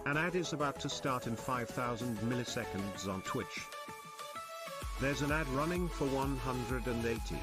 An ad is about to start in 5,000 milliseconds on Twitch. There's an ad running for 180.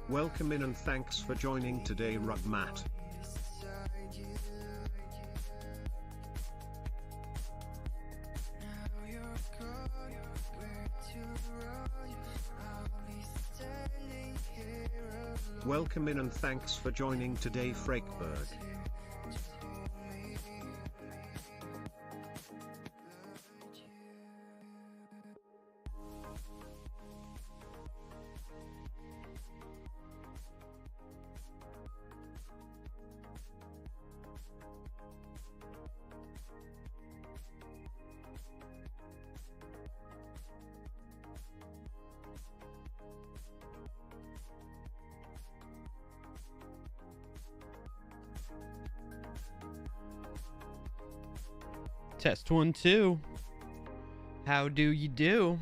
Welcome in and thanks for joining today, Rugmat. Welcome in and thanks for joining today, Freakberg. Test 1 2. How do you do?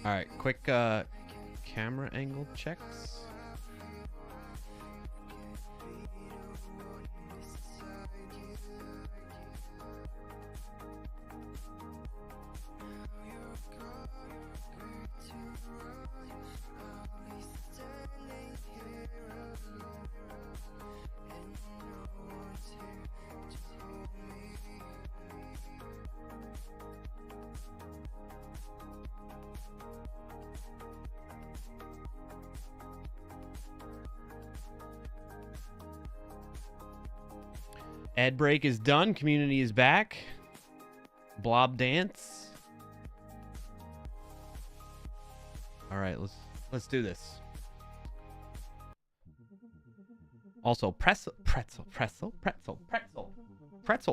All right, quick camera angle checks. Ad break is done. Community is back. Blob dance. All right, let's do this. Also, pretzel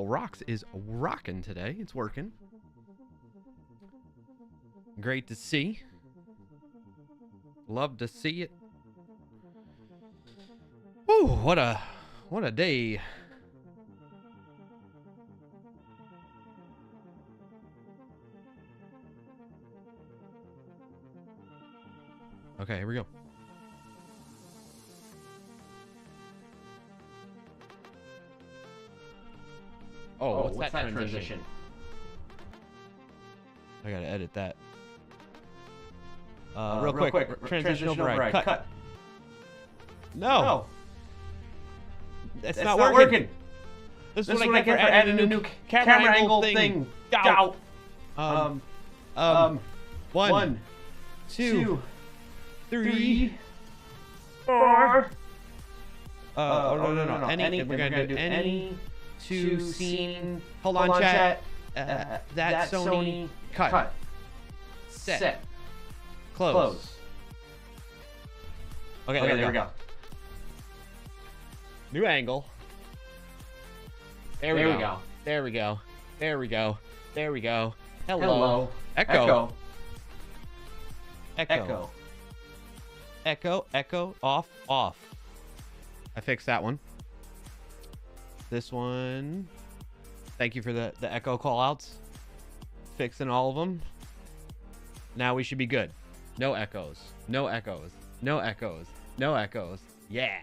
rocks is rocking today. It's working. Great to see. Love to see it. Woo, what a day. Okay, here we go. Oh, what's that transition? I gotta edit that. Real quick. Transition override. Cut. No. That's not working. This is what I get for adding a new camera angle thing. Out. 1, 2, 3, 4. No. We're gonna do any two scene. Hold on, chat. That Sony. Cut. Set. Close. Okay, there we go. New angle. There we go. Hello. Echo. Off. I fixed that one. This one. Thank you for the echo callouts. Fixing all of them. Now we should be good. No echoes. No echoes. No echoes. Yeah.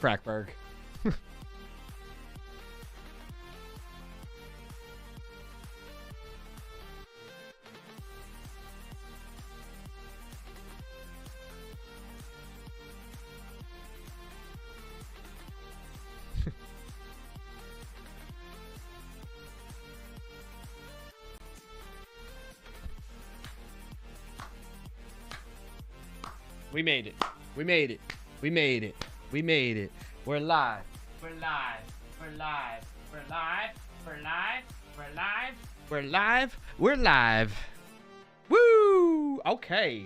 Frackberg. We made it. We made it. We made it. We made it. We're live. We're live. We're live. We're live. We're live. We're live. We're live. We're live. Woo! Okay.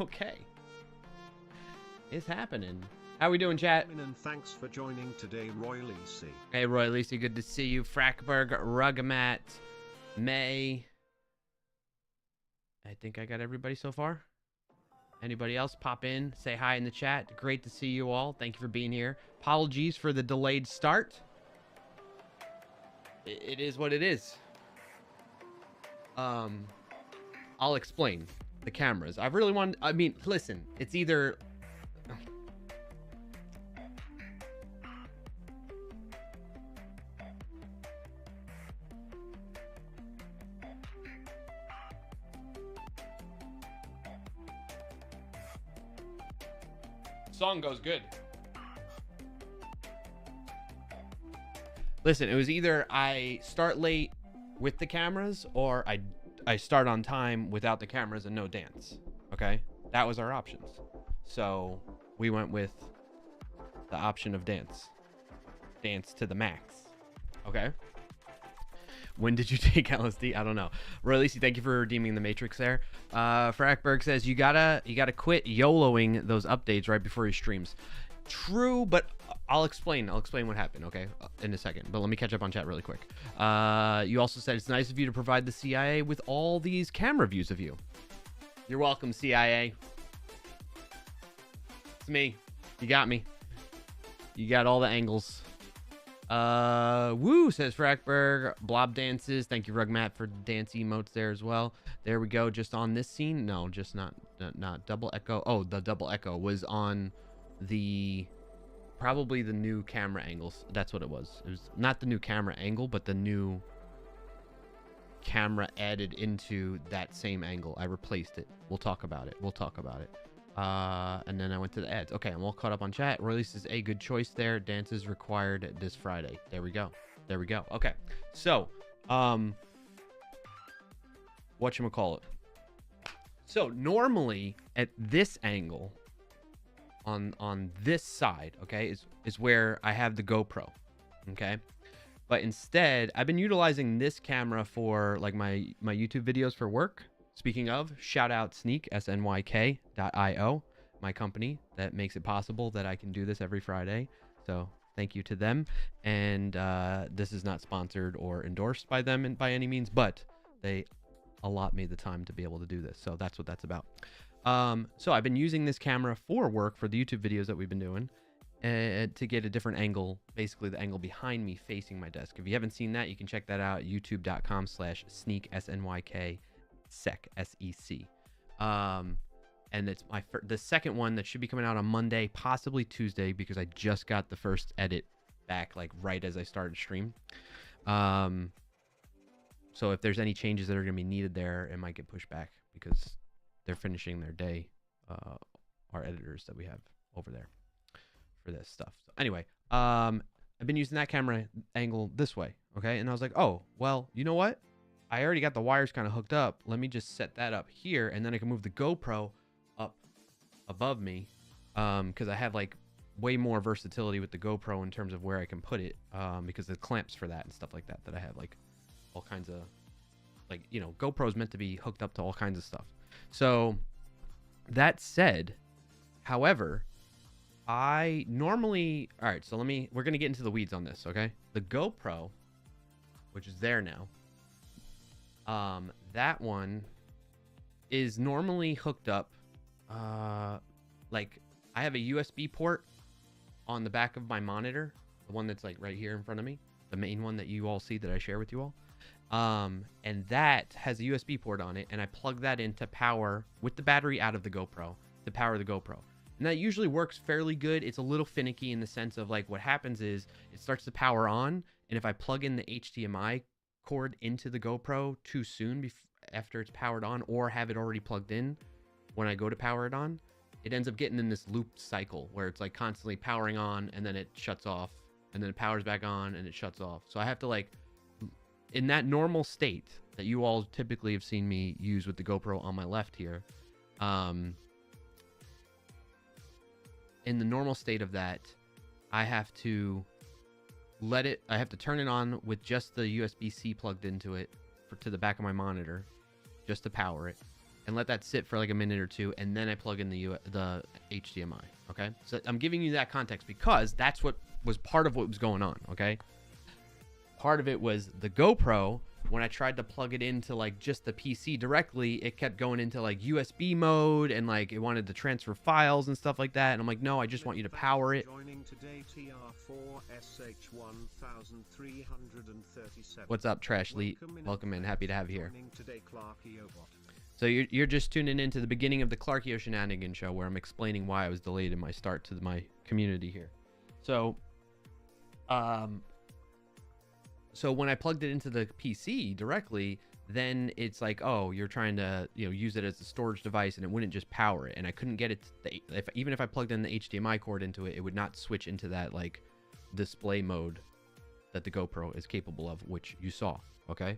Okay. It's happening. How we doing, chat? And thanks for joining today, Roy Lisi. Hey, Roy Lisi, good to see you. Frackberg, Rugmat, May. I think I got everybody so far. Anybody else pop in, say hi in the chat. Great to see you all. Thank you for being here. Apologies for the delayed start. It is what it is. I'll explain the cameras. I really want, I mean, listen, it's either song goes good. Listen, it was either I start late with the cameras or I start on time without the cameras and no dance. Okay? That was our options. So we went with the option of dance. Dance to the max. Okay? When did you take LSD? I don't know. Roy Lisi, thank you for redeeming the Matrix there. Frackberg says you gotta quit YOLOing those updates right before your streams. True, but I'll explain what happened, okay, in a second. But let me catch up on chat really quick. You also said it's nice of you to provide the CIA with all these camera views of you. You're welcome, CIA. It's me. You got me. You got all the angles. Woo, says Frackberg. Blob dances. Thank you, Rugmat, for dance emotes there as well. There we go. Just on this scene? No, just not double echo. Oh, the double echo was on the probably the new camera angles. That's what it was. It was not the new camera angle, but the new camera added into that same angle. I replaced it. We'll talk about it. And then I went to the ads. Okay, I'm all caught up on chat. Release is a good choice there. Dance is required this Friday. There we go. Okay, so whatchamacallit. So normally at this angle on this side, okay, is where I have the GoPro, okay? But instead, I've been utilizing this camera for like my YouTube videos for work. Speaking of, shout out Sneak, SNYK.io, my company that makes it possible that I can do this every Friday. So thank you to them. And this is not sponsored or endorsed by them by any means, but they allot me the time to be able to do this. So that's what that's about. So I've been using this camera for work for the YouTube videos that we've been doing to get a different angle, basically the angle behind me facing my desk. If you haven't seen that, you can check that out, youtube.com/sneak, SNYK. SEC, S-E-C. And it's the second one that should be coming out on Monday, possibly Tuesday, because I just got the first edit back like right as I started stream. So if there's any changes that are going to be needed there, it might get pushed back because they're finishing their day, our editors that we have over there for this stuff. So anyway, I've been using that camera angle this way, okay? And I was like, oh, well, you know what? I already got the wires kind of hooked up. Let me just set that up here, and then I can move the GoPro up above me, because I have like way more versatility with the GoPro in terms of where I can put it, because the clamps for that and stuff like that I have, like all kinds of, like, you know, GoPro is meant to be hooked up to all kinds of stuff. So that said, however, I normally, all right, so we're going to get into the weeds on this, okay? The GoPro, which is there now, that one is normally hooked up, like I have a USB port on the back of my monitor, the one that's like right here in front of me, the main one that you all see that I share with you all. And that has a USB port on it, and I plug that in to power with the battery out of the GoPro to power the GoPro. And that usually works fairly good. It's a little finicky in the sense of like what happens is it starts to power on, and if I plug in the HDMI cord into the GoPro too soon after it's powered on, or have it already plugged in when I go to power it on, it ends up getting in this looped cycle where it's like constantly powering on and then it shuts off, and then it powers back on and it shuts off. So I have to, like, in that normal state that you all typically have seen me use with the GoPro on my left here, in the normal state of that, I have to turn it on with just the USB-C plugged into it to the back of my monitor just to power it, and let that sit for like a minute or two, and then I plug in the HDMI, okay? So I'm giving you that context because that's what was part of what was going on, okay? Part of it was the GoPro, when I tried to plug it into like just the PC directly, it kept going into like USB mode, and like it wanted to transfer files and stuff like that, and I'm like, no, I just want you to power it. What's up, Trashly? Welcome in. Happy to have you here. So you're just tuning into the beginning of the Clarkio Shenanigan Show, where I'm explaining why I was delayed in my start to my community here. So, so when I plugged it into the PC directly, then it's like, oh, you're trying to, you know, use it as a storage device, and it wouldn't just power it. And I couldn't get it to even if I plugged in the HDMI cord into it, it would not switch into that like display mode that the GoPro is capable of, which you saw, okay?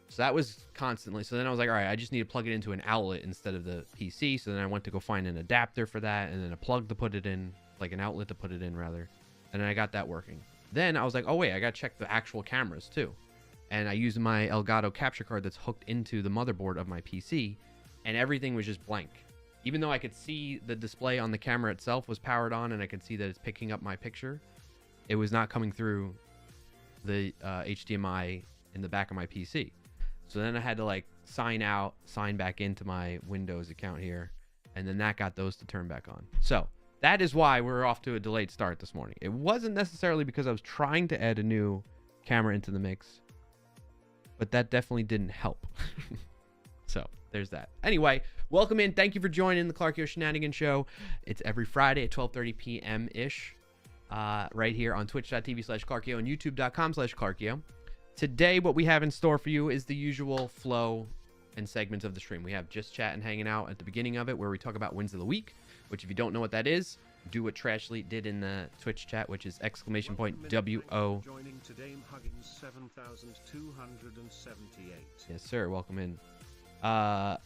So that was constantly. So then I was like, all right, I just need to plug it into an outlet instead of the PC. So then I went to go find an adapter for that, and then a plug to put it in, like an outlet to put it in rather. And then I got that working. Then I was like, oh wait, I got to check the actual cameras too. And I used my Elgato capture card that's hooked into the motherboard of my PC, and everything was just blank. Even though I could see the display on the camera itself was powered on, and I could see that it's picking up my picture, it was not coming through the HDMI in the back of my PC. So then I had to like sign out, sign back into my Windows account here, and then that got those to turn back on. So that is why we're off to a delayed start this morning. It wasn't necessarily because I was trying to add a new camera into the mix, but that definitely didn't help. So there's that. Anyway, welcome in. Thank you for joining the Clarkio Shenanigan Show. It's every Friday at 12:30 p.m.-ish, right here on twitch.tv/Clarkio and youtube.com/Clarkio. Today, what we have in store for you is the usual flow and segments of the stream. We have Just Chat and Hanging Out at the beginning of it, where we talk about wins of the week, which if you don't know what that is, do what Trashly did in the Twitch chat, which is !WO. Joining today, Huggins 7278. Yes, sir. Welcome in. The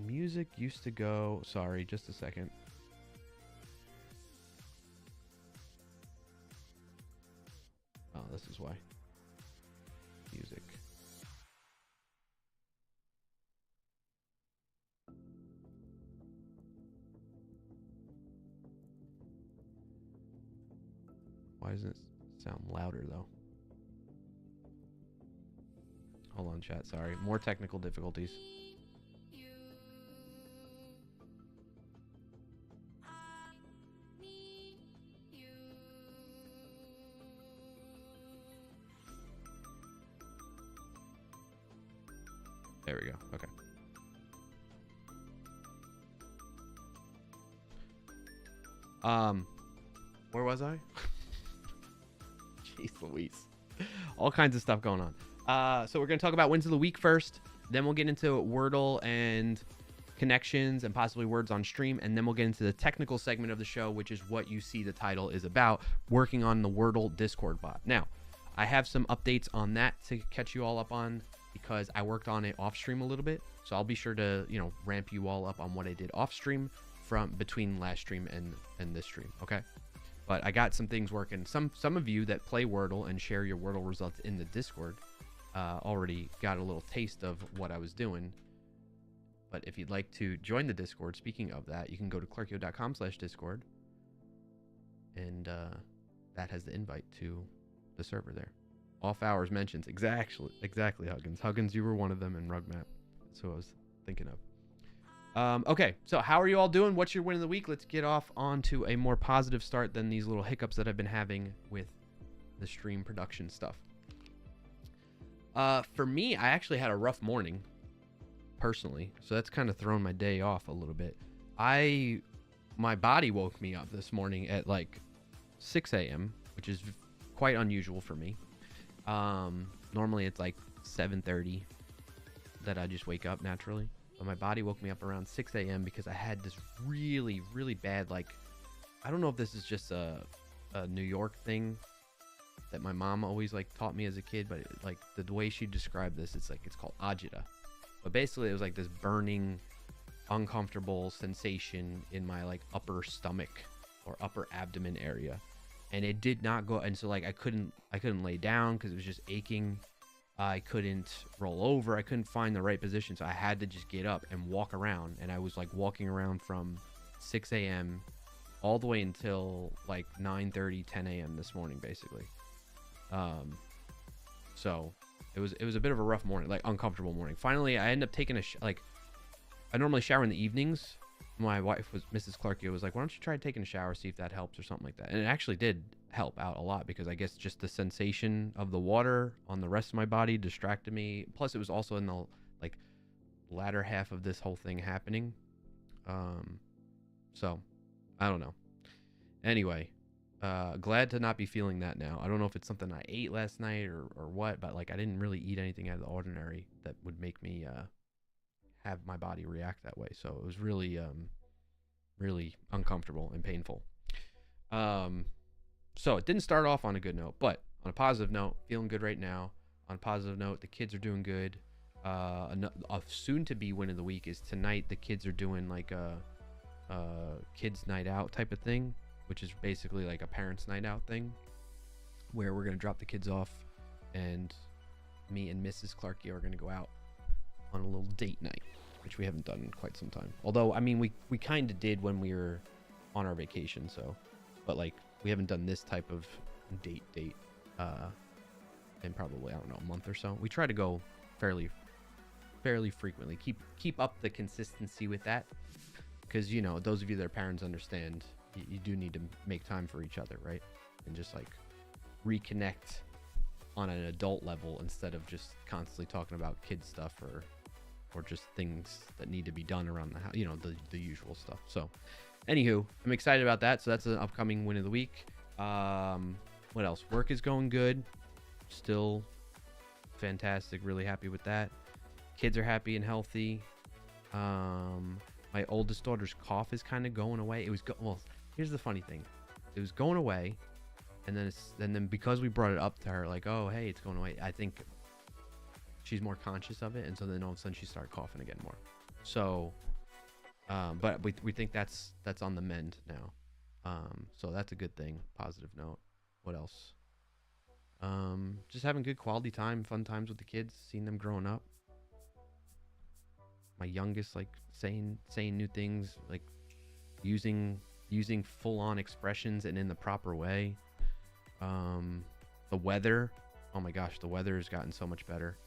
music used to go. Sorry, just a second. Oh, this is why. Music. Why doesn't it sound louder, though? Hold on, chat. Sorry. More technical difficulties. There we go. Okay. Where was I? Jeez Louise. All kinds of stuff going on. So we're going to talk about wins of the week first. Then we'll get into Wordle and connections and possibly words on stream. And then we'll get into the technical segment of the show, which is what you see the title is about, working on the Wordle Discord bot. Now, I have some updates on that to catch you all up on because I worked on it off stream a little bit. So I'll be sure to, ramp you all up on what I did off stream from between last stream and this stream. Okay. But I got some things working. Some of you that play Wordle and share your Wordle results in the Discord already got a little taste of what I was doing. But if you'd like to join the Discord, speaking of that, you can go to clarkio.com/Discord. And that has the invite to the server there. Off hours mentions. Exactly, Huggins. Huggins, you were one of them, and Rugmap. That's who I was thinking of. Okay, so how are you all doing? What's your win of the week? Let's get off onto a more positive start than these little hiccups that I've been having with the stream production stuff. For me, I actually had a rough morning, personally, so that's kind of thrown my day off a little bit. My body woke me up this morning at like 6 a.m., which is quite unusual for me. Normally it's like 7:30 that I just wake up naturally. But my body woke me up around 6 a.m. because I had this really, really bad, I don't know if this is just a New York thing that my mom always taught me as a kid, but the way she described this, it's called agita. But basically it was like this burning, uncomfortable sensation in my upper stomach or upper abdomen area. And it did not go, and so I couldn't lay down because it was just aching. I couldn't roll over. I couldn't find the right position, so I had to just get up and walk around. And I was walking around from 6 a.m. all the way until 9:30, 10 a.m. this morning, basically. So it was a bit of a rough morning, uncomfortable morning. Finally, I ended up taking I normally shower in the evenings. My wife Mrs. Clarkio was like, why don't you try taking a shower, see if that helps or something like that. And it actually did help out a lot because I guess just the sensation of the water on the rest of my body distracted me. Plus it was also in the latter half of this whole thing happening. So I don't know. Anyway, glad to not be feeling that now. I don't know if it's something I ate last night or what, but I didn't really eat anything out of the ordinary that would make me have my body react that way. So it was really really uncomfortable and painful. So it didn't start off on a good note, but on a positive note, feeling good right now. On a positive note, the kids are doing good. A soon to be win of the week is tonight. The kids are doing a kids night out type of thing, which is basically a parents night out thing where we're going to drop the kids off and me and Mrs. Clarkey are going to go out on a little date night, which we haven't done in quite some time. Although, I mean, we kind of did when we were on our vacation, so, but we haven't done this type of date in probably, I don't know, a month or so. We try to go fairly frequently. Keep up the consistency with that, because those of you that are parents understand you do need to make time for each other, right? And just reconnect on an adult level instead of just constantly talking about kid stuff or just things that need to be done around the house, the usual stuff. So anywho, I'm excited about that. So that's an upcoming win of the week. What else? Work is going good. Still fantastic. Really happy with that. Kids are happy and healthy. My oldest daughter's cough is kind of going away. Well, here's the funny thing. It was going away, and then because we brought it up to her, oh, hey, it's going away, I think she's more conscious of it, and so then all of a sudden she started coughing again more. So, but we think that's on the mend now. So that's a good thing. Positive note. What else? Just having good quality time, fun times with the kids, seeing them growing up. My youngest saying new things, using full-on expressions and in the proper way. The weather, oh my gosh, the weather has gotten so much better.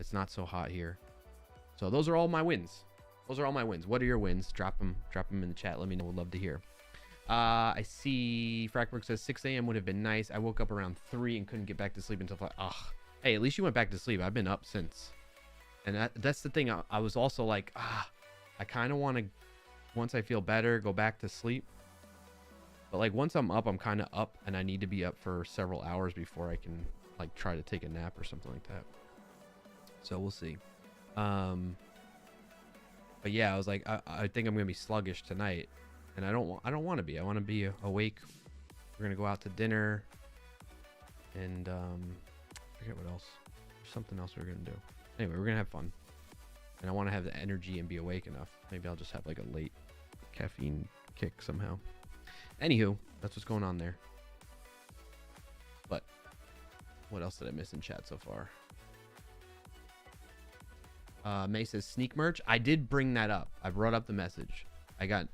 It's not so hot here. So those are all my wins. What are your wins? Drop them in the chat. Let me know. Would love to hear. I see Frackberg says 6 a.m. would have been nice. I woke up around 3 and couldn't get back to sleep until 5. Hey, at least you went back to sleep. I've been up since. And that's the thing. I was also I kind of want to, once I feel better, go back to sleep. But like once I'm up, I'm kind of up, and I need to be up for several hours before I can like try to take a nap or something like that. So we'll see. But yeah, I was like, I think I'm gonna be sluggish tonight, and I don't want to be. I want to be awake. We're gonna go out to dinner, and I forget what else. There's something else we're gonna do. Anyway, we're gonna have fun, and I want to have the energy and be awake enough. Maybe I'll just have like a late caffeine kick somehow. Anywho, that's what's going on there. But what else did I miss in chat so far? May says sneak merch. I did bring that up. I brought up the message. I got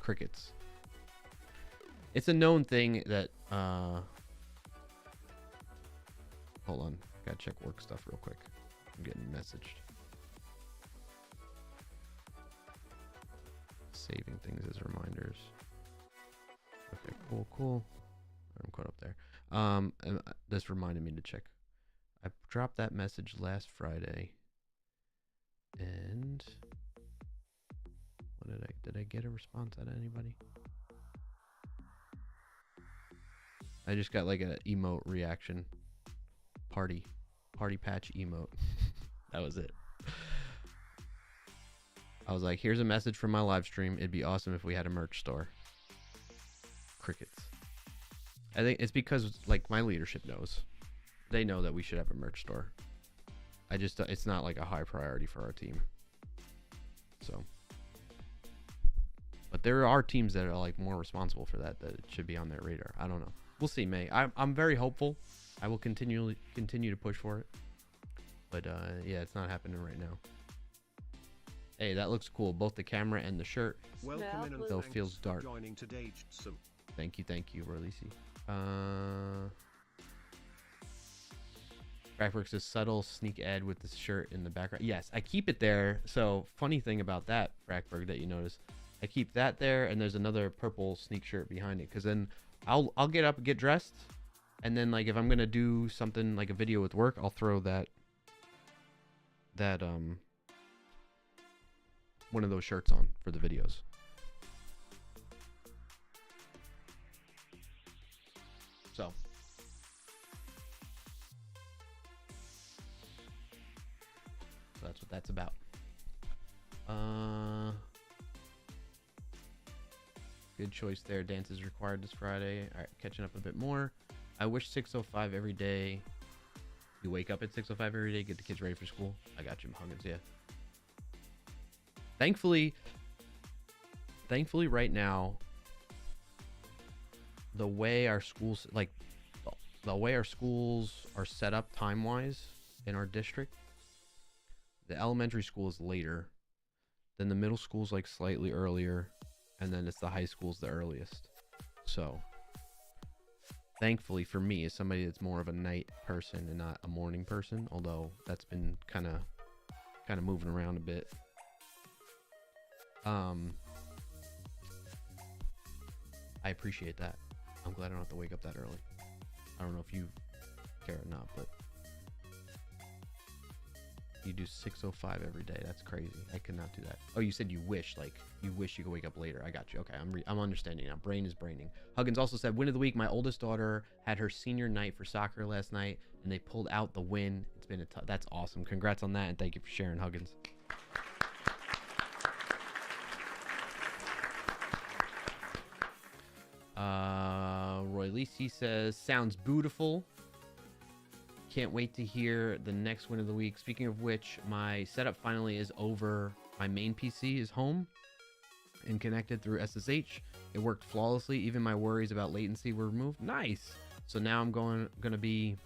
crickets. It's a known thing that hold on. Gotta check work stuff real quick. I'm getting messaged. Saving things as reminders. Okay, cool. I'm caught up there. And this reminded me to check. I dropped that message last Friday. And what did I get a response out of anybody? I just got like an emote reaction. Party patch emote. That was it. I was like, here's a message from my live stream. It'd be awesome if we had a merch store. Crickets. I think it's because like my leadership knows. They know that we should have a merch store. It's not like a high priority for our team. So, but there are teams that are like more responsible for that it should be on their radar. I don't know. We'll see, May. I'm very hopeful. I will continue to push for it. But yeah, it's not happening right now. Hey, that looks cool. Both the camera and the shirt. Welcome in, and though feels dark. Joining today, some. Thank you, Releasy. Crackworks says subtle sneak ad with the shirt in the background. Yes, I keep it there. So funny thing about that, Frackberg, that you notice, I keep that there, and there's another purple sneak shirt behind it. Because then I'll get up and get dressed, and then like if I'm gonna do something like a video with work, I'll throw that one of those shirts on for the videos. So that's what that's about. Good choice there. Dance is required this Friday. All right, catching up a bit more. I wish 6:05 every day. You wake up at 6:05 every day, get the kids ready for school. I got you, Huggins. Yeah. Thankfully, right now, the way our schools are set up time-wise in our district, the elementary school is later, then the middle school is like slightly earlier, and then it's the high school's the earliest. So, thankfully for me, as somebody that's more of a night person and not a morning person, although that's been kind of moving around a bit. I appreciate that. I'm glad I don't have to wake up that early. I don't know if you care or not, but you do 6:05 every day. That's crazy. I could not do that. Oh, you said you wish you could wake up later. I got you. Okay, I'm understanding now. Brain is braining. Huggins also said, win of the week. My oldest daughter had her senior night for soccer last night, and they pulled out the win. It's been that's awesome. Congrats on that, and thank you for sharing, Huggins. Roy Lisi says, sounds beautiful. Can't wait to hear the next win of the week. Speaking of which, my setup finally is over. My main PC is home and connected through SSH. It worked flawlessly. Even my worries about latency were removed. Nice. So now I'm gonna be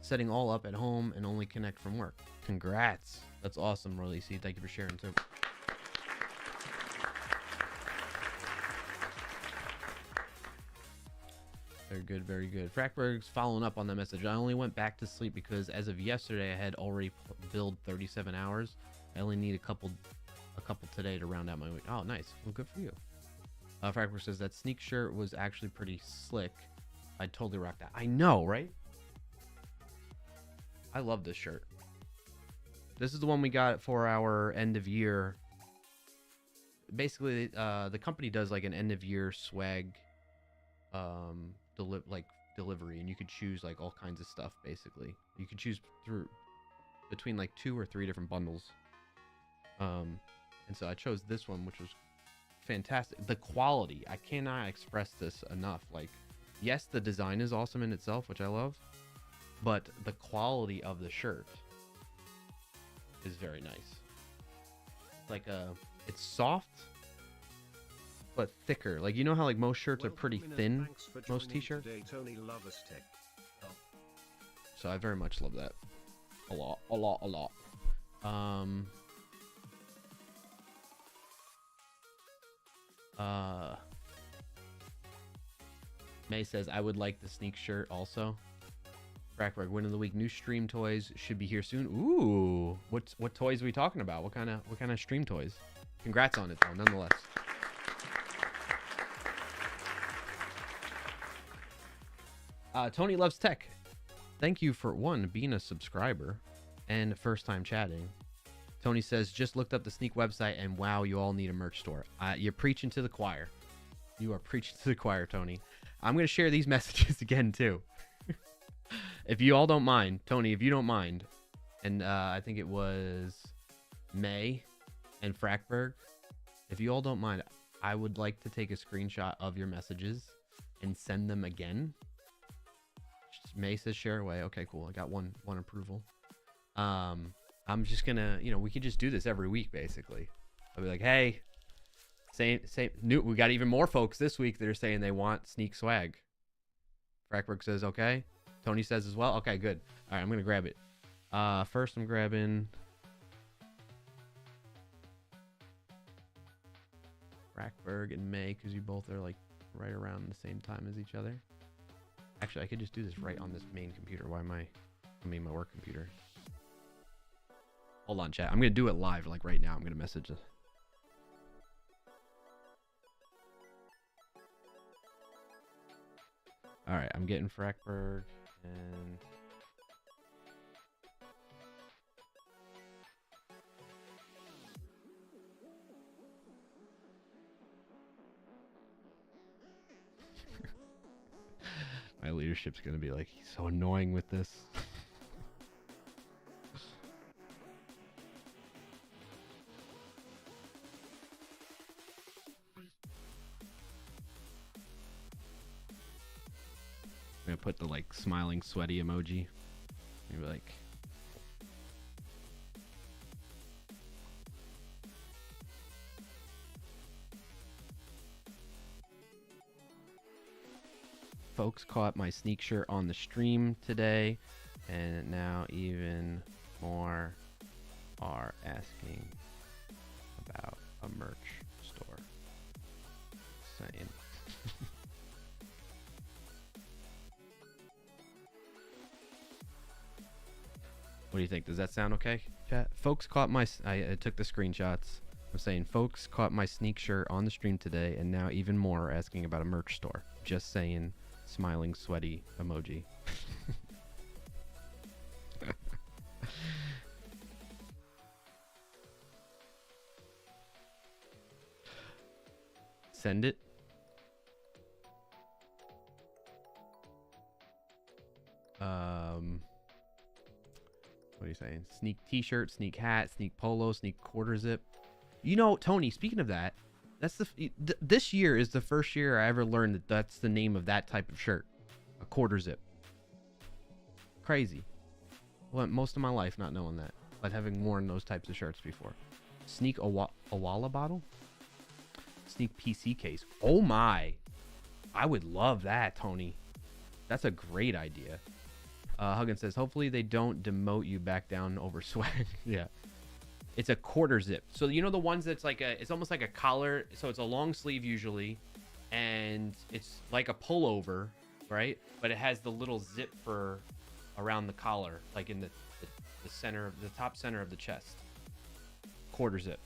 setting all up at home and only connect from work. Congrats. That's awesome, Roy Lisi. Thank you for sharing too. Very good, very good. Frackberg's following up on that message. I only went back to sleep because as of yesterday, I had already billed 37 hours. I only need a couple today to round out my week. Oh, nice. Well, good for you. Frackberg says that sneak shirt was actually pretty slick. I'd totally rock that. I know, right? I love this shirt. This is the one we got for our end of year basically the company does like an end of year swag delivery, and you could choose like all kinds of stuff. Basically, you could choose between like 2 or 3 different bundles. And so I chose this one, which was fantastic. The quality, I cannot express this enough. Like, yes, the design is awesome in itself, which I love, but the quality of the shirt is very nice. Like it's soft but thicker. Like, you know how like most shirts are pretty thin, most t-shirts. So I very much love that. A lot. May says, I would like the sneak shirt also. Frackberg, win of the week. New stream toys should be here soon. Ooh, what toys are we talking about? What kind of stream toys? Congrats on it though, nonetheless. Tony Loves Tech. Thank you for being a subscriber and first time chatting. Tony says, just looked up the Sneak website and wow, you all need a merch store. You're preaching to the choir. You are preaching to the choir, Tony. I'm going to share these messages again too. If you all don't mind, Tony, if you don't mind, and I think it was May and Frackberg, if you all don't mind, I would like to take a screenshot of your messages and send them again. May says share away. Okay, cool. I got one approval. I'm just gonna, we could just do this every week basically. I'll be like, hey, same new. We got even more folks this week that are saying they want sneak swag. Frackberg says okay. Tony says as well. Okay, good. All right, I'm gonna grab it. First I'm grabbing Frackberg and May because you both are like right around the same time as each other. Actually, I could just do this right on this main computer. Why am my work computer? Hold on, chat. I'm going to do it live, like right now. I'm going to message it. All right, I'm getting Frackberg and... My leadership's going to be like, he's so annoying with this. I'm going to put the like smiling sweaty emoji. Maybe like... Folks caught my sneak shirt on the stream today, and now even more are asking about a merch store. Saying. What do you think? Does that sound okay, chat? Folks caught my... I took the screenshots. I'm saying folks caught my sneak shirt on the stream today, and now even more are asking about a merch store. Just saying... Smiling sweaty emoji. Send it. What are you saying? Sneak t-shirt, sneak hat, sneak polo, sneak quarter zip. Tony, speaking of that, this year is the first year I ever learned that that's the name of that type of shirt. A quarter zip. Crazy. Went most of my life not knowing that, but having worn those types of shirts before. Sneak Awala bottle? Sneak PC case. Oh my. I would love that, Tony. That's a great idea. Huggins says, hopefully they don't demote you back down over swag. Yeah. It's a quarter zip. So the ones that's like it's almost like a collar. So it's a long sleeve usually, and it's like a pullover, right? But it has the little zip for around the collar, like in the center of the top center of the chest. Quarter zip.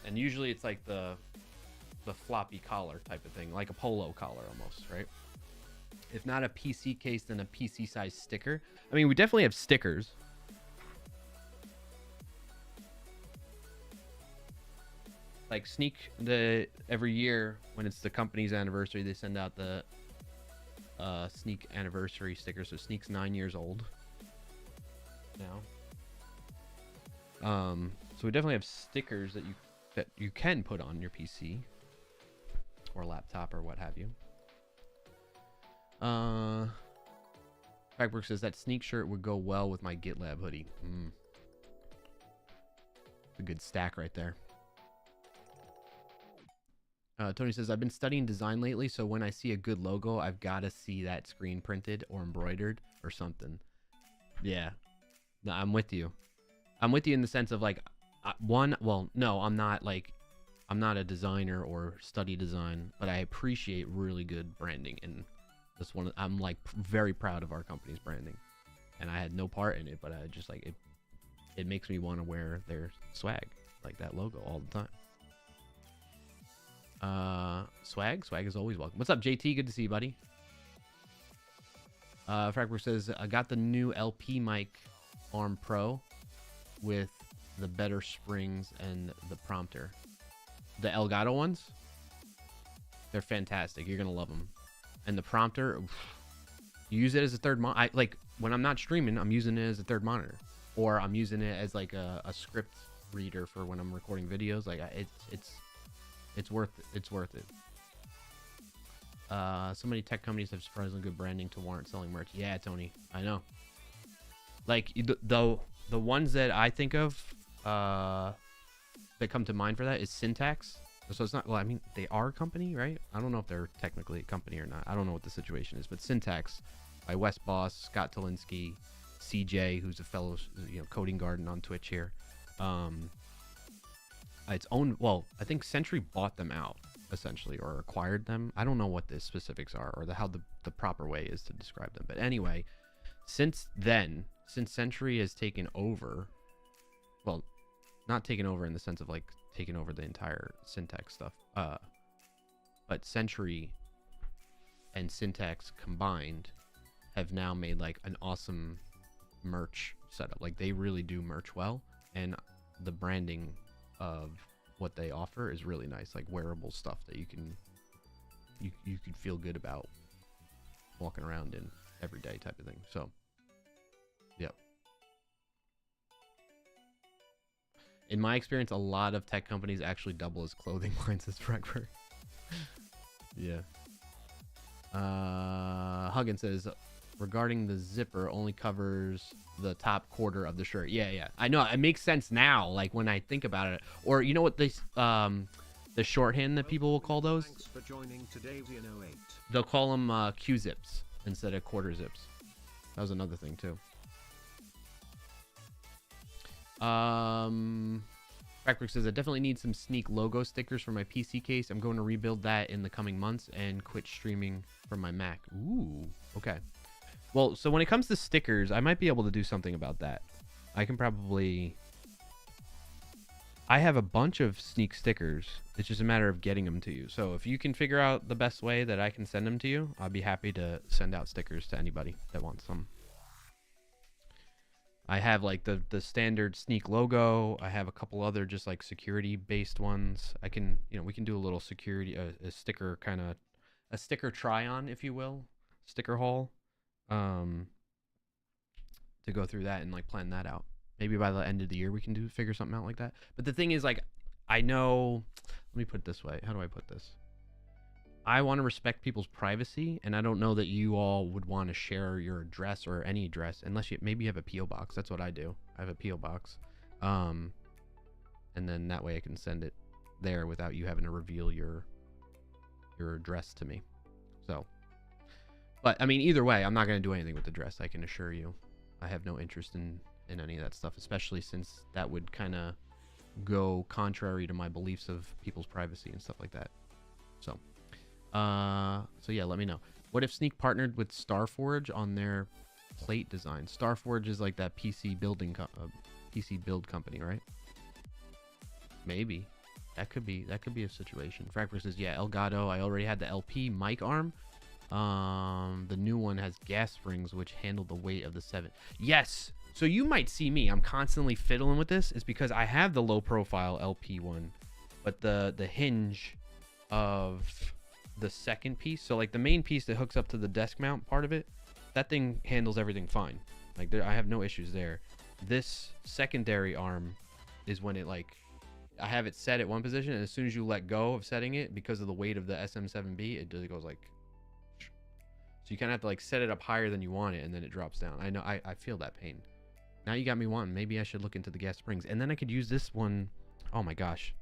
And usually it's like the floppy collar type of thing, like a polo collar almost, right? If not a PC case, then a PC size sticker. I mean, we definitely have stickers. like Sneak, every year when it's the company's anniversary, they send out the Sneak anniversary sticker. So Sneak's 9 years old now. So we definitely have stickers that you can put on your PC or laptop or what have you. Crackwork says that Sneak shirt would go well with my GitLab hoodie. A good stack right there. Tony says, I've been studying design lately, so when I see a good logo, I've got to see that screen printed or embroidered or something. Yeah. No, I'm with you. I'm with you in the sense of like, well, no, I'm not a designer or study design, but I appreciate really good branding. And this one, I'm like very proud of our company's branding. And I had no part in it, but I just like it makes me want to wear their swag, like that logo all the time. Swag is always welcome. What's up, JT? Good to see you, buddy. Frackberg says, I got the new LP mic Arm Pro with the better springs and the prompter. The Elgato ones, they're fantastic. You're gonna love them. And the prompter, you use it as a third monitor. Like when I'm not streaming, I'm using it as a third monitor, or I'm using it as like a script reader for when I'm recording videos. Like it's worth it. It's worth it. So many tech companies have surprisingly good branding to warrant selling merch. Yeah, Tony, I know. Like the ones that I think of that come to mind for that is Syntax. So it's not, well, I mean, they are a company, right? I don't know if they're technically a company or not. I don't know what the situation is, but Syntax by Wes Boss, Scott Tolinsky, CJ, who's a fellow, Coding Garden on Twitch here. It's owned, well, I think Sentry bought them out essentially, or acquired them. I don't know what the specifics are, or how the proper way is to describe them. But anyway, since Sentry has taken over, well, not taken over in the sense of like taken over the entire Syntax stuff, but Sentry and Syntax combined have now made like an awesome merch setup. Like they really do merch well, and the branding of what they offer is really nice, like wearable stuff that you can feel good about walking around in every day type of thing. So yep. In my experience, a lot of tech companies actually double as clothing lines as Frankfurt. Yeah. Huggin says, regarding the zipper, only covers the top quarter of the shirt. Yeah. I know, it makes sense now, like when I think about it. Or you know what they, the shorthand that people will call those? Thanks for joining today, Vino8. They'll call them Q-zips instead of quarter zips. That was another thing too. Crackbrick says, I definitely need some Sneak logo stickers for my PC case. I'm going to rebuild that in the coming months and quit streaming from my Mac. Ooh, okay. Well, so when it comes to stickers, I might be able to do something about that. I can probably... I have a bunch of Sneak stickers. It's just a matter of getting them to you. So if you can figure out the best way that I can send them to you, I'll be happy to send out stickers to anybody that wants some. I have like the standard Sneak logo. I have a couple other just like security based ones. I can, we can do a little security, a sticker kind of, a sticker try on, if you will, sticker haul, to go through that and like plan that out. Maybe by the end of the year we can figure something out like that. But the thing is, like, I know, let me put it this way. How do I put this? I want to respect people's privacy, and I don't know that you all would want to share your address or any address unless maybe you have a P.O. box. That's what I do. I have a P.O. box. And then that way I can send it there without you having to reveal your address to me. So, but I mean, either way, I'm not going to do anything with the address. I can assure you. I have no interest in any of that stuff, especially since that would kind of go contrary to my beliefs of people's privacy and stuff like that. So yeah, let me know. What if Sneak partnered with Starforge on their plate design? Starforge is like that PC building PC build company, right? Maybe that could be a situation. Frankfurt says, yeah, Elgato. I already had the LP mic arm. The new one has gas springs which handle the weight of the 7. Yes. So you might see me. I'm constantly fiddling with this. It's because I have the low profile LP one, but the hinge of the second piece, so like the main piece that hooks up to the desk mount part of it, that thing handles everything fine. Like I have no issues there. This secondary arm is when it like, I have it set at one position, and as soon as you let go of setting it, because of the weight of the SM7B, it just goes like, so you kind of have to like set it up higher than you want it, and then it drops down. I know, I feel that pain. Now you got me wanting, maybe I should look into the gas springs, and then I could use this one. Oh my gosh,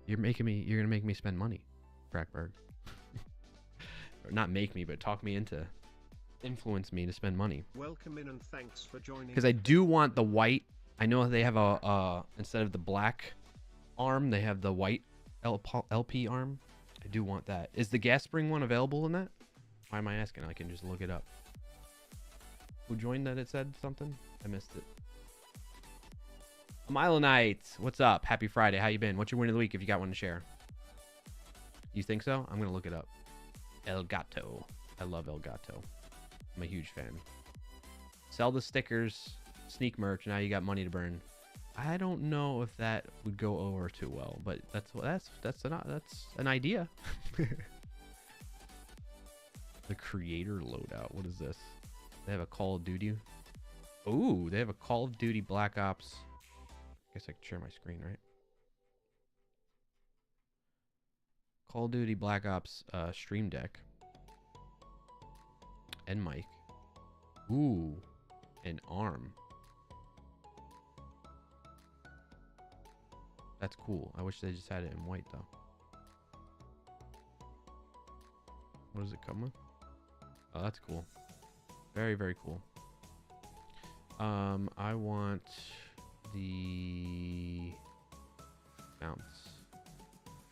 you're gonna make me spend money, Frackberg. Or not make me, but talk me into, influence me to spend money. Welcome in and thanks for joining. Because I do want the white. I know they have a instead of the black arm, they have the white LP arm. I do want that. Is the gas spring one available in that? Why am I asking? I can just look it up. Who joined that? It said something. I missed it. Milonite, what's up? Happy Friday. How you been? What's your win of the week if you got one to share? You think so? I'm gonna look it up. El Gato. I love El Gato. I'm a huge fan. Sell the stickers, sneak merch. Now you got money to burn. I don't know if that would go over too well, but that's an idea. The creator loadout. What is this? They have a Call of Duty. Ooh, they have a Call of Duty Black Ops. I guess I can share my screen, right? Call of Duty Black Ops Stream Deck. And mic. Ooh, an arm. That's cool. I wish they just had it in white, though. What does it come with? Oh, that's cool. Very, very cool. I want the mounts.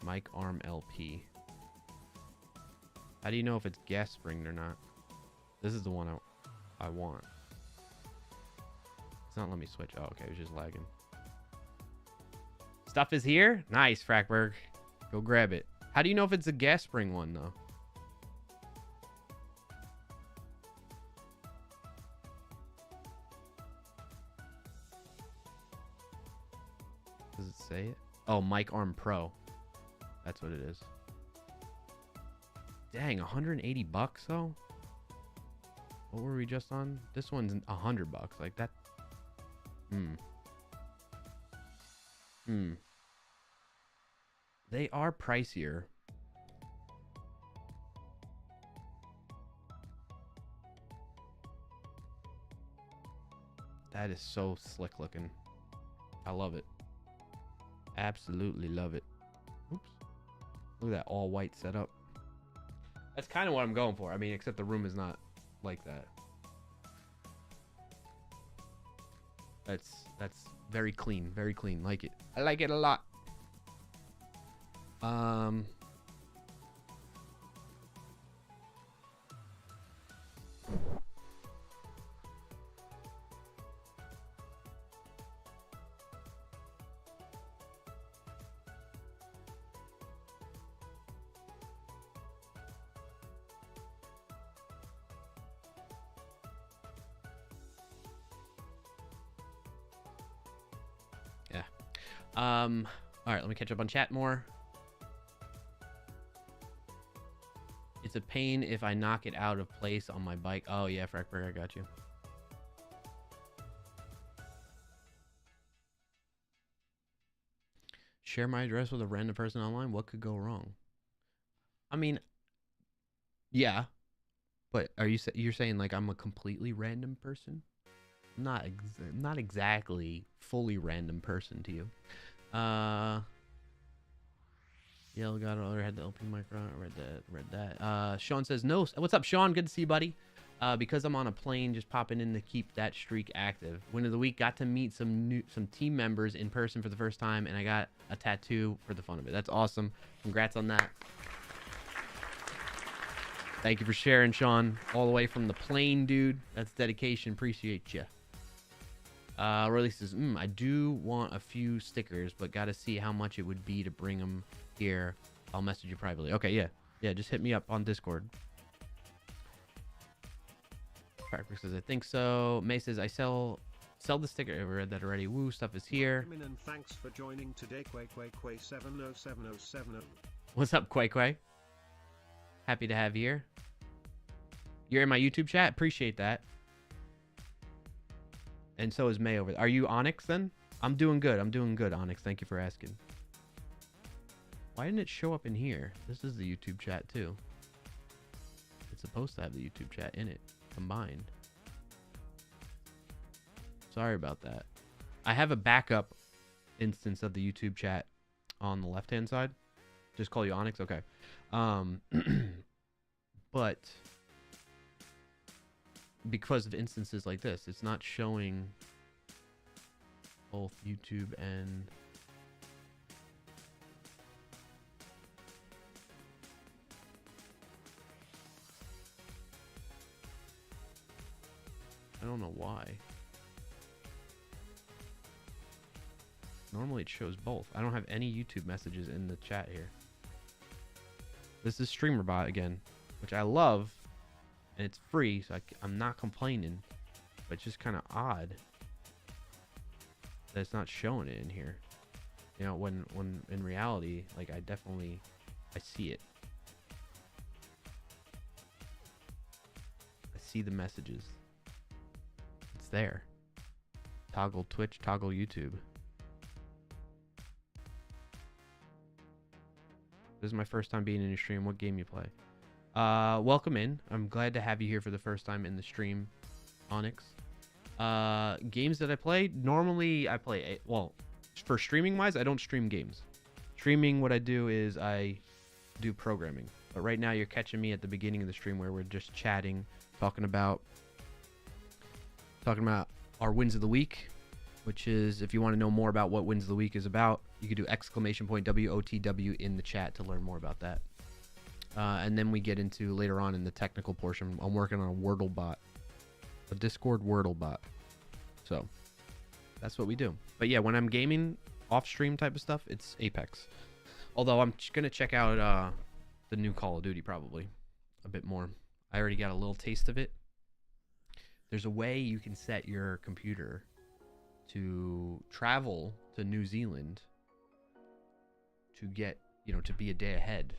Mic arm LP. How do you know if it's gas springed or not? This is the one I want. It's not letting me switch. Oh, okay. It was just lagging. Stuff is here? Nice, Frackberg. Go grab it. How do you know if it's a gas spring one, though? Does it say it? Oh, Mic Arm Pro. That's what it is. Dang, 180 bucks, though? What were we just on? This one's 100 bucks. Like that. They are pricier. That is so slick looking. I love it. Absolutely love it. Oops. Look at that all white setup. That's kind of what I'm going for. I mean, except the room is not like that. That's very clean, very clean. Like it. I like it a lot. Yeah. All right, let me catch up on chat more. It's a pain if I knock it out of place on my bike. Oh yeah, Frackberg, I got you. Share my address with a random person online. What could go wrong? I mean, yeah, but are you're saying like I'm a completely random person? Not exactly fully random person to you. Yeah, we got it. Had the opening microphone. Read that. Sean says no. What's up, Sean? Good to see you, buddy. Because I'm on a plane, just popping in to keep that streak active. Win of the week. Got to meet some team members in person for the first time, and I got a tattoo for the fun of it. That's awesome. Congrats on that. Thank you for sharing, Sean. All the way from the plane, dude. That's dedication. Appreciate you. Riley says, I do want a few stickers, but got to see how much it would be to bring them here. I'll message you privately. Okay, yeah. Yeah, just hit me up on Discord. Frackberg says, I think so. May says, I sell Sell the sticker. I read that already. Woo, stuff is here. And thanks for joining today, Quay 707070. What's up, Quay? Happy to have you here. You're in my YouTube chat. Appreciate that. And so is May over there. Are you Onyx then? I'm doing good. I'm doing good, Onyx. Thank you for asking. Why didn't it show up in here? This is the YouTube chat too. It's supposed to have the YouTube chat in it combined. Sorry about that. I have a backup instance of the YouTube chat on the left-hand side. Just call you Onyx? Okay. But because of instances like this, it's not showing both YouTube and I don't know why. Normally it shows both. I don't have any YouTube messages in the chat here. This is StreamerBot again, which I love, and it's free, so I'm not complaining. But it's just kind of odd that it's not showing it in here. You know, when in reality, like I see it. I see the messages. It's there. Toggle Twitch, toggle YouTube. This is my first time being in your stream. What game you play? Welcome in. I'm glad to have you here for the first time in the stream, Onyx. Games that I play. Normally I play, well, for streaming wise, I don't stream games. Streaming, what I do is I do programming. But right now you're catching me at the beginning of the stream where we're just chatting, talking about our wins of the week, which is, if you want to know more about what wins of the week is about, you could do !WOTW in the chat to learn more about that. And then we get into later on in the technical portion. I'm working on a Wordle bot, a Discord Wordle bot. So that's what we do. But yeah, when I'm gaming off stream type of stuff, it's Apex. Although I'm gonna check out the new Call of Duty probably a bit more. I already got a little taste of it. There's a way you can set your computer to travel to New Zealand to get, to be a day ahead.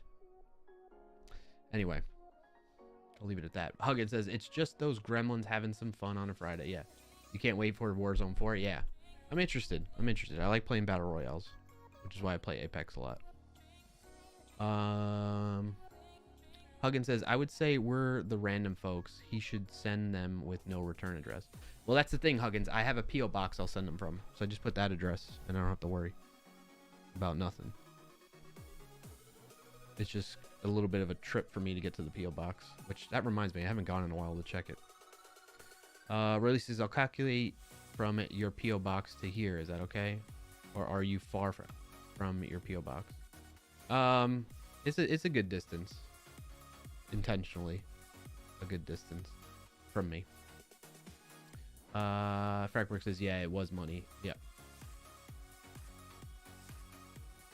Anyway, I'll leave it at that. Huggins says, it's just those gremlins having some fun on a Friday. Yeah. You can't wait for Warzone 4? Yeah. I'm interested. I like playing Battle Royales, which is why I play Apex a lot. Huggins says, I would say we're the random folks. He should send them with no return address. Well, that's the thing, Huggins. I have a P.O. box I'll send them from. So I just put that address, and I don't have to worry about nothing. It's just a little bit of a trip for me to get to the P.O. box, which, that reminds me, I haven't gone in a while to check it. Riley says, I'll calculate from your P.O. box to here. Is that okay? Or are you far from your P.O. box? It's a good distance. Intentionally a good distance from me. Frackwork says, yeah, it was money. Yeah.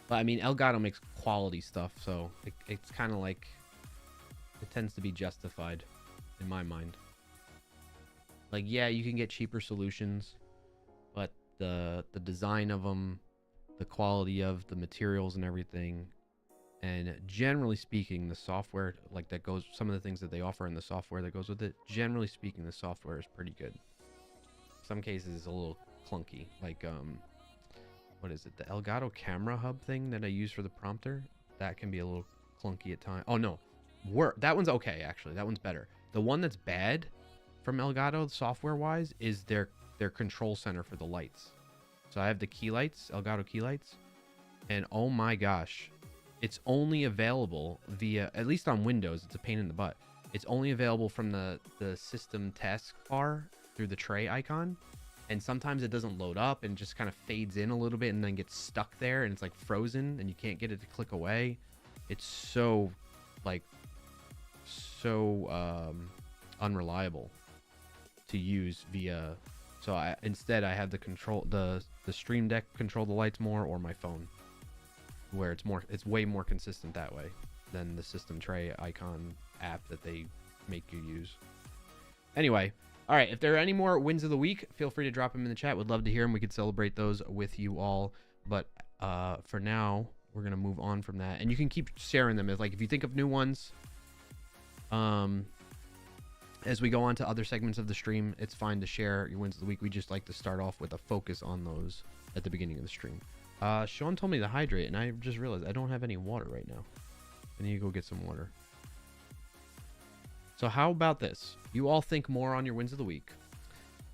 But I mean, Elgato makes quality stuff, so it's kind of like, it tends to be justified in my mind. Like, yeah, you can get cheaper solutions, but the design of them, the quality of the materials and everything, and generally speaking, the software, like that goes, some of the things that they offer in the software that goes with it, generally speaking, the software is pretty good. Some cases it's a little clunky, like, what is it? The Elgato camera hub thing that I use for the prompter, that can be a little clunky at times. Oh no, that one's okay, actually. That one's better. The one that's bad from Elgato software-wise is their control center for the lights. So I have the key lights, Elgato key lights, and oh my gosh, it's only available via, at least on Windows, it's a pain in the butt. It's only available from the system taskbar through the tray icon. And sometimes it doesn't load up and just kind of fades in a little bit and then gets stuck there and it's like frozen and you can't get it to click away. It's so unreliable to use via. So instead I have the Stream Deck control the lights more, or my phone, where it's way more consistent that way than the system tray icon app that they make you use. Anyway, All right, if there are any more wins of the week, feel free to drop them in the chat. Would love to hear them. We could celebrate those with you all. But for now, we're going to move on from that. And you can keep sharing them. If you think of new ones, as we go on to other segments of the stream, it's fine to share your wins of the week. We just like to start off with a focus on those at the beginning of the stream. Sean told me to hydrate, and I just realized I don't have any water right now. I need to go get some water. So how about this? You all think more on your wins of the week.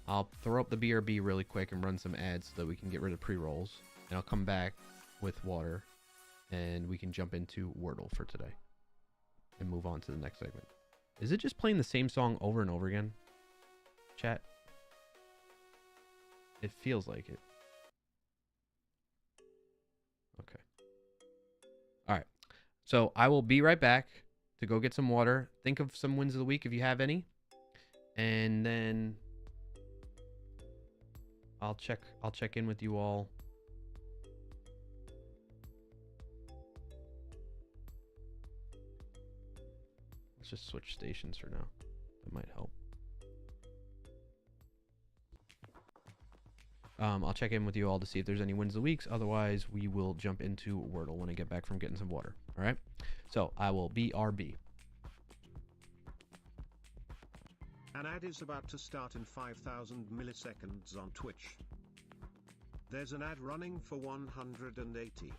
I'll throw up the BRB really quick and run some ads so that we can get rid of pre-rolls. And I'll come back with water, and we can jump into Wordle for today and move on to the next segment. Is it just playing the same song over and over again? Chat? It feels like it. Okay. All right. So I will be right back to go get some water. Think of some wins of the week if you have any. And then I'll check in with you all. Let's just switch stations for now. That might help. I'll check in with you all to see if there's any wins of the weeks. Otherwise, we will jump into Wordle when I get back from getting some water. All right? So I will BRB. An ad is about to start in 5,000 milliseconds on Twitch. There's an ad running for 180.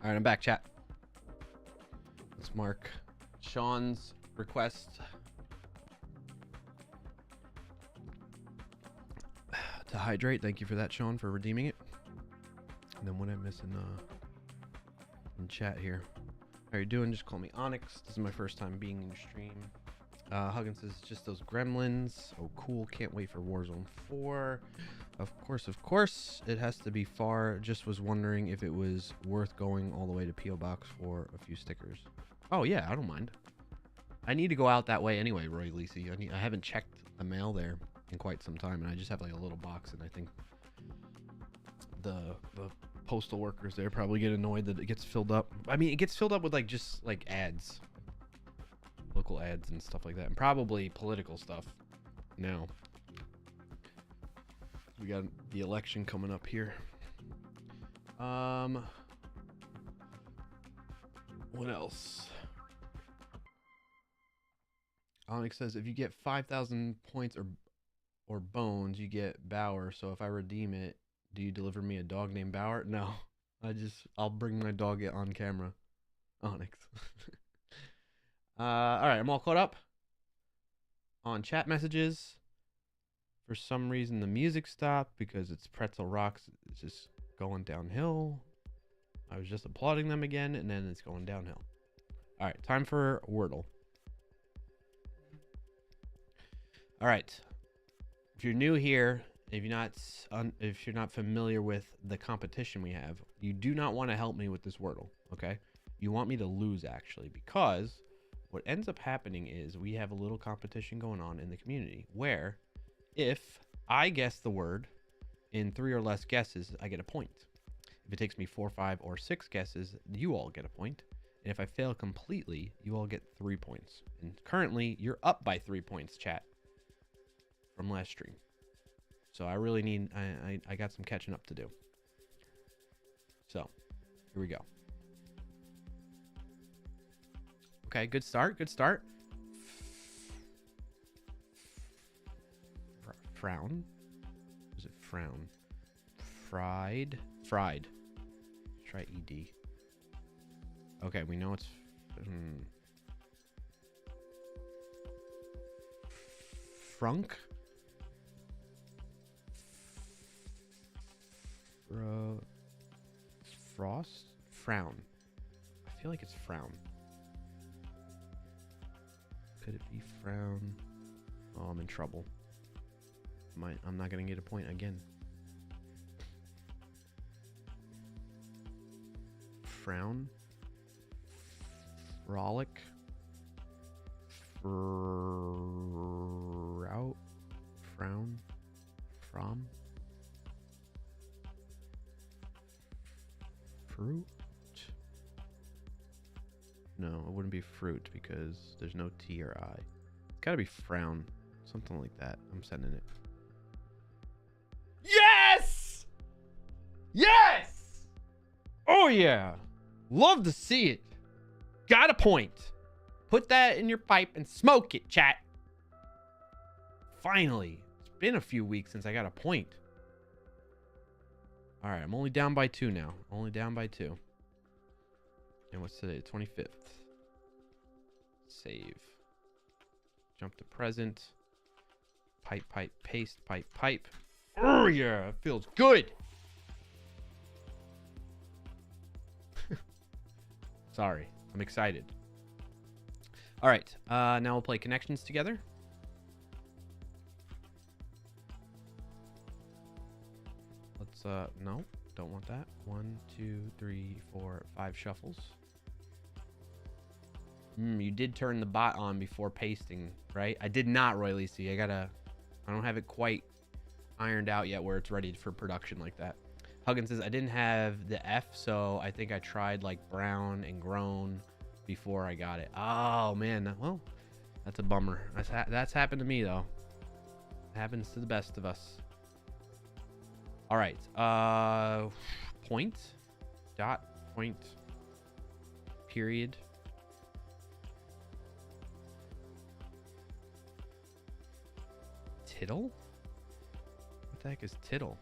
All right, I'm back, chat. Let's mark Sean's request to hydrate. Thank you for that, Sean, for redeeming it. And then what I'm missing in chat here. How are you doing? Just call me Onyx. This is my first time being in your stream. Huggins says just those gremlins. Oh, cool. Can't wait for Warzone 4. Of course. It has to be far. Just was wondering if it was worth going all the way to P.O. Box for a few stickers. Oh, yeah, I don't mind. I need to go out that way anyway, Roy Lisi. I haven't checked the mail there in quite some time, and I just have like a little box, and I think the postal workers there probably get annoyed that it gets filled up. I mean, it gets filled up with like just like ads. Local ads and stuff like that, and probably political stuff now. We got the election coming up here. What else? Onyx says if you get 5,000 points or bones, you get Bauer. So if I redeem it, do you deliver me a dog named Bauer? No, I'll bring my dog on camera. Onyx. All right, I'm all caught up on chat messages. For some reason, the music stopped because it's Pretzel Rocks. It's just going downhill. I was just applauding them again, and then it's going downhill. All right, time for Wordle. All right. If you're new here, if you're not familiar with the competition we have, you do not want to help me with this Wordle, okay? You want me to lose, actually, because what ends up happening is we have a little competition going on in the community where if I guess the word in 3 or less guesses, I get a point. If it takes me 4, 5, or 6 guesses, you all get a point. And if I fail completely, you all get 3 points. And currently, you're up by 3 points, chat, from last stream. So I really need, I got some catching up to do. So, here we go. Okay, good start, good start. Frown. Is it frown? Fried. Try ED. Okay, we know it's... Frunk? Frost? Frown. I feel like it's frown. Could it be frown? Oh, I'm in trouble. I'm not going to get a point again. Frown. Frolic. Frown. From. Fruit? No, it wouldn't be fruit because there's no T or I. It's got to be frown. Something like that. I'm sending it. Yes! Yes! Oh, yeah. Love to see it. Got a point. Put that in your pipe and smoke it, chat. Finally. It's been a few weeks since I got a point. All right, I'm only down by 2 now. Only down by 2. And what's today? 25th. Save. Jump to present. Pipe, paste, pipe. Oh, yeah. It feels good. Sorry. I'm excited. All right. Now we'll play connections together. Let's, no. Don't want that. 1, 2, 3, 4, 5 shuffles. You did turn the bot on before pasting, right? I did not, Roy Lisi. I don't have it quite ironed out yet where it's ready for production like that. Huggins says, I didn't have the F, so I think I tried like brown and grown before I got it. Oh, man. Well, that's a bummer. That's happened to me, though. It happens to the best of us. All right. Point. Dot. Point. Period. Tittle? What the heck is tittle?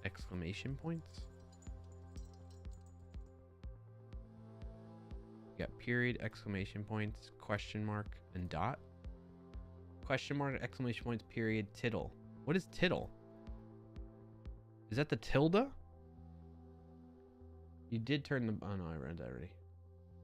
Exclamation points? You got period, exclamation points, question mark, and dot. Question mark, exclamation points, period, tittle. What is tittle? Is that the tilde? You did turn the... Oh, no, I read that already.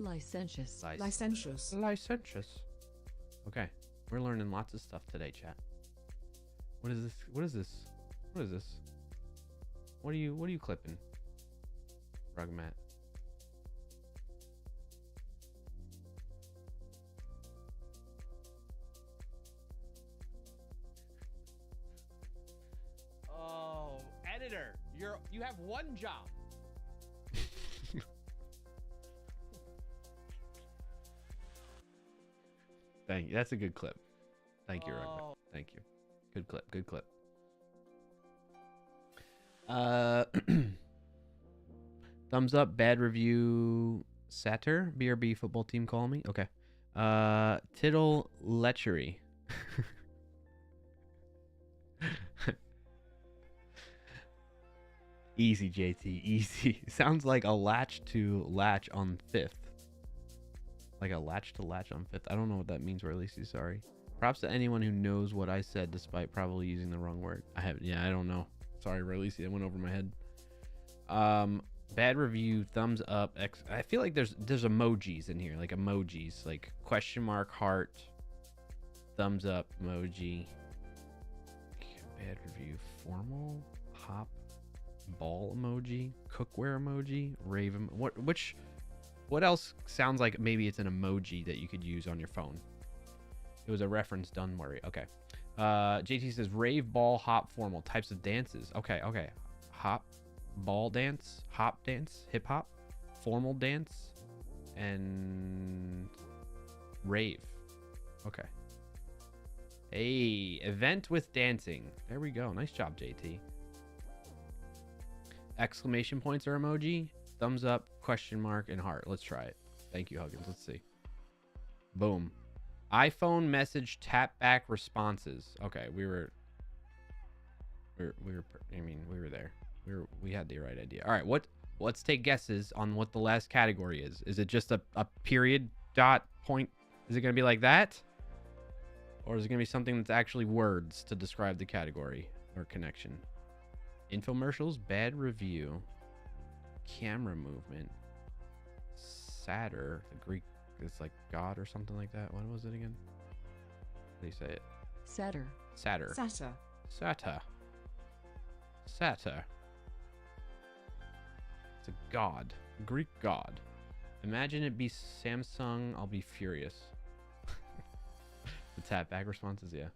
Licentious. Licentious. Licentious. Okay, we're learning lots of stuff today, chat. What is this? What is this? What is this? What are you clipping? Rugmat. Oh, editor, you have one job. Thank you. That's a good clip. Thank you, Rugmat. Thank you. Good clip. Good clip. Thumbs up. Bad review. Satyr. BRB football team calling me. Okay. Tittle lechery. Easy, JT. Easy. Sounds like a latch to latch on 5th. Like a latch to latch on 5th. I don't know what that means, or at least he's sorry. Props to anyone who knows what I said despite probably using the wrong word. I don't know. Sorry, Releasy. It went over my head. Bad review, thumbs up. I feel like there's emojis in here, like emojis, like question mark, heart, thumbs up, emoji. Bad review, formal, hop, ball emoji, cookware emoji, rave. What else sounds like maybe it's an emoji that you could use on your phone? It was a reference, don't worry. Okay. JT says rave, ball, hop, formal. Types of dances. Okay. Hop, ball dance, hop dance, hip hop, formal dance, and rave. Okay. Hey, event with dancing. There we go. Nice job, JT. Exclamation points are emoji. Thumbs up, question mark, and heart. Let's try it. Thank you, Huggins. Let's see. Boom. iPhone message tap back responses. Okay, we were there. We had the right idea. All right, let's take guesses on what the last category is. Is it just a period dot point? Is it going to be like that? Or is it going to be something that's actually words to describe the category or connection? Infomercials, bad review, camera movement, Satyr, the Greek, it's like God or something like that. What was it again? How do you say it? Satyr. Satyr. Satyr. Satyr. Satyr. It's a god. Greek god. Imagine it be Samsung, I'll be furious. The tap back responses, yeah.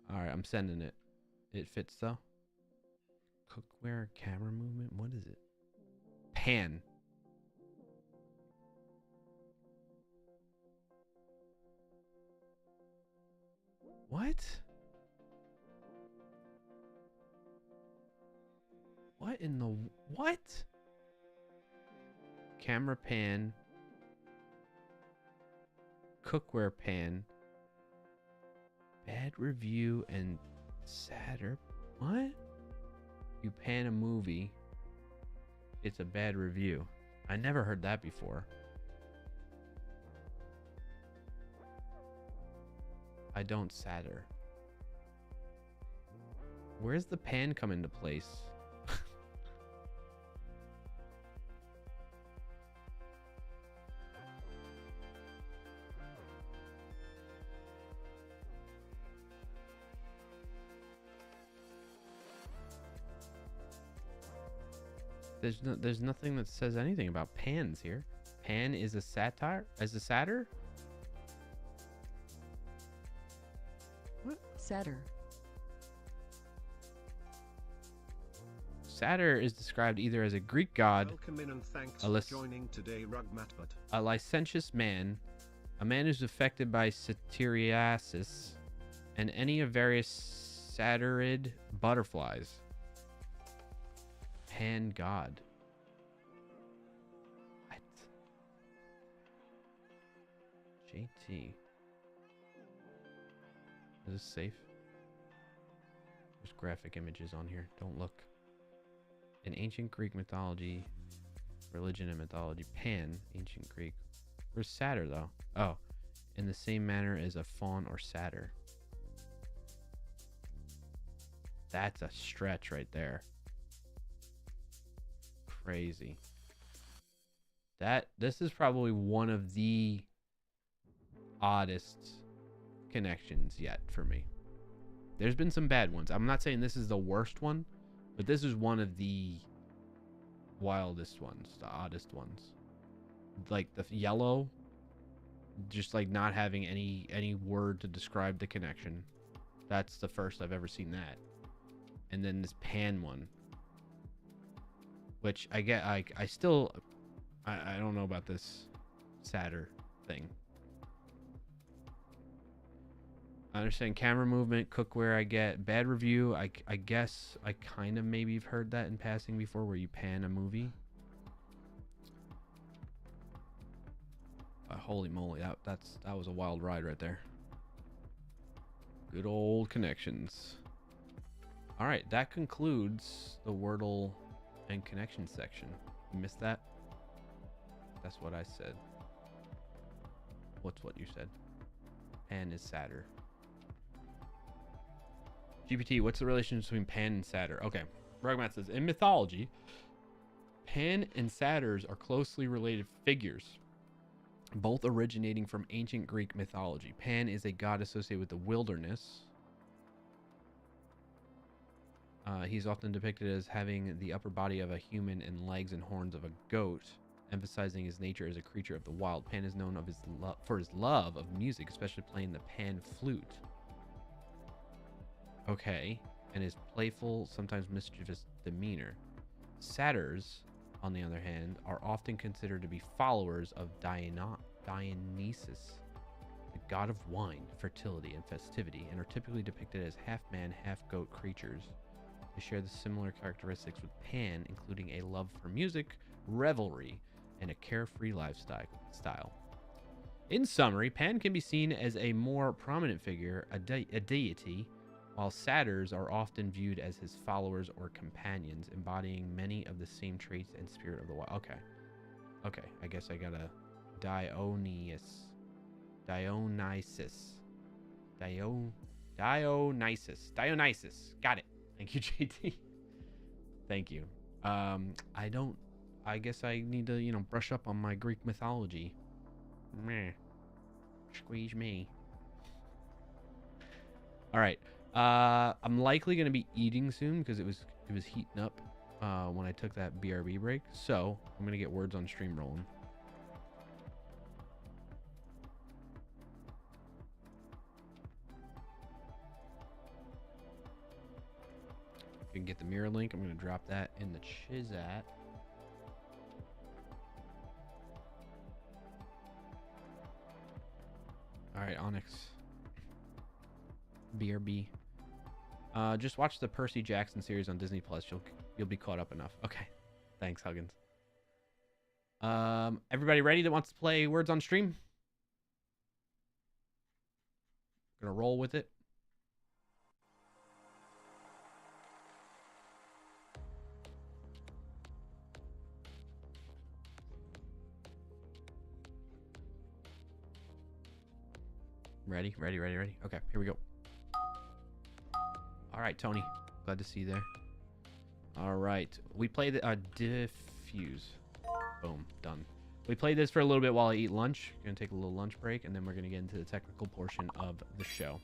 Alright, I'm sending it. It fits though. Cookware, camera movement, what is it? Pan. What? What in the what? Camera pan. Cookware pan. Bad review and Satyr. What? You pan a movie. It's a bad review. I never heard that before. I don't Satyr. Where's the pan come into place? There's nothing that says anything about pans here. Pan is a satire? As a satyr? What? Satyr. Satyr is described either as a Greek god, Welcome in and thanks for joining today, Rugmatbut. a licentious man, a man who's affected by satyriasis, and any of various satyrid butterflies. Pan god. What? JT. Is this safe? There's graphic images on here. Don't look. In ancient Greek mythology, religion and mythology, Pan, ancient Greek. Where's Satyr though? Oh, in the same manner as a faun or satyr. That's a stretch right there. Crazy. This is probably one of the oddest connections yet for me. There's been some bad ones. I'm not saying this is the worst one, but this is one of the wildest ones, the oddest ones. Like the yellow, just like not having any word to describe the connection. That's the first I've ever seen that. And then this pan one, which I get. I don't know about this sadder thing. I understand camera movement, cookware. I get bad review. I guess I kind of maybe have heard that in passing before, where you pan a movie. Holy moly, that was a wild ride right there. Good old connections. All right, that concludes the Wordle and connection section. You missed that? That's what I said. What's what you said? Pan is sadder. GPT, what's the relationship between Pan and Satyr? Okay, Rugmat says, in mythology, Pan and Satyrs are closely related figures, both originating from ancient Greek mythology. Pan is a god associated with the wilderness. He's often depicted as having the upper body of a human and legs and horns of a goat, emphasizing his nature as a creature of the wild. Pan is known for his love of music, especially playing the pan flute. Okay, and his playful, sometimes mischievous demeanor. Satyrs, on the other hand, are often considered to be followers of Dionysus, the god of wine, fertility, and festivity, and are typically depicted as half-man, half-goat creatures. They share the similar characteristics with Pan, including a love for music, revelry, and a carefree lifestyle. In summary, Pan can be seen as a more prominent figure, a deity, while satyrs are often viewed as his followers or companions, embodying many of the same traits and spirit of the wild. Okay, I guess I gotta Dionysus. Got it. Thank you, JT. Thank you. I guess I need to, brush up on my Greek mythology. Meh. Squeeze me. All right. I'm likely going to be eating soon because it was heating up when I took that BRB break. So I'm going to get words on stream rolling. If you can get the mirror link, I'm going to drop that in the Chizat. All right, Onyx. BRB. Just watch the Percy Jackson series on Disney Plus. You'll be caught up enough. Okay. Thanks, Huggins. Everybody ready that wants to play words on stream? Gonna roll with it. Ready? Okay, here we go. All right, Tony. Glad to see you there. All right. We play the diffuse. Boom. Done. We played this for a little bit while I eat lunch. Gonna take a little lunch break, and then we're gonna get into the technical portion of the show.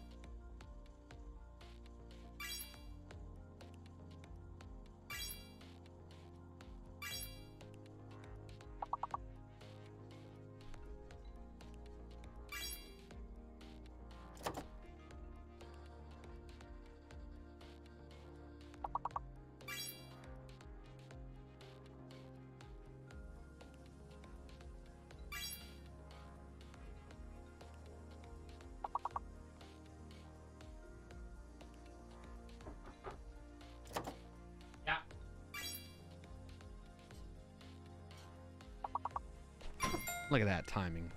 Look at that timing.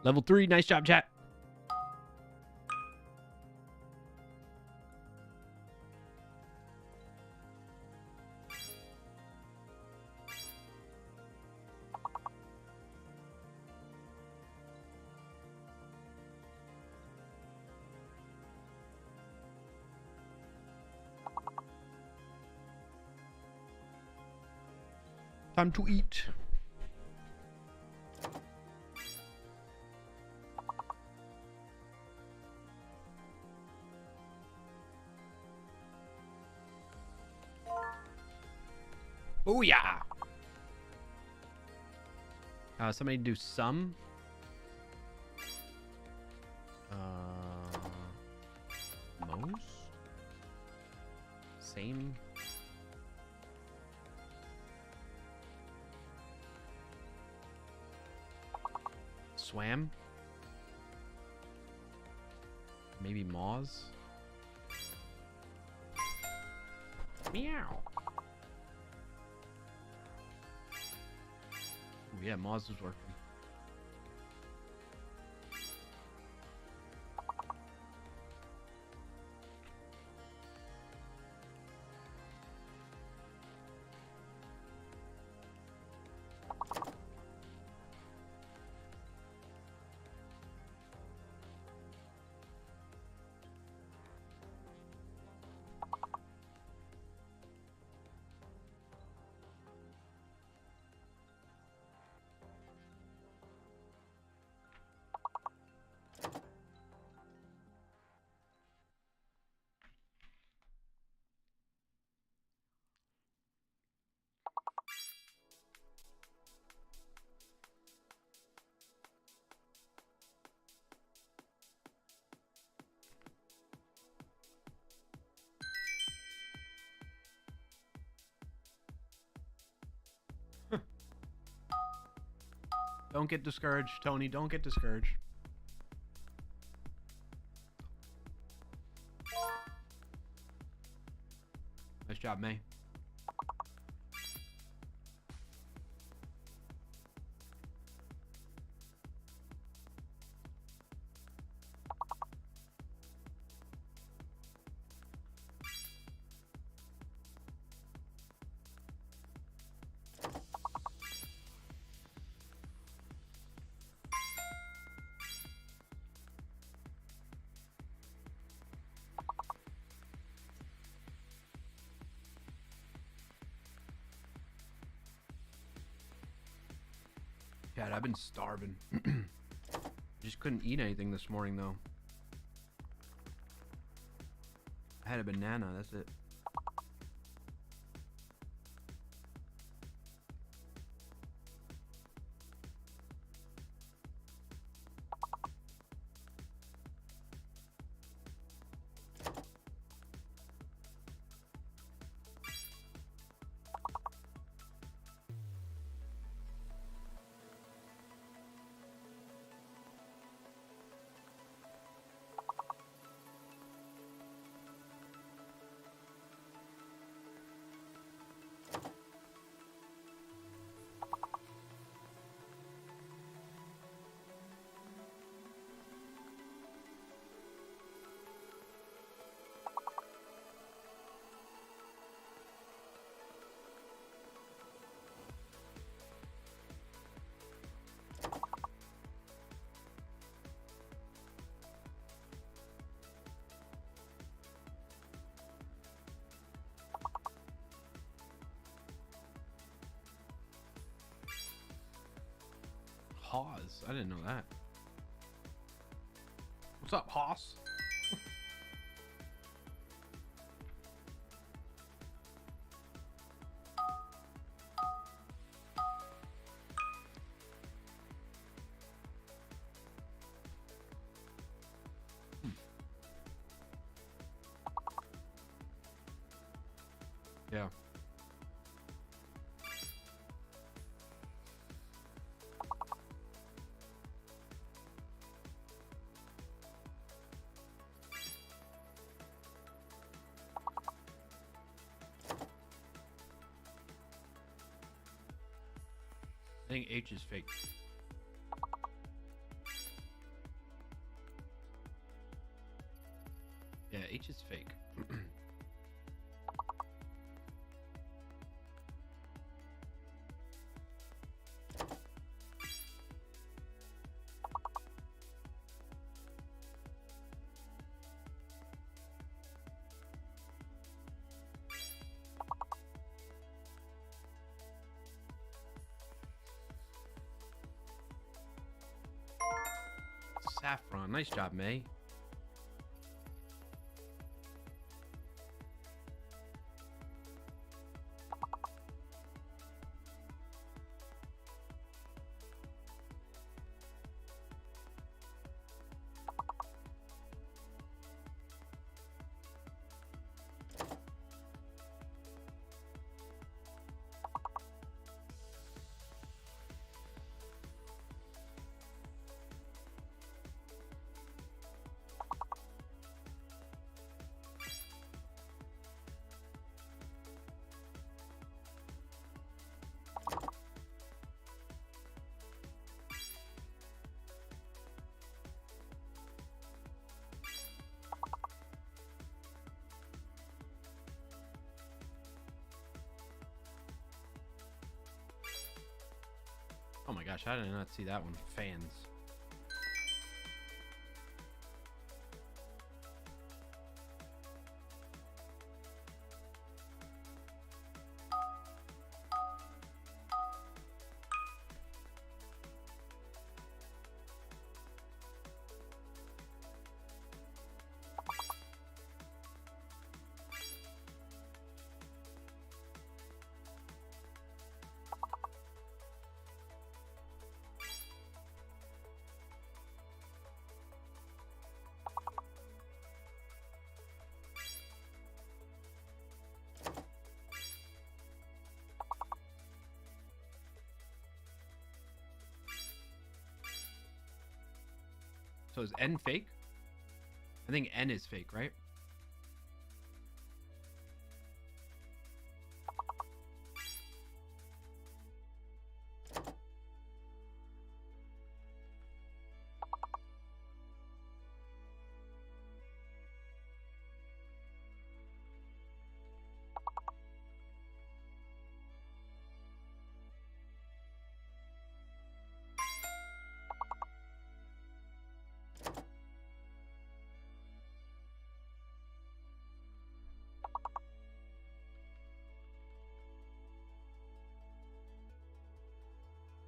Level 3. Nice job, chat. Time to eat. Booyah! Somebody do some. Most? Same. Swam? Maybe Moz? Meow. Ooh, yeah, Moz was working. Don't get discouraged, Tony. Don't get discouraged. Nice job, May. Chad, I've been starving. Just couldn't eat anything this morning, though. I had a banana, that's it. Haws? I didn't know that. What's up, Haas? Yeah. I think H is fake. H is fake. Saffron. Nice job, May. Oh my gosh, how did I not see that one? Fans. So is N fake? I think N is fake, right?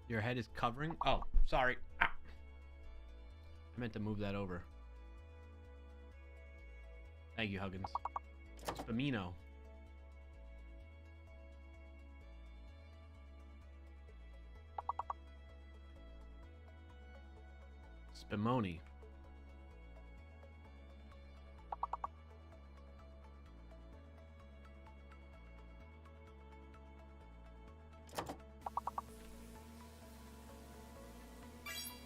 Your head is covering? Oh, sorry. Ah. I meant to move that over. Thank you, Huggins. Spamino. Spumoni.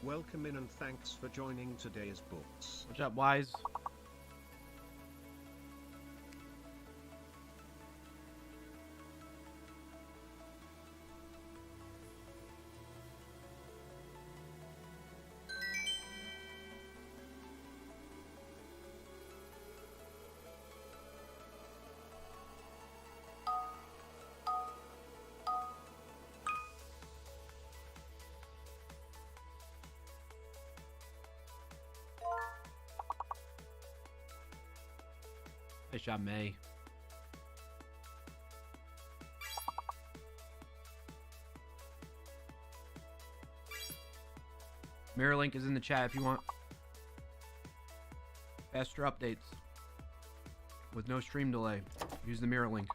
Welcome in and thanks for joining today's books. What's up, Wise? Nice job, May. Mirror link is in the chat if you want faster updates with no stream delay. Use the mirror link.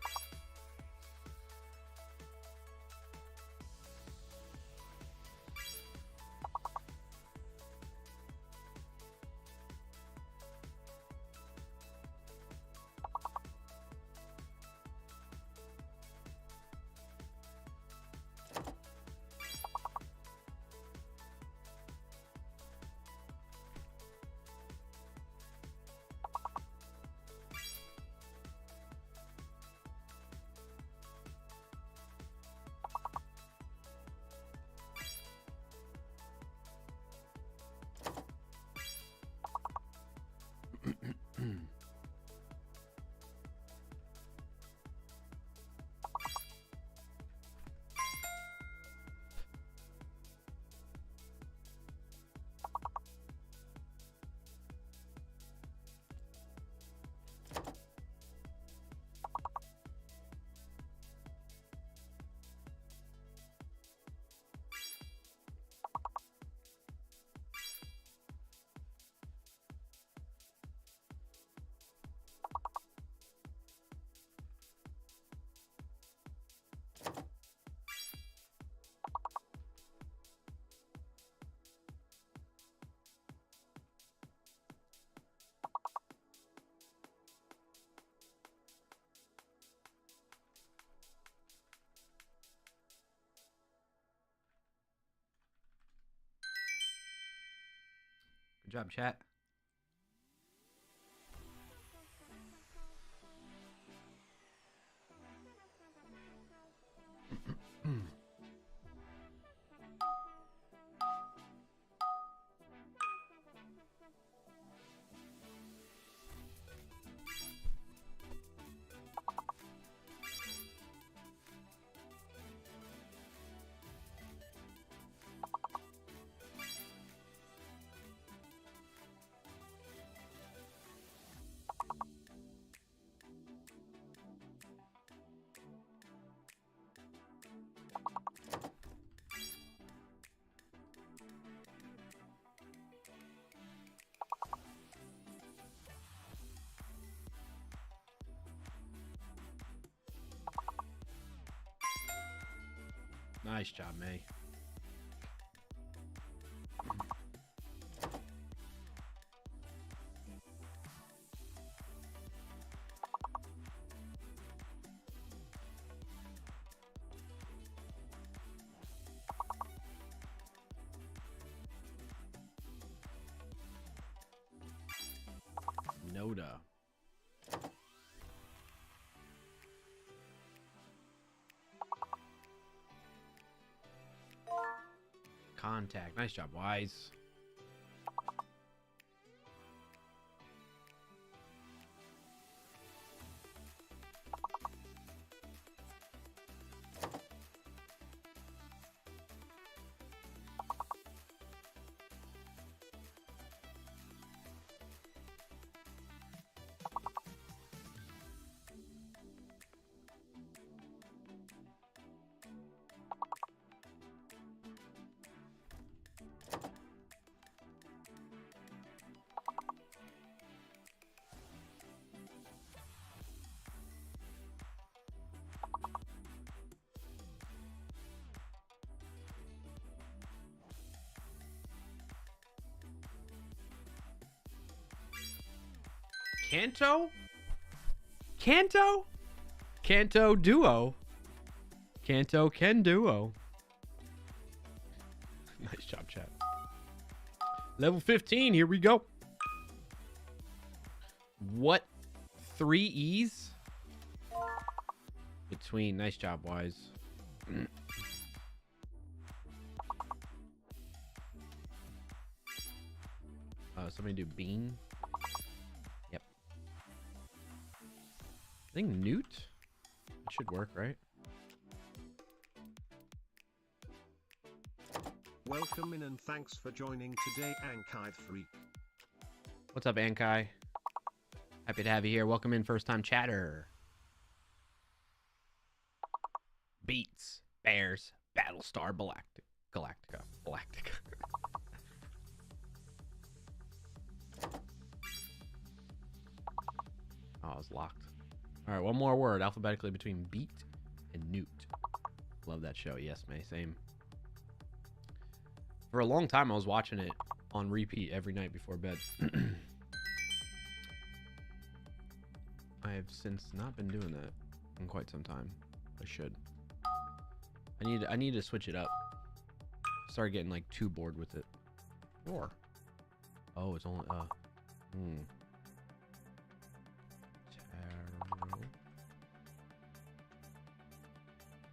Good job, chat. Nice job, May. Noda. Contact. Nice job, Wise. Kanto? Kanto? Kanto Duo. Kanto Ken Duo. Nice job, chat. Level 15, here we go. What 3 E's? Between. Nice job, Wise. Somebody do bean. Yep. I think newt. It should work, right? Welcome in and thanks for joining today, Ankai Freak. What's up, Ankai? Happy to have you here. Welcome in, first time chatter. Beats, Bears, Battlestar Galactica. Oh, I was locked. All right, one more word alphabetically between beat and newt. Love that show. Yes, May, same. For a long time, I was watching it on repeat every night before bed. I have since not been doing that in quite some time. I should. I need to switch it up. Started getting like too bored with it. Or, oh, it's only Tarot.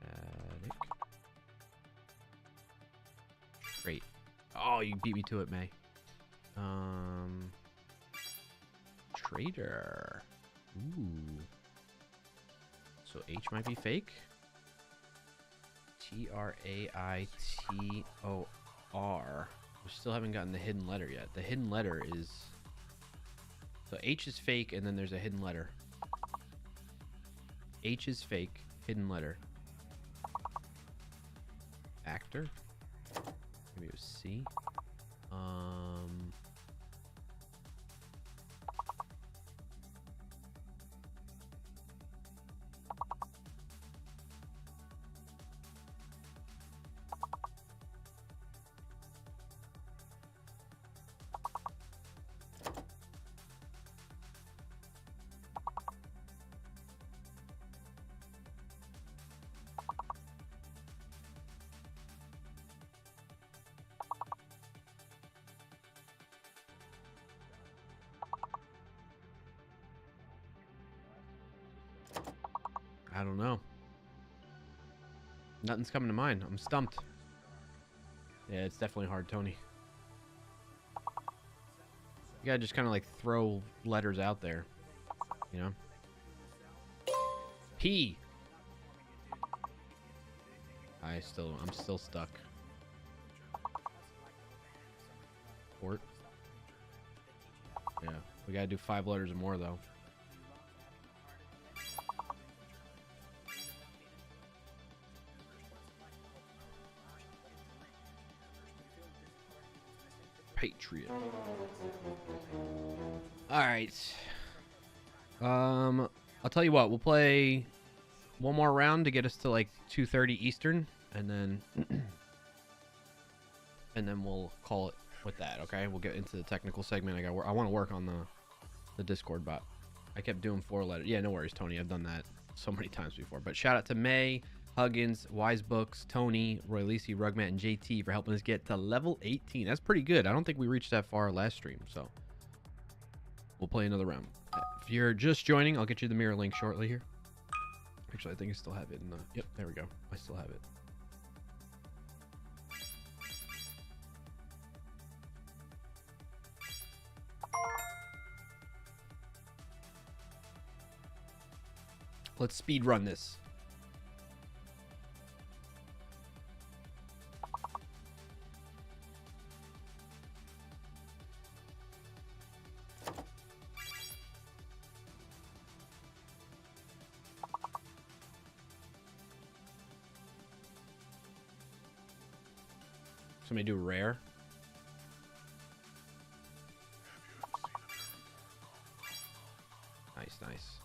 Attic. Great. Oh, you beat me to it, May. Trader. Ooh. So H might be fake. Traitor. We still haven't gotten the hidden letter yet. The hidden letter is... So H is fake, and then there's a hidden letter. H is fake, hidden letter. Actor? Maybe it was C. I don't know. Nothing's coming to mind. I'm stumped. Yeah, it's definitely hard, Tony. You gotta just kind of like throw letters out there, you know? P. I'm still stuck. Port. Yeah, we gotta do 5 letters or more though. Patriot. All right. I'll tell you what. We'll play one more round to get us to like 2:30 Eastern, and then we'll call it with that. Okay. We'll get into the technical segment. I want to work on the Discord bot. I kept doing 4 letters. Yeah, no worries, Tony. I've done that so many times before. But shout out to May, Huggins, Wise Books, Tony, Roy Lisi, Rugmat, and JT for helping us get to level 18. That's pretty good. I don't think we reached that far last stream, so we'll play another round. If you're just joining, I'll get you the mirror link shortly here. Actually, I think I still have it in the... Yep, there we go. I still have it. Let's speed run this. Somebody do rare. Nice, nice.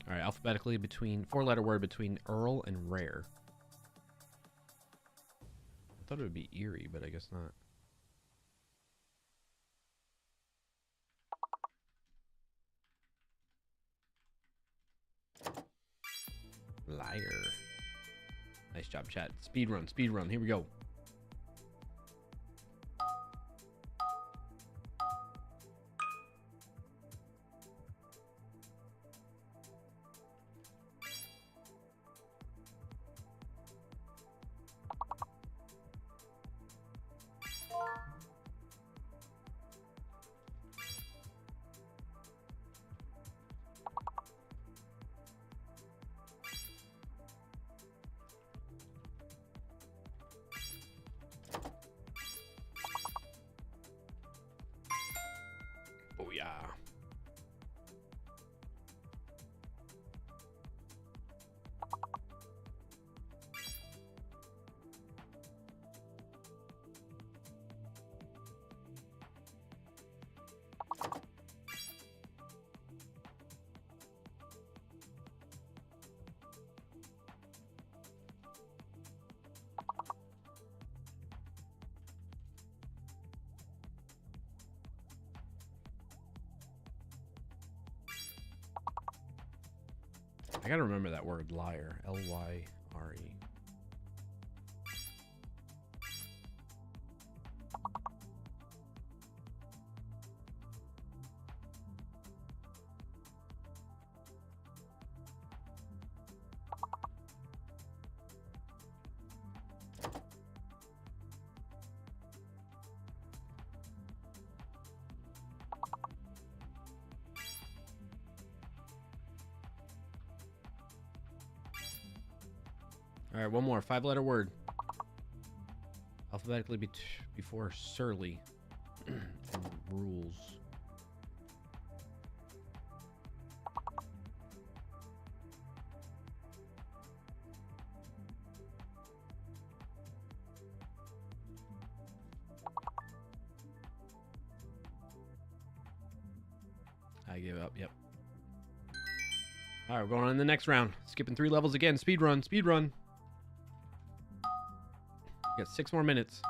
All right, alphabetically between 4-letter word between Earl and rare. I thought it would be eerie, but I guess not. Liar. Nice job, chat. Speed run, speed run. Here we go. Oh yeah. I gotta remember that word, liar. L-Y-R-E. All right, one more 5-letter word. Alphabetically before surly and rules. I give up. Yep. All right, we're going on to the next round. Skipping 3 levels again. Speed run. Speed run. We got 6 more minutes.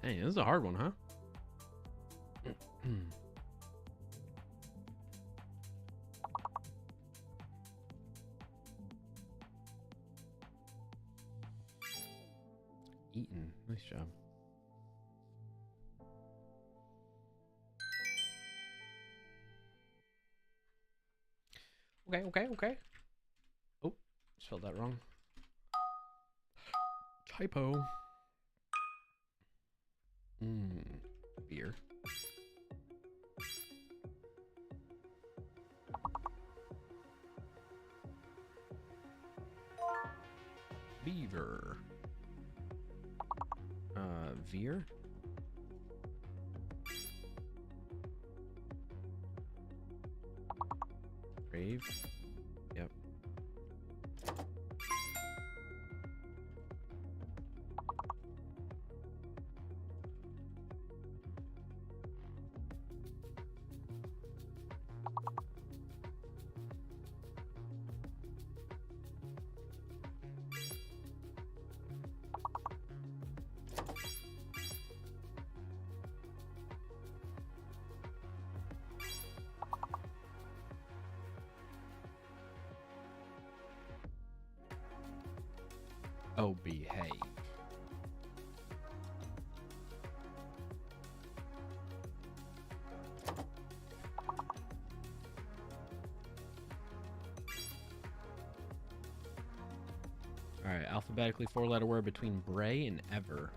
Hey, this is a hard one, huh? Eaton. Nice job. Okay. Oh, spelled that wrong. Typo. Beer. Beaver. Veer. Grave. Yep. Oh, behave. All right, alphabetically 4-letter word between Bray and Ever.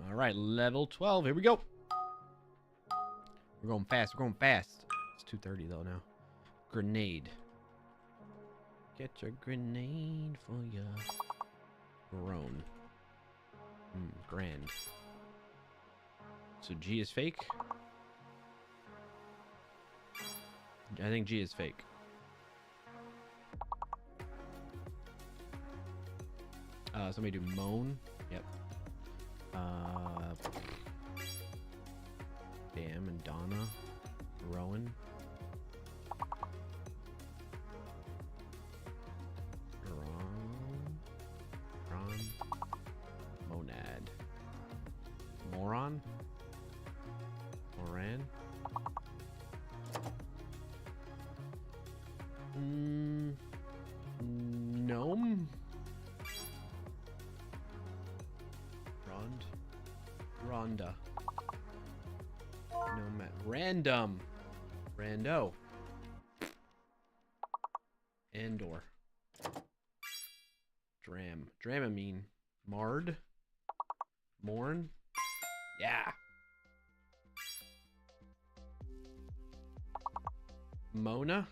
All right, level 12. Here we go. We're going fast. We're going fast. It's 2:30 though now. Grenade. Get your grenade for ya. Groan. Grand. So G is fake. I think G is fake. Somebody do moan. Yep. Damn and Donna. Rowan. Ron. Monad. Moron. Moran. Gnome. Rhonda. Nomad. Random. Rando. Andor. Dramamine. Mard. Morn. Yeah. Mona.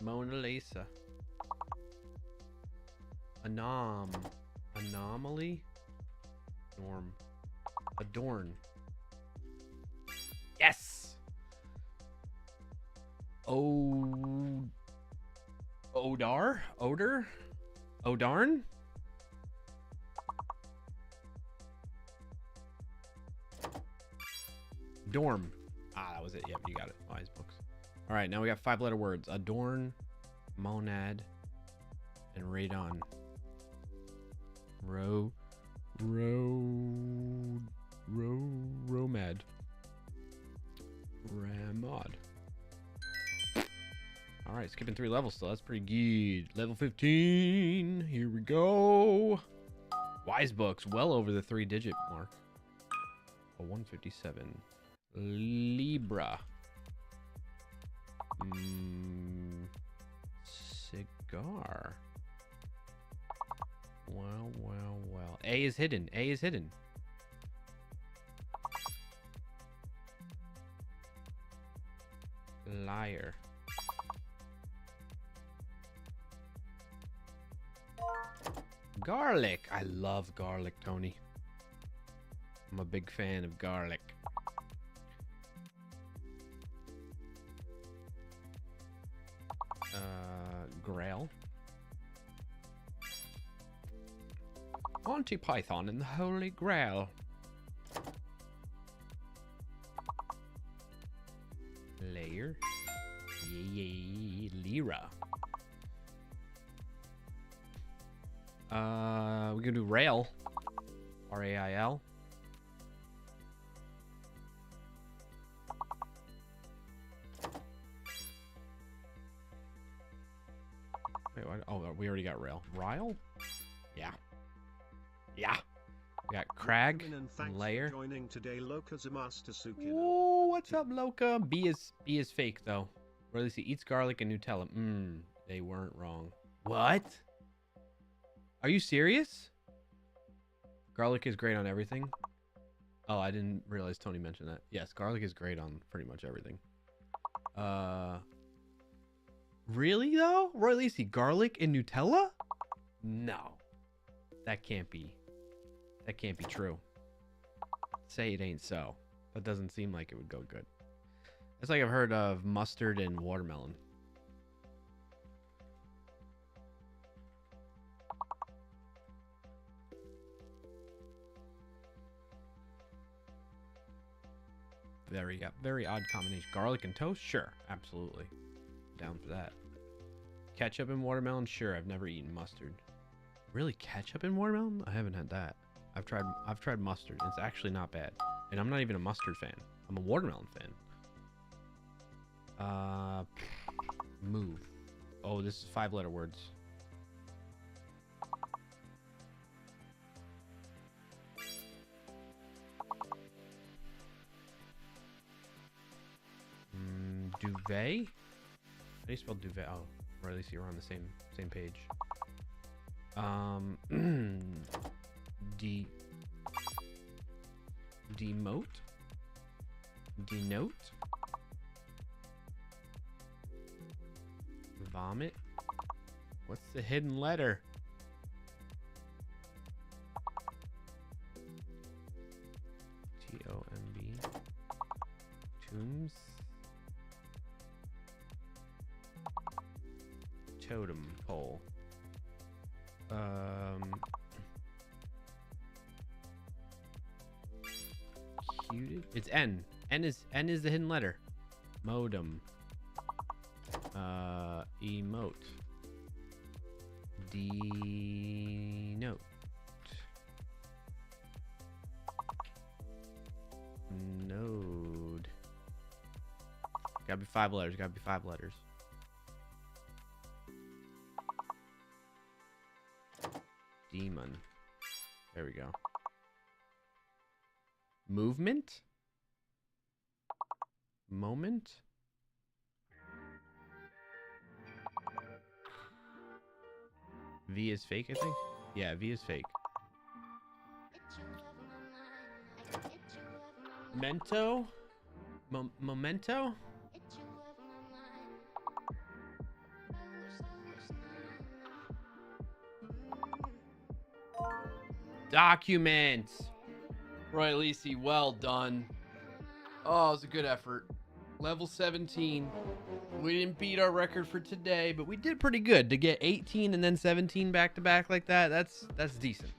Mona Lisa. Anomaly. Norm. Adorn. Yes. Odar. Odarn. Dorm. That was it. Yep, you got it. Wise books. All right, now we got 5-letter words. Adorn, monad, and radon. Romad. Ramad. All right, skipping 3 levels still. That's pretty good. Level 15. Here we go. Wise books, well over the 3-digit mark. A 157. Libra. Cigar. Well, well, well. A is hidden. A is hidden. Liar. Garlic. I love garlic, Tony. I'm a big fan of garlic. Grail. Monty Python and the Holy Grail. Layer. Yay, lira. We're gonna do rail. R-A-I-L. Wait, what? Oh, we already got rail. Ryle? Yeah. Yeah. We got crag and layer. Joining today, Loka's master Suki. Oh, what's up, Loka? B is fake though. Or at least he eats garlic and Nutella. They weren't wrong. What? Are you serious? Garlic is great on everything. Oh, I didn't realize Tony mentioned that. Yes, garlic is great on pretty much everything. Really though? Roy Lacey, garlic and Nutella? No. That can't be true. Say it ain't so. That doesn't seem like it would go good. It's like I've heard of mustard and watermelon. Very odd combination. Garlic and toast? Sure, absolutely. Down for that. Ketchup and watermelon? Sure, I've never eaten mustard. Really, ketchup and watermelon? I haven't had that. I've tried mustard. It's actually not bad. And I'm not even a mustard fan. I'm a watermelon fan. Move. Oh, this is 5-letter words. Duvet? How do you spell duvet? Oh, or at least you're on the same page. Demote? Denote? Vomit? What's the hidden letter? T-O-M-B. Tombs? Totem pole. Cuted? It's N. N is the hidden letter. Modem. Emote. Denote. Node. Gotta be 5 letters. Gotta be 5 letters. Demon. There we go. Movement? Moment? V is fake, I think? Yeah, V is fake. Memento? Memento? Document. Roy Lacey, well done. Oh, it was a good effort. Level 17. We didn't beat our record for today, but we did pretty good to get 18 and then 17 back to back like that. That's decent.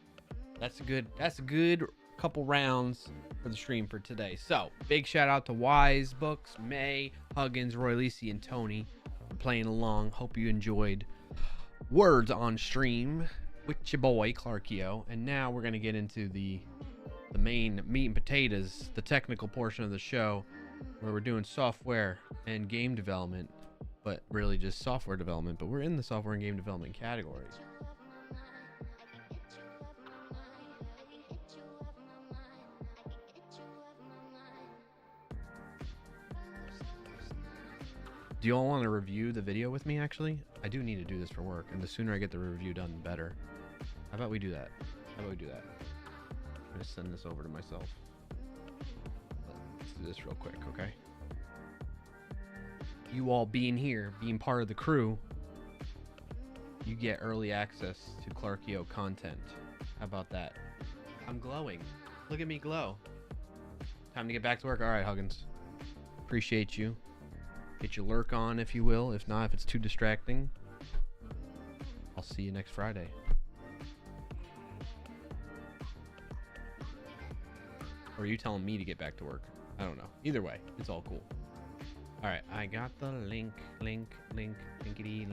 That's a good couple rounds for the stream for today. So big shout out to Wise Books, May, Huggins, Roy Lacey, and Tony for playing along. Hope you enjoyed Words on Stream with your boy Clarkio. And now we're gonna get into the main meat and potatoes, the technical portion of the show, where we're doing software and game development, but really just software development, but we're in the software and game development categories. Do you all want to review the video with me, actually? I do need to do this for work, and the sooner I get the review done, the better. How about we do that? I'm going to send this over to myself. Let's do this real quick, okay? You all being here, being part of the crew, you get early access to Clarkio content. How about that? I'm glowing. Look at me glow. Time to get back to work. All right, Huggins. Appreciate you. Get your lurk on, if you will. If not, if it's too distracting, I'll see you next Friday. Or are you telling me to get back to work? I don't know. Either way, it's all cool. All right, I got the link, linkity, link, linkity,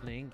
linky, link.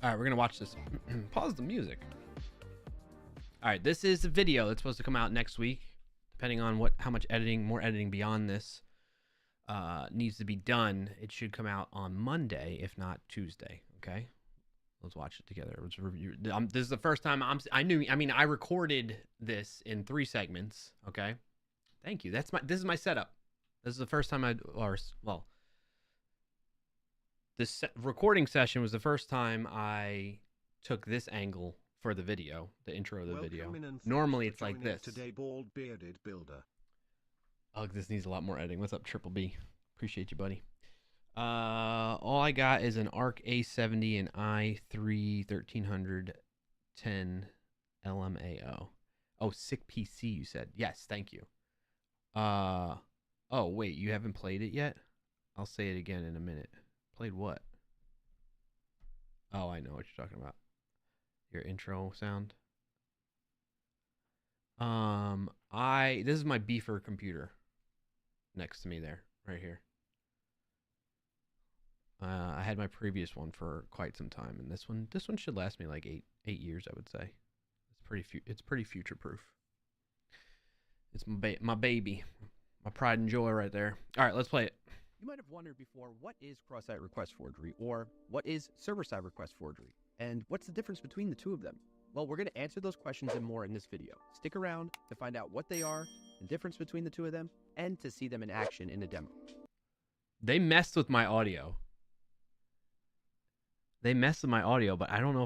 All right, we're gonna watch this. Pause the music. All right, this is a video that's supposed to come out next week, depending on how much more editing beyond this needs to be done. It should come out on Monday, if not Tuesday. Okay, let's watch it together. Let's review. This is the first time I recorded this in 3 segments. Okay, thank you. This is my setup. This is the first time this recording session was the first time I took this angle for the video, the intro of the video. Normally it's like this. Today, bald bearded builder. Oh, this needs a lot more editing. What's up, Triple B? Appreciate you, buddy. All I got is an ARC A70 and i3 1310 LMAO. Oh, sick PC, you said. Yes, thank you. Oh, wait, you haven't played it yet? I'll say it again in a minute. Played what? Oh, I know what you're talking about. Your intro sound. This is my beefer computer next to me there, right here. I had my previous one for quite some time, and this one should last me like eight years, I would say. It's pretty future proof. It's my baby, my pride and joy right there. All right, let's play it. You might have wondered before, what is cross-site request forgery, or what is server-side request forgery, and what's the difference between the two of them? Well, we're going to answer those questions and more in this video. Stick around to find out what they are, the difference between the two of them, and to see them in action in a demo. They messed with my audio. But I don't know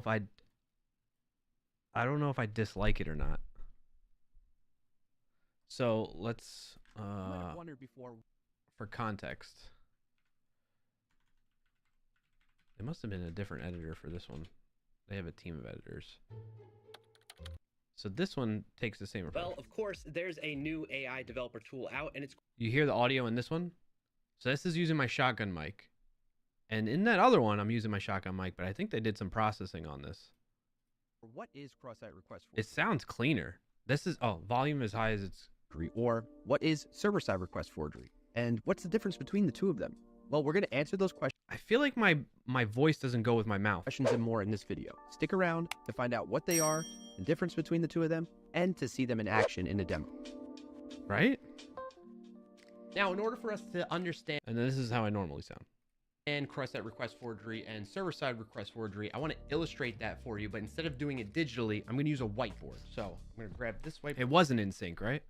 if I dislike it or not. So let's You might have wondered before. For context, it must have been a different editor for this one. They have a team of editors. So this one takes the same approach. Well, of course, there's a new AI developer tool out, and it's... You hear the audio in this one? So this is using my shotgun mic. And in that other one, I'm using my shotgun mic, but I think they did some processing on this. What is cross-site request forgery? It sounds cleaner. This is, volume as high as it's... Or what is server-side request forgery? And what's the difference between the two of them? Well, we're going to answer those questions. I feel like my voice doesn't go with my mouth. Questions and more in this video. Stick around to find out what they are, the difference between the two of them, and to see them in action in a demo. Right? Now, in order for us to understand And this is how I normally sound. cross-site request forgery and server-side request forgery, I want to illustrate that for you, but instead of doing it digitally, I'm going to use a whiteboard. So I'm going to grab this whiteboard. It wasn't in sync, right?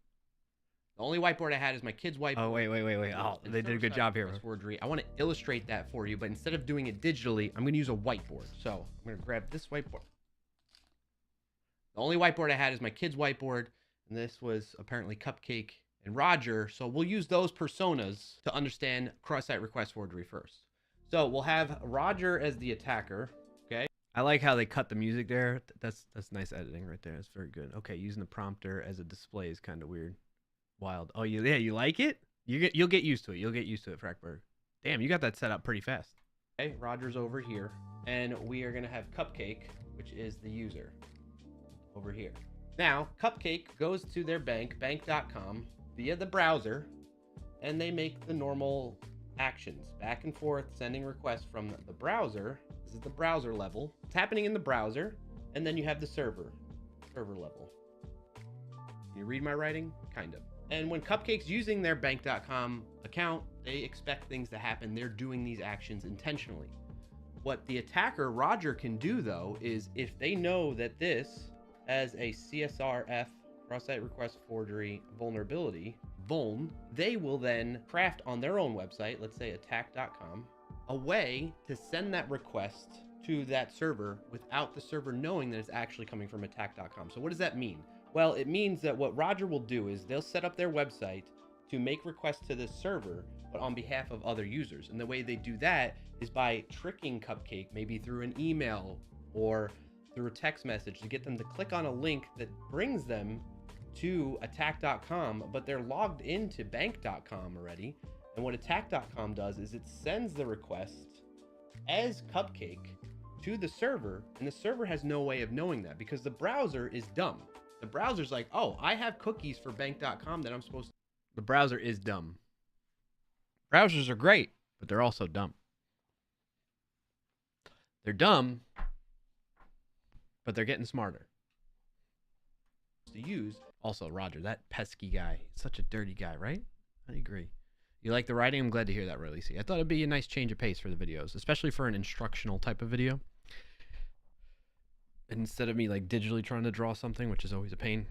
The only whiteboard I had is my kid's whiteboard. Oh, wait. Oh, they did a good job here. Forgery. I want to illustrate that for you, but instead of doing it digitally, I'm going to use a whiteboard. So I'm going to grab this whiteboard. The only whiteboard I had is my kid's whiteboard, and this was apparently Cupcake and Roger. So we'll use those personas to understand cross-site request forgery first. So we'll have Roger as the attacker. Okay. I like how they cut the music there. That's nice editing right there. That's very good. Okay, using the prompter as a display is kind of weird. Wild. Oh, you like it? You'll get used to it. You'll get used to it, Frackberg. Damn, you got that set up pretty fast. Okay, Roger's over here, and we are gonna have Cupcake, which is the user, over here. Now, Cupcake goes to their bank, bank.com, via the browser, and they make the normal actions, back and forth, sending requests from the browser. This is the browser level. It's happening in the browser, and then you have the server level. You read my writing? Kind of. And when Cupcake's using their bank.com account, they expect things to happen. They're doing these actions intentionally. What the attacker, Roger, can do, though, is if they know that this has a CSRF, cross-site request forgery vulnerability, vuln, they will then craft on their own website, let's say attack.com, a way to send that request to that server without the server knowing that it's actually coming from attack.com. So what does that mean? Well, it means that what Roger will do is they'll set up their website to make requests to this server, but on behalf of other users. And the way they do that is by tricking Cupcake, maybe through an email or through a text message, to get them to click on a link that brings them to attack.com, but they're logged into bank.com already. And what attack.com does is it sends the request as Cupcake to the server, and the server has no way of knowing that because the browser is dumb. The browser's like, oh, I have cookies for bank.com that I'm supposed to. The browser is dumb. Browsers are great, but they're also dumb. They're dumb, but they're getting smarter. To use. Also, Roger, that pesky guy, such a dirty guy, right? I agree. You like the writing? I'm glad to hear that, Releasy. I thought it'd be a nice change of pace for the videos, especially for an instructional type of video. Instead of me like digitally trying to draw something, which is always a pain,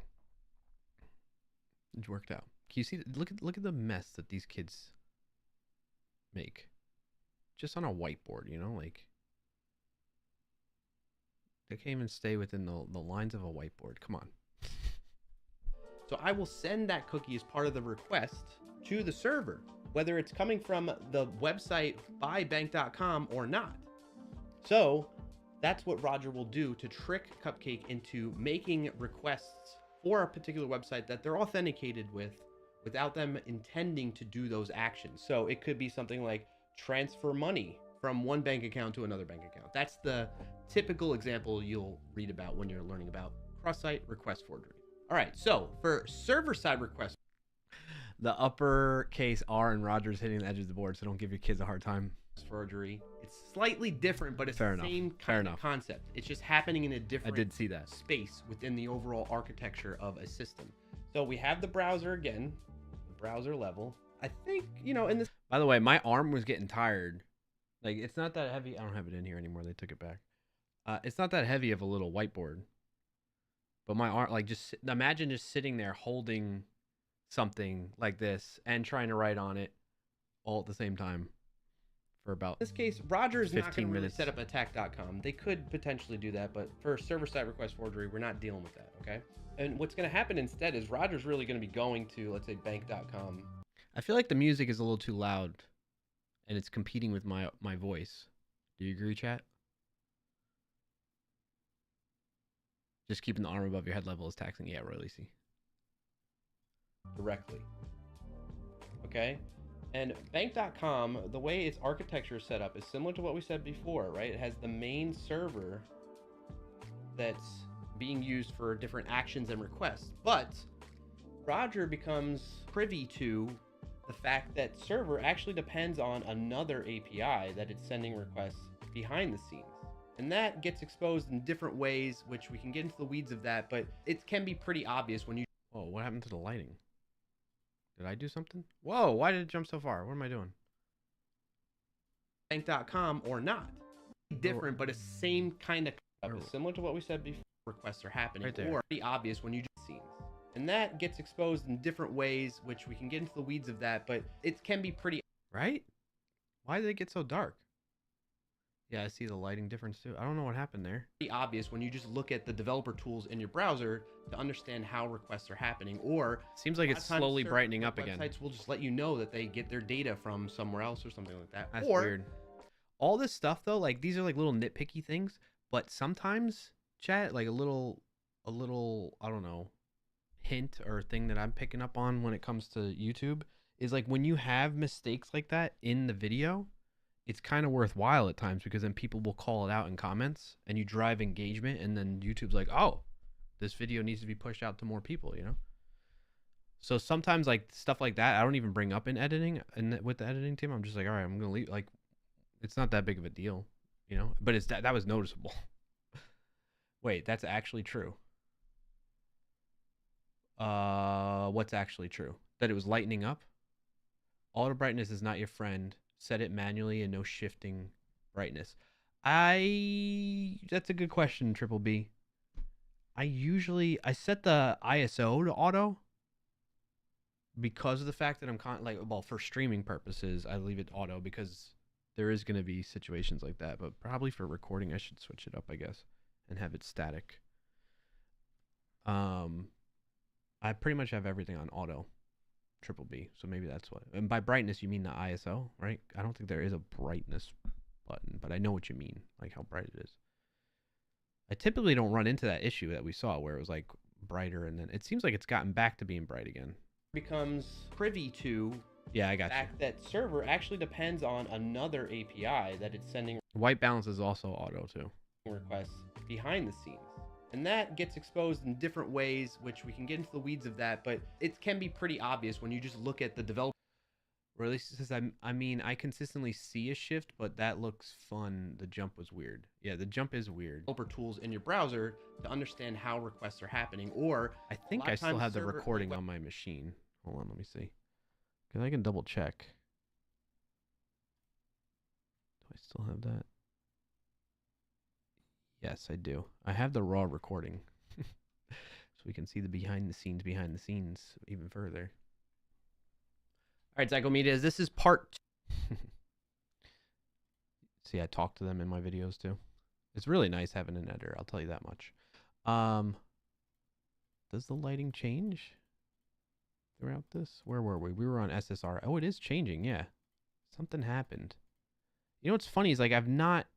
it worked out. Can you see? Look at the mess that these kids make, just on a whiteboard. You know, like they can't even stay within the lines of a whiteboard. Come on. So I will send that cookie as part of the request to the server, whether it's coming from the website by bank.com or not. So that's what Roger will do to trick Cupcake into making requests for a particular website that they're authenticated with without them intending to do those actions. So it could be something like transfer money from one bank account to another bank account. That's the typical example you'll read about when you're learning about cross-site request forgery. All right, so for server-side request, the uppercase R and Roger's hitting the edge of the board, so don't give your kids a hard time. Forgery. It's slightly different, but it's the same kind of concept. It's just happening in a different space within the overall architecture of a system. So we have the browser again, the browser level. I think, you know, in this... By the way, my arm was getting tired. Like, it's not that heavy. I don't have it in here anymore. They took it back. It's not that heavy of a little whiteboard. But my arm, like, just imagine just sitting there holding something like this and trying to write on it all at the same time. For about, in this case, Roger's not going to really set up attack.com. They could potentially do that, but for server-side request forgery, we're not dealing with that, okay? And what's going to happen instead is Roger's really going to be going to, let's say, bank.com. I feel like the music is a little too loud, and it's competing with my voice. Do you agree, chat? Just keeping the arm above your head level is taxing. Yeah, really, see. Directly. Okay? And bank.com, the way its architecture is set up is similar to what we said before, right? It has the main server that's being used for different actions and requests. But Roger becomes privy to the fact that server actually depends on another API that it's sending requests behind the scenes. And that gets exposed in different ways, which we can get into the weeds of that, but it can be pretty obvious when you... Oh, what happened to the lighting? Did I do something? Whoa, why did it jump so far? What am I doing? Bank.com or not. Different, but it's same kind of similar to what we said before. Requests are happening right there. Or pretty obvious when you do scenes. And that gets exposed in different ways, which we can get into the weeds of that, but it can be pretty... Right? Why did it get so dark? Yeah, I see the lighting difference too. I don't know what happened there. Pretty obvious when you just look at the developer tools in your browser to understand how requests are happening, or seems like it's slowly brightening up again. Websites will just let you know that they get their data from somewhere else or something like that. That's weird. All this stuff though, like these are like little nitpicky things, but sometimes, chat, like a little, I don't know, hint or thing that I'm picking up on when it comes to YouTube is like when you have mistakes like that in the video, it's kind of worthwhile at times because then people will call it out in comments and you drive engagement, and then YouTube's like, oh, this video needs to be pushed out to more people, you know? So sometimes like stuff like that, I don't even bring up in editing, and with the editing team, I'm just like, all right, I'm going to leave. Like, it's not that big of a deal, you know? But it's that was noticeable. Wait, that's actually true. What's actually true? That it was lightening up? Auto brightness is not your friend. Set it manually and no shifting brightness. That's a good question, Triple B. I set the ISO to auto because of the fact that I'm well, for streaming purposes, I leave it auto because there is going to be situations like that, but probably for recording, I should switch it up, I guess, and have it static. I pretty much have everything on auto, Triple B, so maybe that's what. And by brightness, you mean the ISO, right? I don't think there is a brightness button, but I know what you mean, like how bright it is. I typically don't run into that issue that we saw where it was like brighter, and then it seems like it's gotten back to being bright again. Becomes privy to the fact that server actually depends on another API that it's sending. White balance is also auto too. Requests behind the scenes. And that gets exposed in different ways, which we can get into the weeds of that, but it can be pretty obvious when you just look at the developer. Or at least it says, I mean, I consistently see a shift, but that looks fun. The jump was weird. Yeah, the jump is weird. Developer tools in your browser to understand how requests are happening, or I think I still have the recording on my machine. Hold on, let me see. Because I can double check. Do I still have that? Yes, I do. I have the raw recording. So we can see the behind the scenes even further. All right, Zygomedia, this is part 2. See, I talk to them in my videos too. It's really nice having an editor, I'll tell you that much. Does the lighting change throughout this? Where were we? We were on SSR. Oh, it is changing, yeah. Something happened. You know what's funny is like I've not...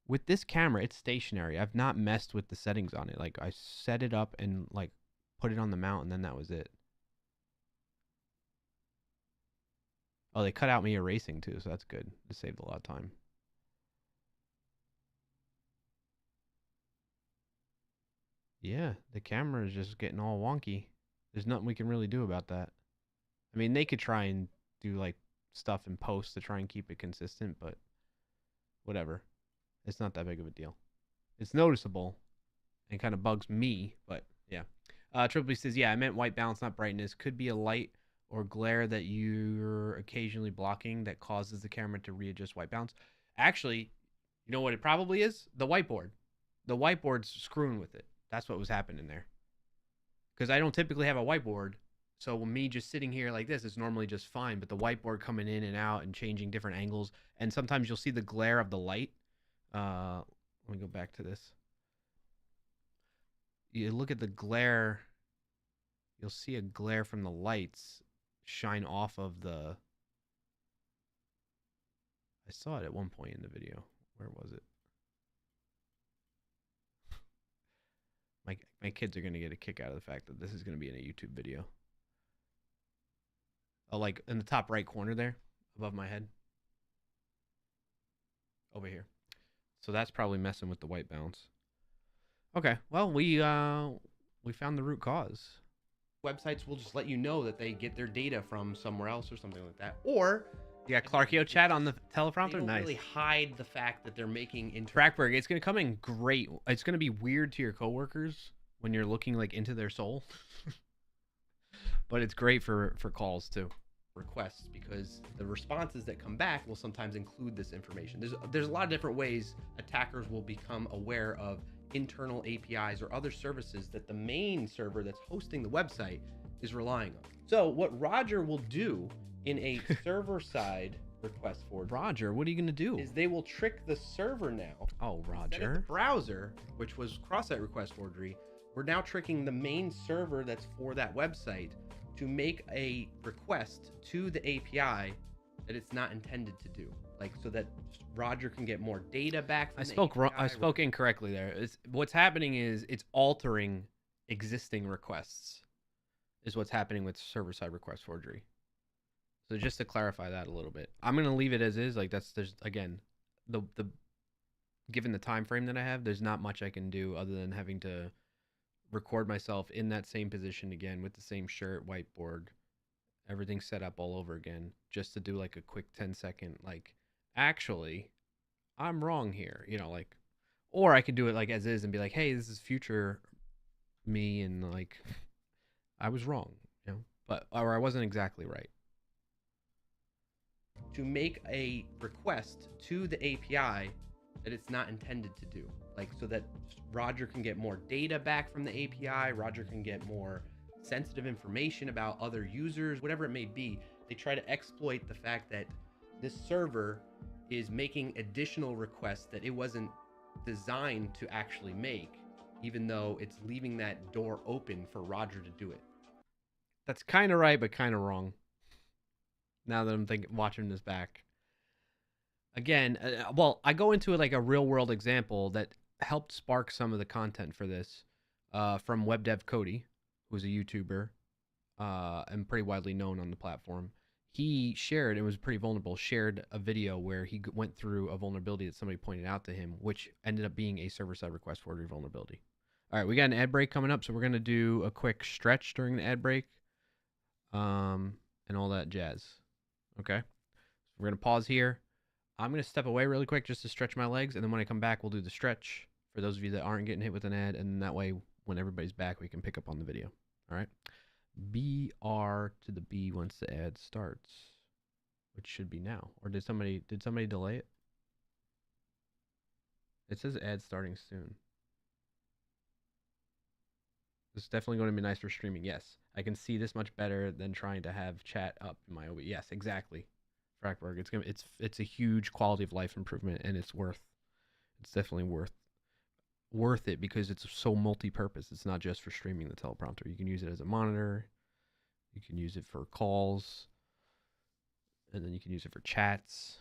With this camera, it's stationary. I've not messed with the settings on it. Like, I set it up and, like, put it on the mount, and then that was it. Oh, they cut out me erasing, too, so that's good. It saved a lot of time. Yeah, the camera is just getting all wonky. There's nothing we can really do about that. I mean, they could try and do, like, stuff in post to try and keep it consistent, but whatever. It's not that big of a deal. It's noticeable and kind of bugs me, but yeah. Triple B says, yeah, I meant white balance, not brightness. Could be a light or glare that you're occasionally blocking that causes the camera to readjust white balance. Actually, you know what it probably is? The whiteboard. The whiteboard's screwing with it. That's what was happening there. Because I don't typically have a whiteboard, so when me just sitting here like this is normally just fine, but the whiteboard coming in and out and changing different angles, and sometimes you'll see the glare of the light. Let me go back to this. You look at the glare, you'll see a glare from the lights shine off of the... I saw it at one point in the video. Where was it? My kids are going to get a kick out of the fact that this is going to be in a YouTube video. Oh, like in the top right corner there, above my head. Over here. So that's probably messing with the white balance. Okay, well, we found the root cause. Websites will just let you know that they get their data from somewhere else or something like that. Or you got Clarkio chat on the teleprompter. They don't really hide the fact that they're making Trackberg. It's gonna come in great. It's gonna be weird to your coworkers when you're looking like into their soul. But it's great for calls too. Requests, because the responses that come back will sometimes include this information. There's a lot of different ways attackers will become aware of internal APIs or other services that the main server that's hosting the website is relying on. So what Roger will do in a server-side request forgery, Roger, what are you going to do? Is they will trick the server now. Oh, Roger. The browser, which was cross-site request forgery, we're now tricking the main server that's for that website to make a request to the API that it's not intended to do, like so that Roger can get more data back from I spoke incorrectly there. What's happening is it's altering existing requests is what's happening with server-side request forgery. So just to clarify that a little bit, I'm going to leave it as is. Like there's again, given the time frame that I have, there's not much I can do other than having to record myself in that same position again with the same shirt, whiteboard, everything set up all over again, just to do like a quick 10-second, like, actually, I'm wrong here, you know, like, or I could do it like as is and be like, hey, this is future me, and like, I was wrong, you know, or I wasn't exactly right. To make a request to the API that it's not intended to do, like, so that Roger can get more data back from the API, Roger can get more sensitive information about other users, whatever it may be. They try to exploit the fact that this server is making additional requests that it wasn't designed to actually make, even though it's leaving that door open for Roger to do it. That's kind of right, but kind of wrong. Now that I'm watching this back. Again, well, I go into it like a real world example that helped spark some of the content for this from WebDev Cody, who's a YouTuber and pretty widely known on the platform. He shared, it was pretty vulnerable, shared a video where he went through a vulnerability that somebody pointed out to him, which ended up being a server-side request forwarding vulnerability. All right, we got an ad break coming up, so we're going to do a quick stretch during the ad break and all that jazz. Okay? We're going to pause here. I'm going to step away really quick just to stretch my legs, and then when I come back, we'll do the stretch for those of you that aren't getting hit with an ad, and that way, when everybody's back, we can pick up on the video. All right? BR to the B once the ad starts, which should be now. Or did somebody delay it? It says ad starting soon. This is definitely going to be nice for streaming. Yes, I can see this much better than trying to have chat up in my OBS. Yes, exactly. Frackberg, it's a huge quality of life improvement, and it's definitely worth it because it's so multi-purpose. It's not just for streaming the teleprompter. You can use it as a monitor, you can use it for calls, and then you can use it for chats,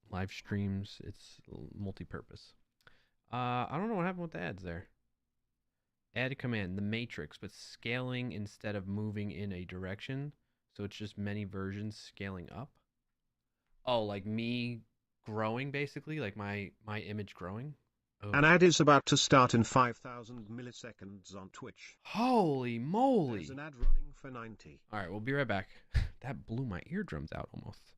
live streams. It's multi-purpose. I don't know what happened with the ads there. Add command, the matrix, but scaling instead of moving in a direction. So it's just many versions scaling up. Oh, like me growing, basically, like my image growing. Oh. An ad is about to start in 5,000 milliseconds on Twitch. Holy moly. There's an ad running for 90. All right, we'll be right back. That blew my eardrums out almost.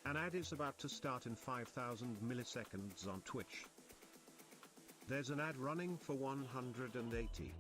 An ad is about to start in 5,000 milliseconds on Twitch. There's an ad running for 180.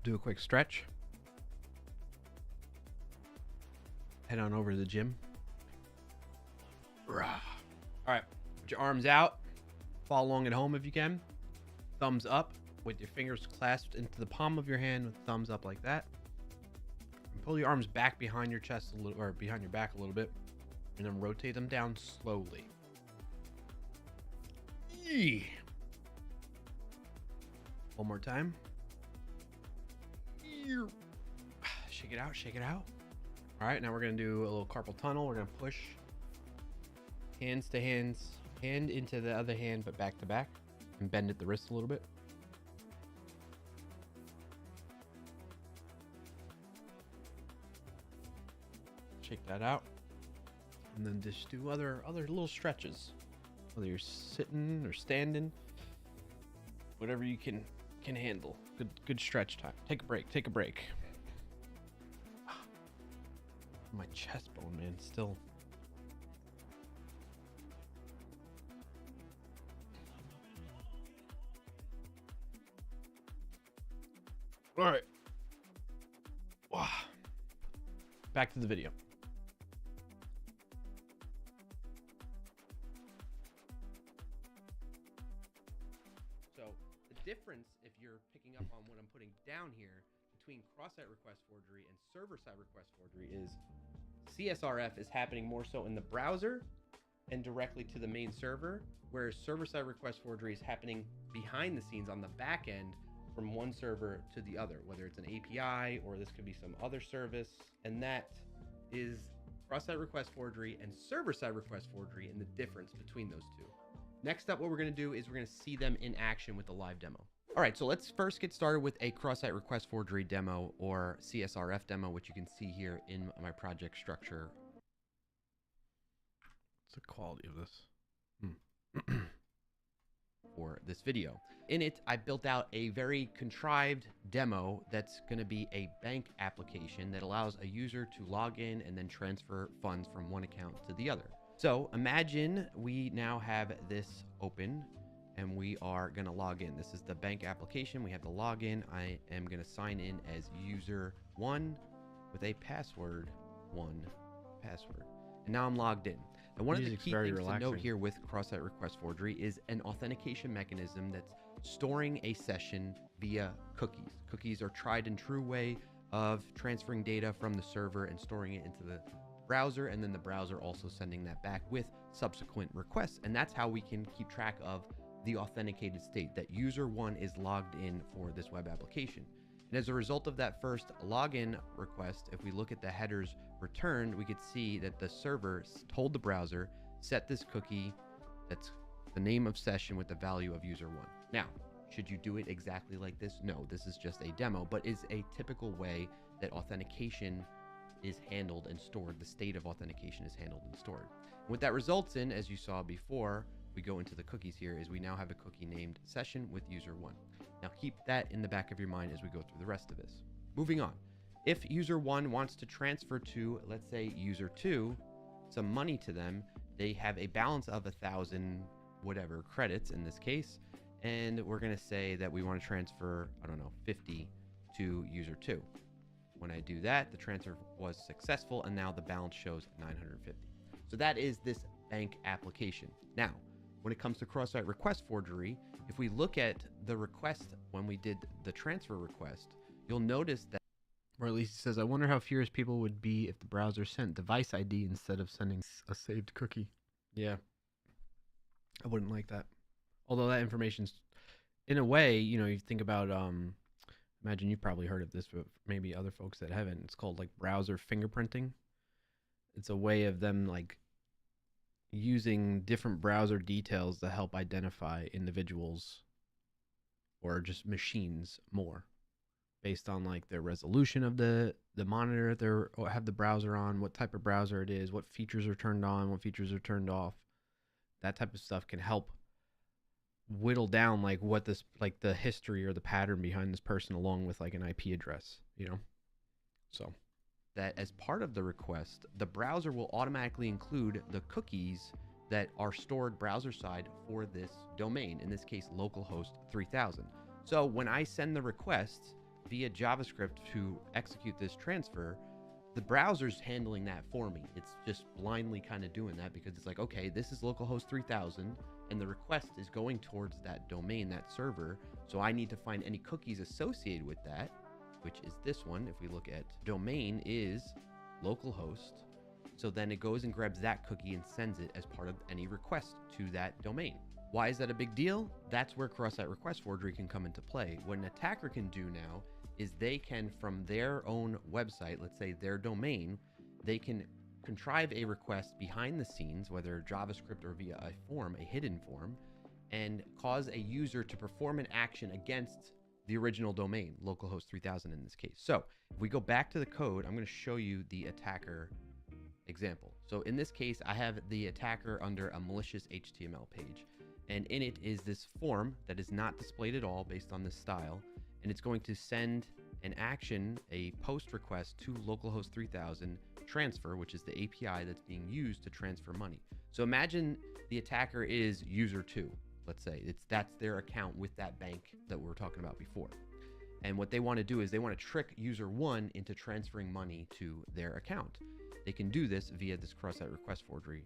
Do a quick stretch. Head on over to the gym. All right, put your arms out. Follow along at home if you can. Thumbs up with your fingers clasped into the palm of your hand with thumbs up like that. And pull your arms back behind your chest a little, or behind your back a little bit, and then rotate them down slowly. Yee. One more time. Shake it out, shake it out. All right, now we're gonna do a little carpal tunnel. We're gonna push hands to hands, hand into the other hand, but back to back, and bend at the wrist a little bit. Shake that out, and then just do other little stretches. Whether you're sitting or standing, whatever you can handle. Good stretch time. Take a break. Take a break. My chest bone, man, still. All right. Wow. Back to the video. So the difference, if you're picking up on what I'm putting down here, between cross-site request forgery and server-side request forgery is CSRF is happening more so in the browser and directly to the main server, whereas server-side request forgery is happening behind the scenes on the back end from one server to the other, whether it's an API or this could be some other service. And that is cross-site request forgery and server-side request forgery and the difference between those two. Next up, what we're going to do is we're going to see them in action with a live demo. All right, so let's first get started with a cross-site request forgery demo, or CSRF demo, which you can see here in my project structure. What's the quality of this? For this video. In it, I built out a very contrived demo that's going to be a bank application that allows a user to log in and then transfer funds from one account to the other. So imagine we now have this open and we are going to log in. This is the bank application. We have the login. I am going to sign in as user 1 with a password 1 password. And now I'm logged in. And one of the key things to note here with cross-site request forgery is an authentication mechanism that's storing a session via cookies. Cookies are tried and true way of transferring data from the server and storing it into the browser, and then the browser also sending that back with subsequent requests. And that's how we can keep track of the authenticated state, that user 1 is logged in for this web application. And as a result of that first login request, if we look at the headers returned, we could see that the server told the browser, set this cookie, that's the name of session with the value of user 1. Now, should you do it exactly like this? No, this is just a demo, but is a typical way that authentication is handled and stored. The state of authentication is handled and stored. What that results in, as you saw before, we go into the cookies here, is we now have a cookie named session with user 1. Now keep that in the back of your mind as we go through the rest of this. Moving on. If user 1 wants to transfer to, let's say, user 2, some money to them, they have a balance of 1,000 whatever credits in this case, and we're going to say that we want to transfer, I don't know, 50 to user 2. When I do that, the transfer was successful, and now the balance shows 950. So that is this bank application. Now, when it comes to cross-site request forgery, if we look at the request when we did the transfer request, you'll notice that, or at least it says, I wonder how furious people would be if the browser sent device ID instead of sending a saved cookie. Yeah, I wouldn't like that. Although that information's, in a way, you know, you think about, imagine you've probably heard of this, but maybe other folks that haven't. It's called like browser fingerprinting. It's a way of them like using different browser details to help identify individuals or just machines more based on like their resolution of the monitor they have the browser on, what type of browser it is, what features are turned on, what features are turned off. That type of stuff can help whittle down like what this, like the history or the pattern behind this person, along with like an IP address, you know. So that as part of the request, the browser will automatically include the cookies that are stored browser side for this domain, in this case localhost 3000. So when I send the request via JavaScript to execute this transfer, the browser's handling that for me. It's just blindly kind of doing that because it's like, okay, this is localhost 3000 and the request is going towards that domain, that server. So I need to find any cookies associated with that, which is this one. If we look at domain is localhost. So then it goes and grabs that cookie and sends it as part of any request to that domain. Why is that a big deal? That's where cross-site request forgery can come into play. What an attacker can do now is they can, from their own website, let's say their domain, they can contrive a request behind the scenes, whether JavaScript or via a form, a hidden form, and cause a user to perform an action against the original domain, localhost 3000 in this case. So if we go back to the code, I'm going to show you the attacker example. So in this case, I have the attacker under a malicious HTML page, and in it is this form that is not displayed at all based on this style, and it's going to send an action, a post request to localhost 3000 transfer, which is the API that's being used to transfer money. So imagine the attacker is user 2, let's say. That's their account with that bank that we were talking about before. And what they want to do is they want to trick user 1 into transferring money to their account. They can do this via this cross-site request forgery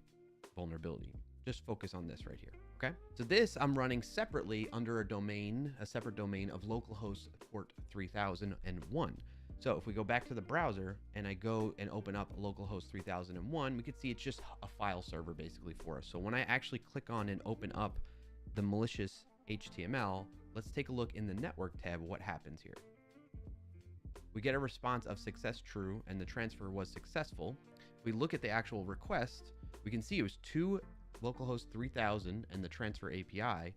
vulnerability. Just focus on this right here, okay? So this I'm running separately under a separate domain of localhost port 3001. So if we go back to the browser and I go and open up localhost 3001, we can see it's just a file server basically for us. So when I actually click on and open up the malicious HTML, let's take a look in the network tab what happens here. We get a response of success true and the transfer was successful. If we look at the actual request, we can see it was to localhost 3000 and the transfer API,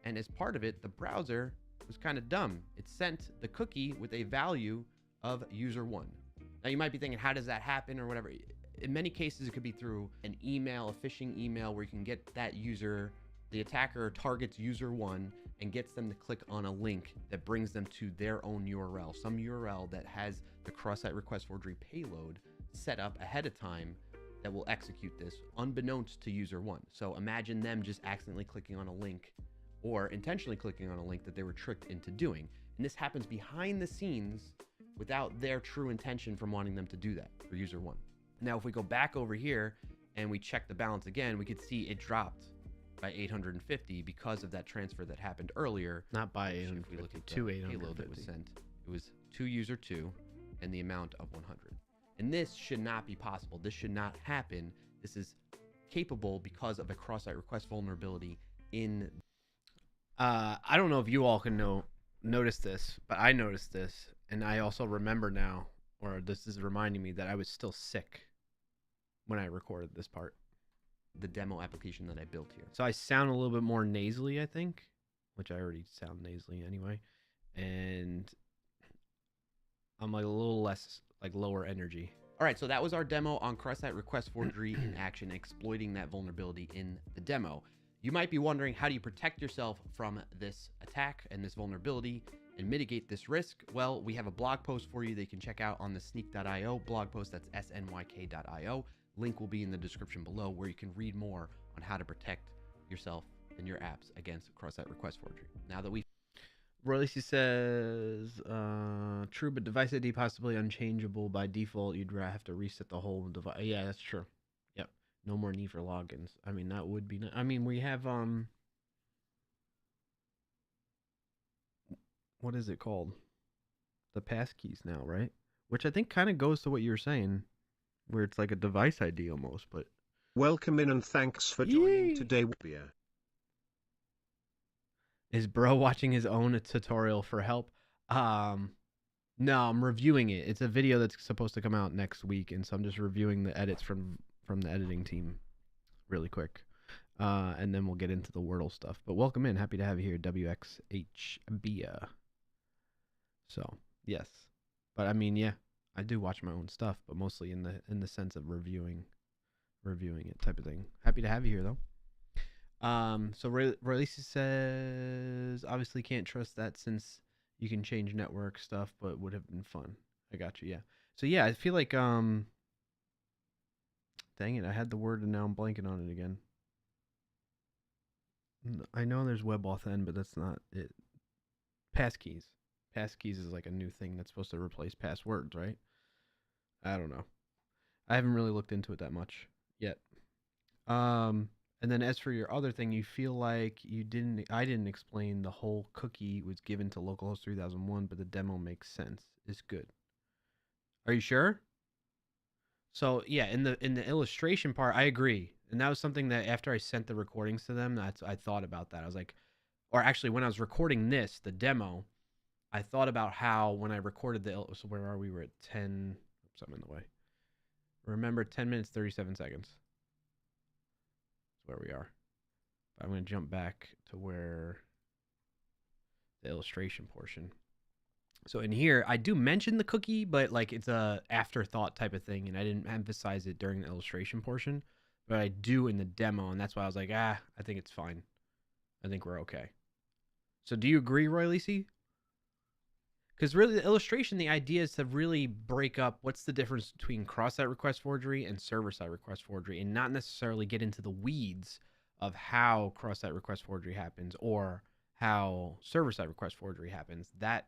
and as part of it, the browser was kind of dumb. It sent the cookie with a value of user 1. Now you might be thinking, how does that happen or whatever? In many cases, it could be through an email, a phishing email, where you can get that user, the attacker targets user 1 and gets them to click on a link that brings them to their own URL, some URL that has the cross-site request forgery payload set up ahead of time that will execute this unbeknownst to user 1. So imagine them just accidentally clicking on a link or intentionally clicking on a link that they were tricked into doing. And this happens behind the scenes without their true intention from wanting them to do that for user 1. Now, if we go back over here and we check the balance again, we could see it dropped by 850 because of that transfer that happened earlier. Not by If 850, we look at to the 850. payload that was sent, it was to user 2 and the amount of 100. And this should not be possible. This should not happen. This is capable because of a cross-site request vulnerability in... I don't know if you all can notice this, but I noticed this, and I also remember now, or this is reminding me that I was still sick when I recorded this part. the demo application that I built here. So I sound a little bit more nasally, I think, which I already sound nasally anyway, and I'm like a little less, like lower energy. All right, so that was our demo on cross-site request forgery in action, exploiting that vulnerability in the demo. You might be wondering, how do you protect yourself from this attack and this vulnerability and mitigate this risk? Well, we have a blog post for you that you can check out on the snyk.io blog post. That's snyk.io. Link will be in the description below, where you can read more on how to protect yourself and your apps against cross-site request forgery. Now that we've Royalty says, true, but device ID possibly unchangeable by default. You'd have to reset the whole device. Yeah, that's true. Yep. No more need for logins. I mean, that would be. I mean, we have what is it called? The passkeys now, right? Which I think kind of goes to what you were saying, where it's like a device ID almost. But welcome in and thanks for joining today. Yeah. Is bro watching his own tutorial for help? No, I'm reviewing it. It's a video that's supposed to come out next week, and so I'm just reviewing the edits from the editing team really quick. And then we'll get into the Wordle stuff. But welcome in. Happy to have you here, WXHBia. So, yes. But I mean, yeah, I do watch my own stuff, but mostly in the sense of reviewing it type of thing. Happy to have you here though. So Release says, obviously can't trust that since you can change network stuff, but would have been fun. I got you. Yeah. So yeah, I feel like, dang it. I had the word and now I'm blanking on it again. I know there's WebAuthn, but that's not it. passkeys. Passkeys is like a new thing that's supposed to replace passwords, right? I don't know. I haven't really looked into it that much yet. And then as for your other thing, you feel like I didn't explain the whole cookie was given to localhost 3001, but the demo makes sense. It's good. Are you sure? So yeah, in the illustration part, I agree. And that was something that after I sent the recordings to them, I thought about that. I was like, or actually when I was recording the demo, I thought about how when I recorded so where are we? We're at 10, something in the way. Remember 10 minutes, 37 seconds. That's where we are. But I'm going to jump back to where the illustration portion. So in here, I do mention the cookie, but like it's a afterthought type of thing, and I didn't emphasize it during the illustration portion, but I do in the demo, and that's why I was like, I think it's fine. I think we're okay. So do you agree, Roy Lisi? Because really, the illustration, the idea is to really break up what's the difference between cross-site request forgery and server-side request forgery, and not necessarily get into the weeds of how cross-site request forgery happens or how server-side request forgery happens. That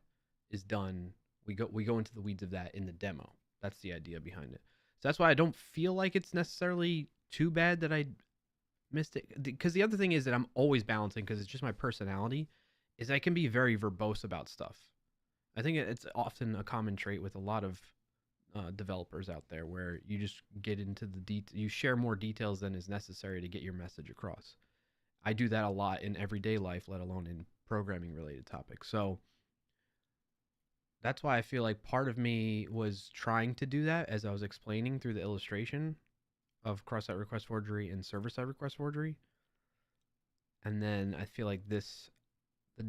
is done. We go into the weeds of that in the demo. That's the idea behind it. So that's why I don't feel like it's necessarily too bad that I missed it. Because the other thing is that I'm always balancing, because it's just my personality, is I can be very verbose about stuff. I think it's often a common trait with a lot of developers out there, where you just get into the you share more details than is necessary to get your message across. I do that a lot in everyday life, let alone in programming related topics. So that's why I feel like part of me was trying to do that as I was explaining through the illustration of cross-site request forgery and server-side request forgery. And then I feel like the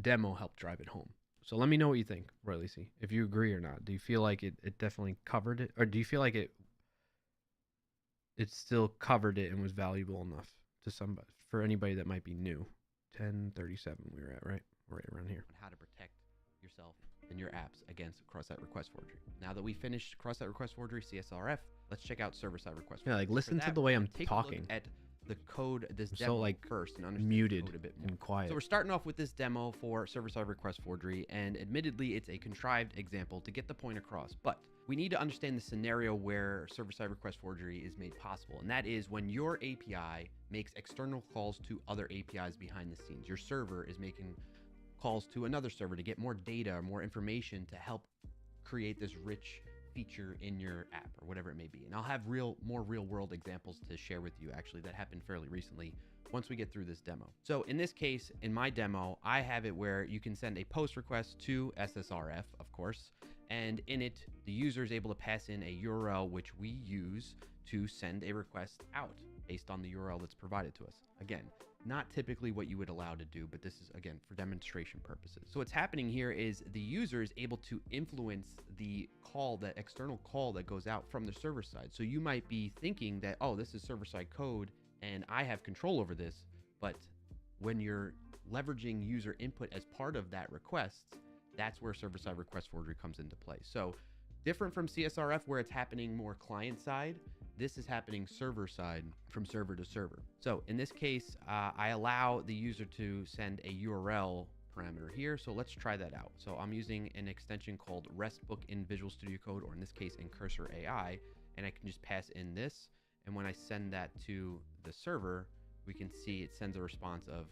demo helped drive it home. So let me know what you think, Roy Lisi, if you agree or not. Do you feel like it definitely covered it? Or do you feel like it still covered it and was valuable enough to somebody, for anybody that might be new? 10:37 we were at, right? Right around here. On how to protect yourself and your apps against cross-site request forgery. Now that we finished cross-site request forgery, CSRF, let's check out server-side request forgery. Yeah, like listen to the way I'm talking. At the code, this demo so like first, and understand muted the code a bit more. And quiet. So we're starting off with this demo for server-side request forgery, and admittedly, it's a contrived example to get the point across. But we need to understand the scenario where server-side request forgery is made possible, and that is when your API makes external calls to other APIs behind the scenes. Your server is making calls to another server to get more data or more information to help create this rich feature in your app or whatever it may be. And I'll have more real world examples to share with you actually that happened fairly recently once we get through this demo. So in this case, in my demo, I have it where you can send a post request to SSRF, of course, and in it, the user is able to pass in a URL which we use to send a request out based on the URL that's provided to us. Again, not typically what you would allow to do, but this is, again, for demonstration purposes. So what's happening here is the user is able to influence the call, that external call that goes out from the server side. So you might be thinking that, oh, this is server-side code and I have control over this. But when you're leveraging user input as part of that request, that's where server-side request forgery comes into play. So different from CSRF, where it's happening more client-side, this is happening server-side, from server to server. So in this case, I allow the user to send a URL parameter here. So let's try that out. So I'm using an extension called RESTbook in Visual Studio Code, or in this case in Cursor AI, and I can just pass in this. And when I send that to the server, we can see it sends a response of,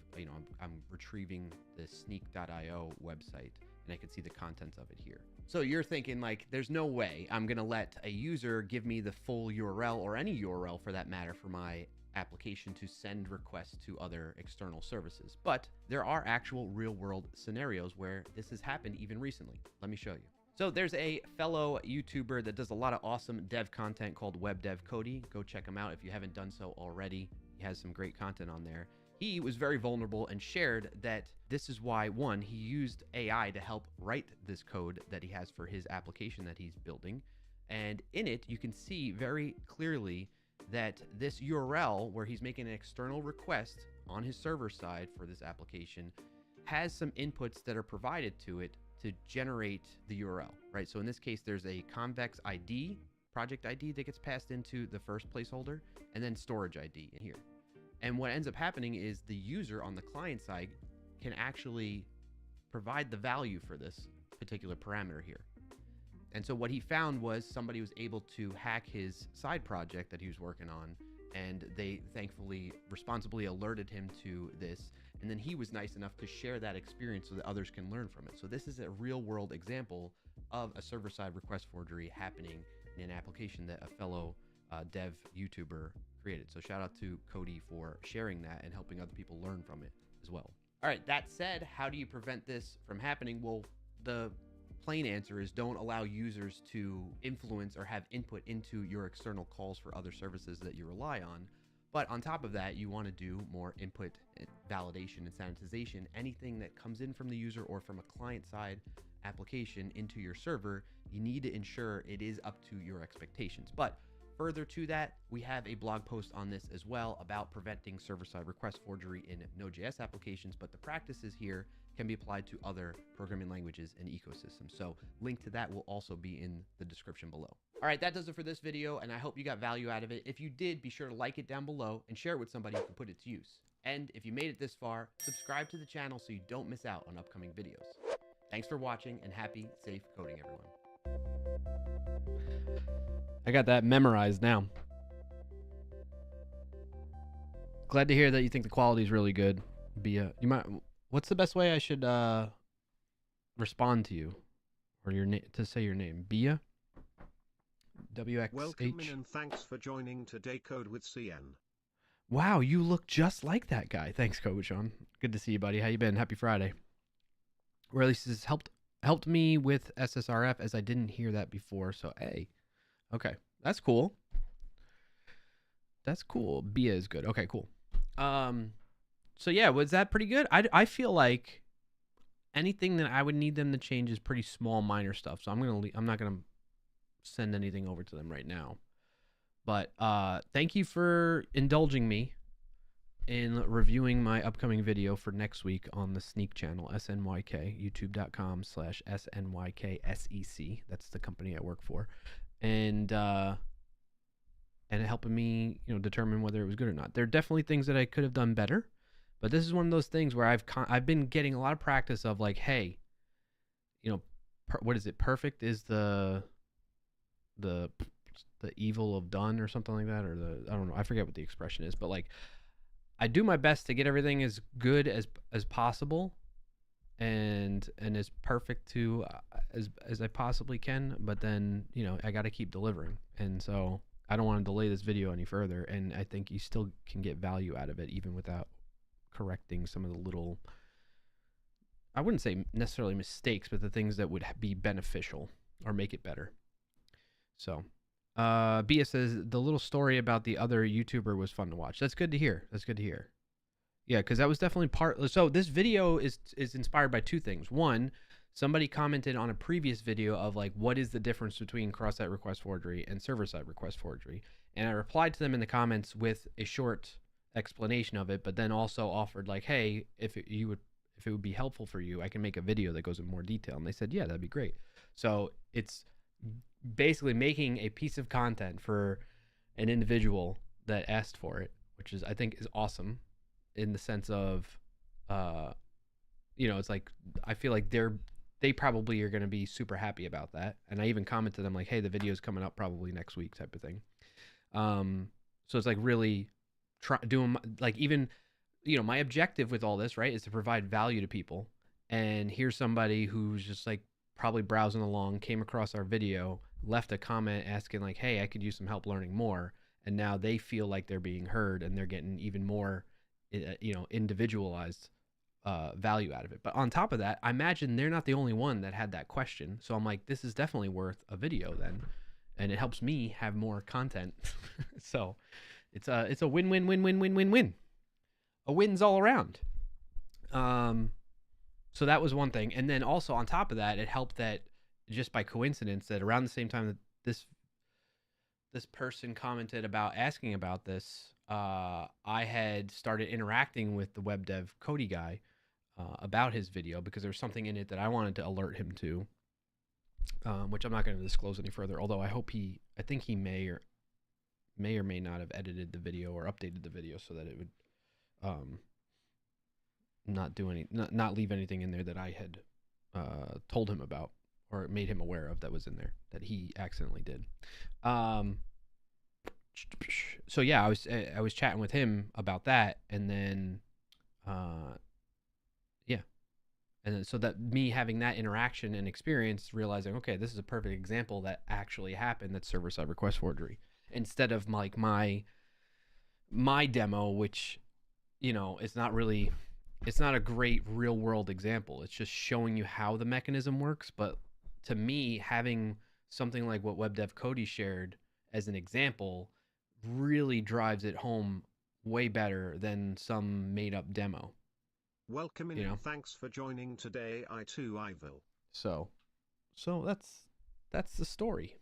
I'm retrieving the sneak.io website, and I can see the contents of it here. So you're thinking like, there's no way I'm gonna let a user give me the full URL, or any URL for that matter, for my application to send requests to other external services. But there are actual real world scenarios where this has happened even recently. Let me show you. So there's a fellow YouTuber that does a lot of awesome dev content called WebDev Cody. Go check him out if you haven't done so already. He has some great content on there. He was very vulnerable and shared that this is why, one, he used AI to help write this code that he has for his application that he's building. And in it, you can see very clearly that this URL, where he's making an external request on his server side for this application, has some inputs that are provided to it to generate the URL, right? So in this case, there's a convex ID, project ID that gets passed into the first placeholder, and then storage ID in here. And what ends up happening is the user on the client side can actually provide the value for this particular parameter here. And so what he found was somebody was able to hack his side project that he was working on, and they thankfully responsibly alerted him to this. And then he was nice enough to share that experience so that others can learn from it. So this is a real world example of a server-side request forgery happening in an application that a fellow dev YouTuber created. So shout out to Cody for sharing that and helping other people learn from it as well. All right, that said, how do you prevent this from happening? Well, the plain answer is don't allow users to influence or have input into your external calls for other services that you rely on. But on top of that, you want to do more input validation and sanitization. Anything that comes in from the user or from a client-side application into your server, you need to ensure it is up to your expectations. But further to that, we have a blog post on this as well about preventing server-side request forgery in Node.js applications, but the practices here can be applied to other programming languages and ecosystems. So link to that will also be in the description below. All right, that does it for this video, and I hope you got value out of it. If you did, be sure to like it down below and share it with somebody who can put it to use. And if you made it this far, subscribe to the channel so you don't miss out on upcoming videos. Thanks for watching, and happy, safe coding, everyone. I got that memorized now. Glad to hear that you think the quality is really good. You might. What's the best way I should respond to you, or your name to say your name? Bia. WXH. Welcome in and thanks for joining Today Code with CN. Wow, you look just like that guy. Thanks, Coach Sean. Good to see you, buddy. How you been? Happy Friday. Or at least this helped me with SSRF, as I didn't hear that before. So hey, okay, that's cool. That's cool. Bia is good. Okay, cool. So yeah, was that pretty good? I feel like anything that I would need them to change is pretty small, minor stuff. So I'm not gonna send anything over to them right now. But thank you for indulging me in reviewing my upcoming video for next week on the Sneak channel, SNYK, youtube.com/SNYKSEC. That's the company I work for. And helping me, determine whether it was good or not. There are definitely things that I could have done better, but this is one of those things where I've been getting a lot of practice of like, hey, what is it? Perfect is the evil of done or something like that, or I don't know. I forget what the expression is, but like, I do my best to get everything as good as possible and as perfect to as I possibly can, but then I got to keep delivering, and so I don't want to delay this video any further, and I think you still can get value out of it even without correcting some of the little, I wouldn't say necessarily mistakes, but the things that would be beneficial or make it better. So Bia says the little story about the other YouTuber was fun to watch. That's good to hear. That's good to hear. Yeah, because that was definitely so this video is inspired by two things. One, somebody commented on a previous video of like, what is the difference between cross-site request forgery and server-side request forgery? And I replied to them in the comments with a short explanation of it, but then also offered like, hey, if it would be helpful for you, I can make a video that goes in more detail. And they said, yeah, that'd be great. So it's basically making a piece of content for an individual that asked for it, which I think is awesome in the sense of, it's like, I feel like they probably are going to be super happy about that. And I even commented to them like, hey, the video is coming up probably next week type of thing. So it's like really doing like, even, my objective with all this, right, is to provide value to people. And here's somebody who's just like probably browsing along, came across our video, left a comment asking like, hey, I could use some help learning more. And now they feel like they're being heard and they're getting even more, individualized value out of it. But on top of that, I imagine they're not the only one that had that question. So I'm like, this is definitely worth a video then. And it helps me have more content. So it's a win-win-win-win-win-win-win. A wins all around. So that was one thing. And then also on top of that, it helped that just by coincidence that around the same time that this person commented about asking about this, I had started interacting with the web dev Cody guy about his video because there was something in it that I wanted to alert him to, which I'm not going to disclose any further. Although I think he may or may not have edited the video or updated the video so that it would not leave anything in there that I had told him about or made him aware of that was in there that he accidentally did. So yeah, I was chatting with him about that, and then yeah, and then, so that me having that interaction and experience, realizing, okay, this is a perfect example that actually happened. That's server-side request forgery, instead of like my demo, which, you know, it's not a great real world example. It's just showing you how the mechanism works. But to me, having something like what WebDev Cody shared as an example really drives it home way better than some made up demo. Welcome in, You know? thanks for joining today, I2Iville. So that's the story.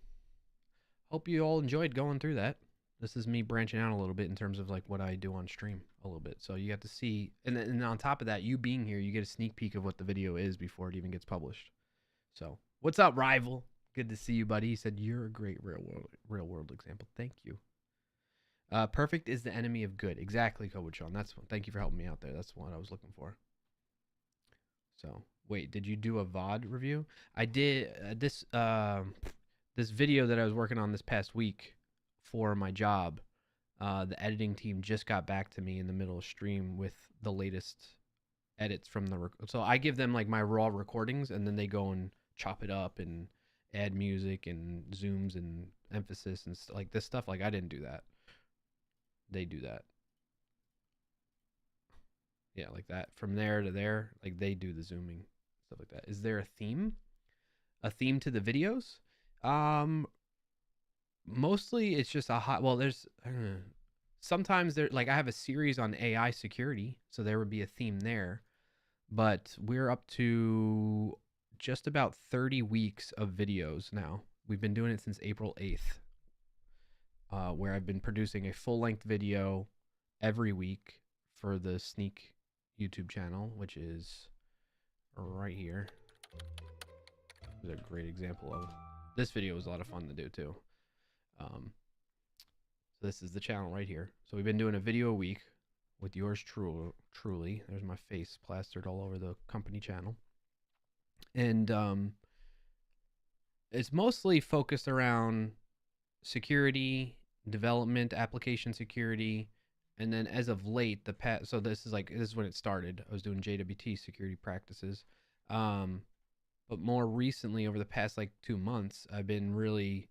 Hope you all enjoyed going through that. This is me branching out a little bit in terms of like what I do on stream a little bit. So you get to see, and then on top of that, you being here, you get a sneak peek of what the video is before it even gets published. So what's up, Rival? Good to see you, buddy. He said, you're a great real world example. Thank you. Perfect is the enemy of good. Exactly, Coach Sean. Thank you for helping me out there. That's what I was looking for. So wait, did you do a VOD review? I did this video that I was working on this past week for my job. The editing team just got back to me in the middle of stream with the latest edits from so I give them like my raw recordings, and then they go and chop it up and add music and zooms and emphasis and like this stuff. Like I didn't do that. They do that. Yeah, like that. From there to there, like they do the zooming, stuff like that. Is there a theme? A theme to the videos? Mostly it's just there's sometimes there, like I have a series on AI security, so there would be a theme there. But we're up to just about 30 weeks of videos now. We've been doing it since April 8th. Where I've been producing a full-length video every week for the Sneak YouTube channel, which is right here. This is a great example of this video. Was a lot of fun to do too. So this is the channel right here. So we've been doing a video a week with yours truly. There's my face plastered all over the company channel, and it's mostly focused around security, development, application security, and then as of late, so this is when it started. I was doing JWT security practices, but more recently, over the past like 2 months, I've been really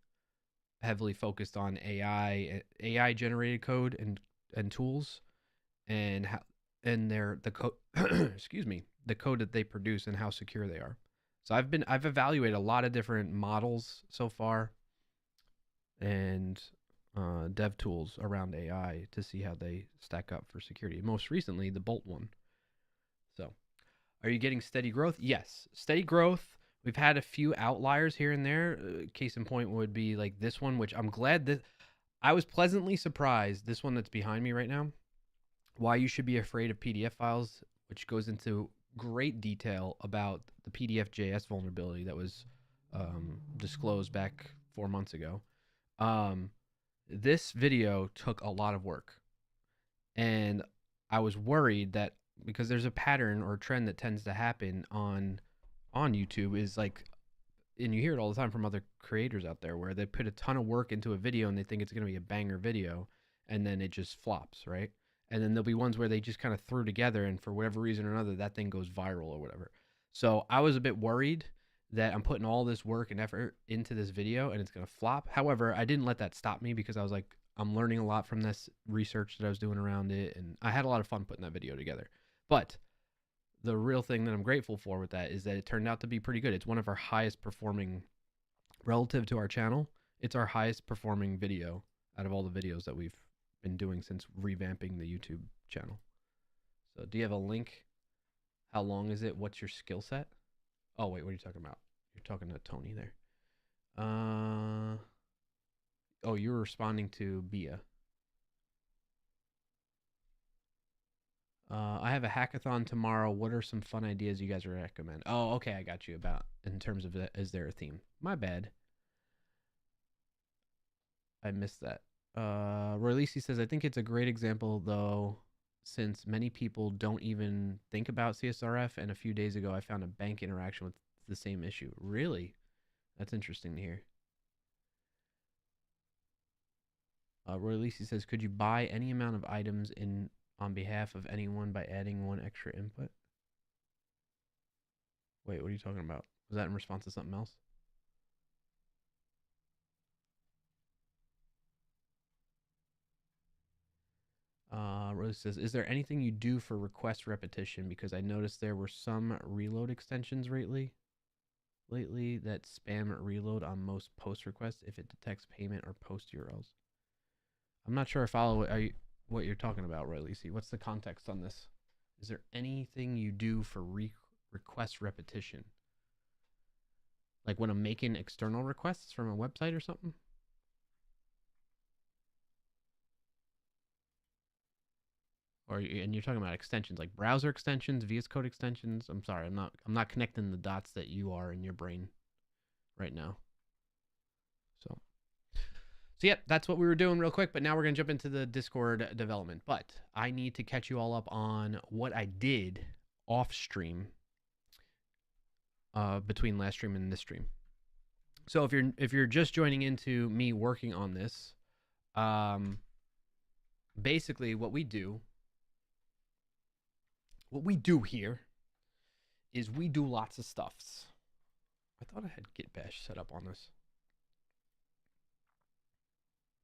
heavily focused on AI generated code and tools, and how the code excuse me, the code that they produce and how secure they are. So I've evaluated a lot of different models so far, and dev tools around AI to see how they stack up for security. Most recently, the Bolt one. So, are you getting steady growth? Yes, steady growth. We've had a few outliers here and there. Case in point would be like this one, which I'm glad that I was pleasantly surprised. This one that's behind me right now. Why you should be afraid of PDF files, which goes into great detail about the PDF.js vulnerability that was disclosed back 4 months ago. This video took a lot of work, and I was worried that because there's a pattern or trend that tends to happen on YouTube is like, and you hear it all the time from other creators out there, where they put a ton of work into a video and they think it's going to be a banger video, and then it just flops, right? And then there'll be ones where they just kind of threw together, and for whatever reason or another, that thing goes viral or whatever. So I was a bit worried that I'm putting all this work and effort into this video and it's going to flop. However, I didn't let that stop me, because I was like, I'm learning a lot from this research that I was doing around it, and I had a lot of fun putting that video together. But the real thing that I'm grateful for with that is that it turned out to be pretty good. It's one of our highest performing, relative to our channel, it's our highest performing video out of all the videos that we've been doing since revamping the YouTube channel. So do you have a link? How long is it? What's your skill set? Oh, wait, what are you talking about? You're talking to Tony there. Oh, you were responding to Bia. I have a hackathon tomorrow. What are some fun ideas you guys recommend? Oh, okay, I got you about in terms of is there a theme? My bad. I missed that. Roy Lisi says, I think it's a great example, though, since many people don't even think about CSRF, and a few days ago I found a bank interaction with the same issue. Really? That's interesting to hear. Roy Lisi says, could you buy any amount of items on behalf of anyone by adding one extra input? Wait, what are you talking about? Was that in response to something else? Rose says, is there anything you do for request repetition? Because I noticed there were some reload extensions lately that spam reload on most post requests if it detects payment or post URLs. I'm not sure I follow what you're talking about, Roy Lisi. What's the context on this? Is there anything you do for request repetition? Like when I'm making external requests from a website or something? And you're talking about extensions like browser extensions, VS Code extensions. I'm sorry, I'm not connecting the dots that you are in your brain right now. So yeah, that's what we were doing real quick, but now we're gonna jump into the Discord development. But I need to catch you all up on what I did off stream between last stream and this stream. So if you're just joining into me working on this, basically what we do here is we do lots of stuffs. I thought I had Git Bash set up on this.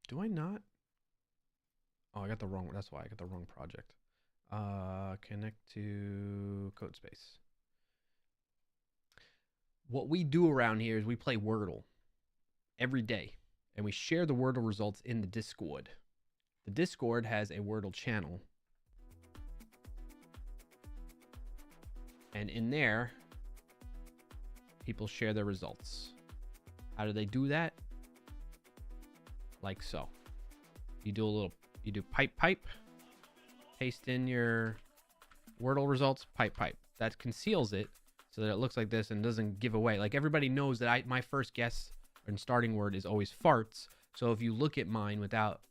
Do I not? Oh, I got the wrong one. That's why I got the wrong project. Connect to CodeSpace. What we do around here is we play Wordle every day, and we share the Wordle results in the Discord. The Discord has a Wordle channel. And in there, people share their results. How do they do that? Like so. You do pipe, paste in your Wordle results, pipe. That conceals it so that it looks like this and doesn't give away. Like everybody knows that my first guess and starting word is always farts. So if you look at mine without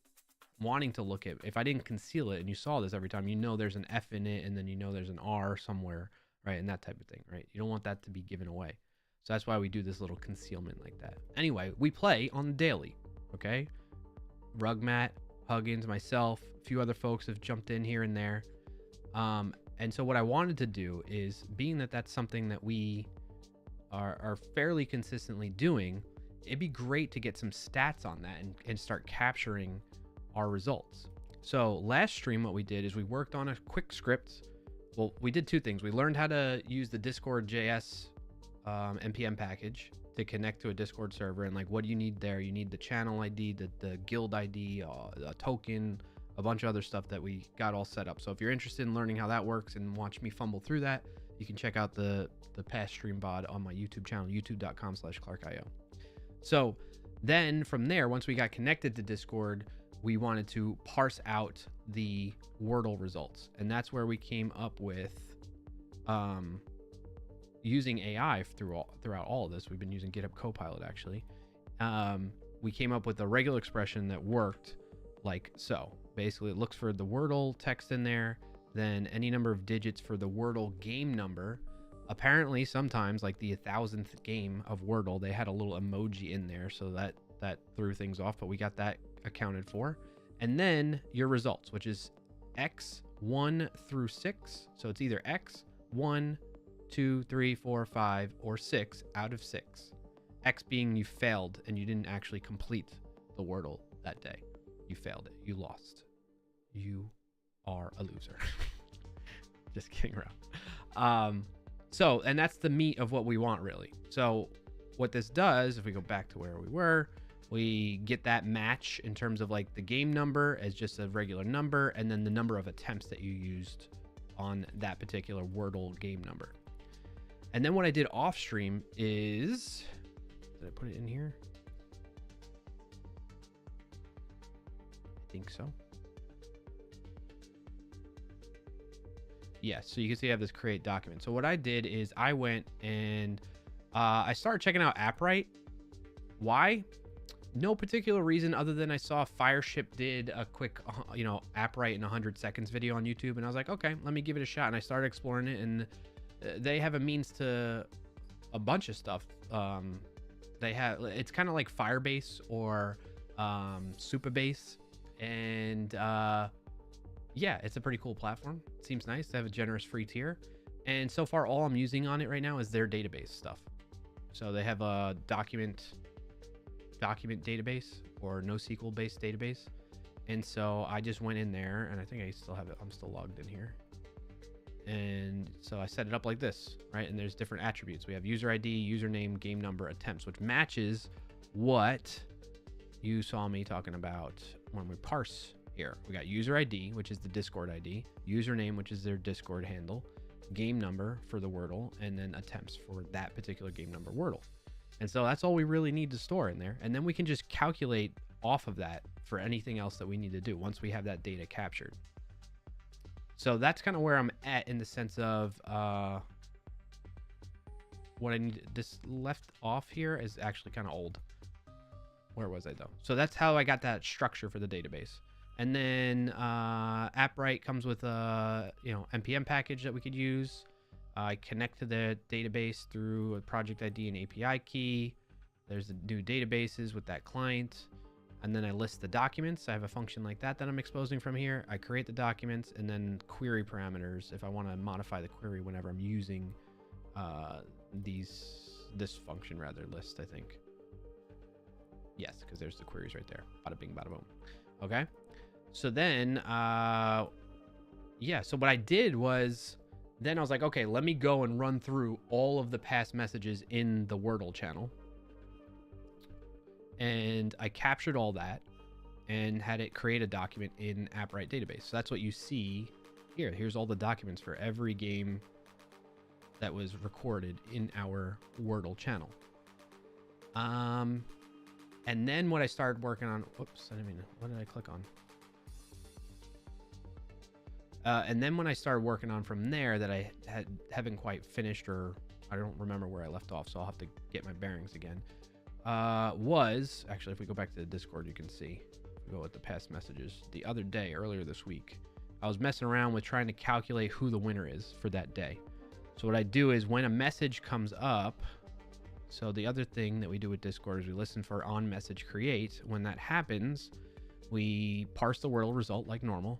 wanting to look at, if I didn't conceal it and you saw this every time, you know there's an F in it and then you know there's an R somewhere, right? And that type of thing, right? You don't want that to be given away. So that's why we do this little concealment like that. Anyway, we play on the daily, okay? Rugmat, Huggins, myself, a few other folks have jumped in here and there. And so what I wanted to do is, being that that's something that we are fairly consistently doing, it'd be great to get some stats on that and start capturing our results. So last stream, what we did is we worked on a quick script. Well, we did two things. We learned how to use the Discord.js NPM package to connect to a Discord server, and like, what do you need there? You need the channel ID, the guild ID, a token, a bunch of other stuff that we got all set up. So if you're interested in learning how that works and watch me fumble through that, you can check out the past stream VOD on my YouTube channel, youtube.com/ClarkIO. So then from there, once we got connected to Discord, we wanted to parse out the Wordle results. And that's where we came up with using AI throughout all of this. We've been using GitHub Copilot, actually. We came up with a regular expression that worked like so. Basically, it looks for the Wordle text in there, then any number of digits for the Wordle game number. Apparently, sometimes, like the 1,000th game of Wordle, they had a little emoji in there, so that threw things off, but we got that accounted for. And then your results, which is X 1 through 6. So it's either X 1, 2, 3, 4, 5, or 6 out of 6. X being you failed and you didn't actually complete the Wordle that day. You failed it. You lost. You are a loser. Just kidding around. So, and that's the meat of what we want, really. So what this does, if we go back to where we were, we get that match in terms of like the game number as just a regular number, and then the number of attempts that you used on that particular Wordle game number. And then what I did off stream is, did I put it in here? I think so. Yes, so you can see I have this create document. So what I did is I went and I started checking out AppWrite. Why? No particular reason other than I saw Fireship did a quick, app write in 100 seconds video on YouTube, and I was like, okay, let me give it a shot. And I started exploring it, and they have a means to a bunch of stuff. It's kind of like Firebase or Supabase, and yeah, it's a pretty cool platform. It seems nice. They have a generous free tier, and so far all I'm using on it right now is their database stuff. So they have a document database or NoSQL based database, and so I just went in there, and I think I still have it. I'm still logged in here, and so I set it up like this, right? And there's different attributes. We have user ID, username, game number, attempts, which matches what you saw me talking about when we parse here. We got user ID, which is the Discord ID, username, which is their Discord handle, game number for the Wordle, and then attempts for that particular game number Wordle. And so that's all we really need to store in there. And then we can just calculate off of that for anything else that we need to do once we have that data captured. So that's kind of where I'm at in the sense of what I need. This left off here is actually kind of old. Where was I though? So that's how I got that structure for the database. And then AppWrite comes with a npm package that we could use. I connect to the database through a project ID and API key. There's the new databases with that client. And then I list the documents. I have a function like that I'm exposing from here. I create the documents and then query parameters if I want to modify the query whenever I'm using this function rather, list, I think. Yes, because there's the queries right there. Bada bing, bada boom. Okay. So then, yeah, so what I did was, then I was like, okay, let me go and run through all of the past messages in the Wordle channel. And I captured all that and had it create a document in AppWrite database. So that's what you see here. Here's all the documents for every game that was recorded in our Wordle channel. And then what I started working on, whoops, what did I click on? And then when I started working on from there that I haven't quite finished, or I don't remember where I left off, so I'll have to get my bearings again, was, actually, if we go back to the Discord, you can see, we go with the past messages. The other day, earlier this week, I was messing around with trying to calculate who the winner is for that day. So what I do is when a message comes up, so the other thing that we do with Discord is we listen for on message create. When that happens, we parse the Wordle result like normal,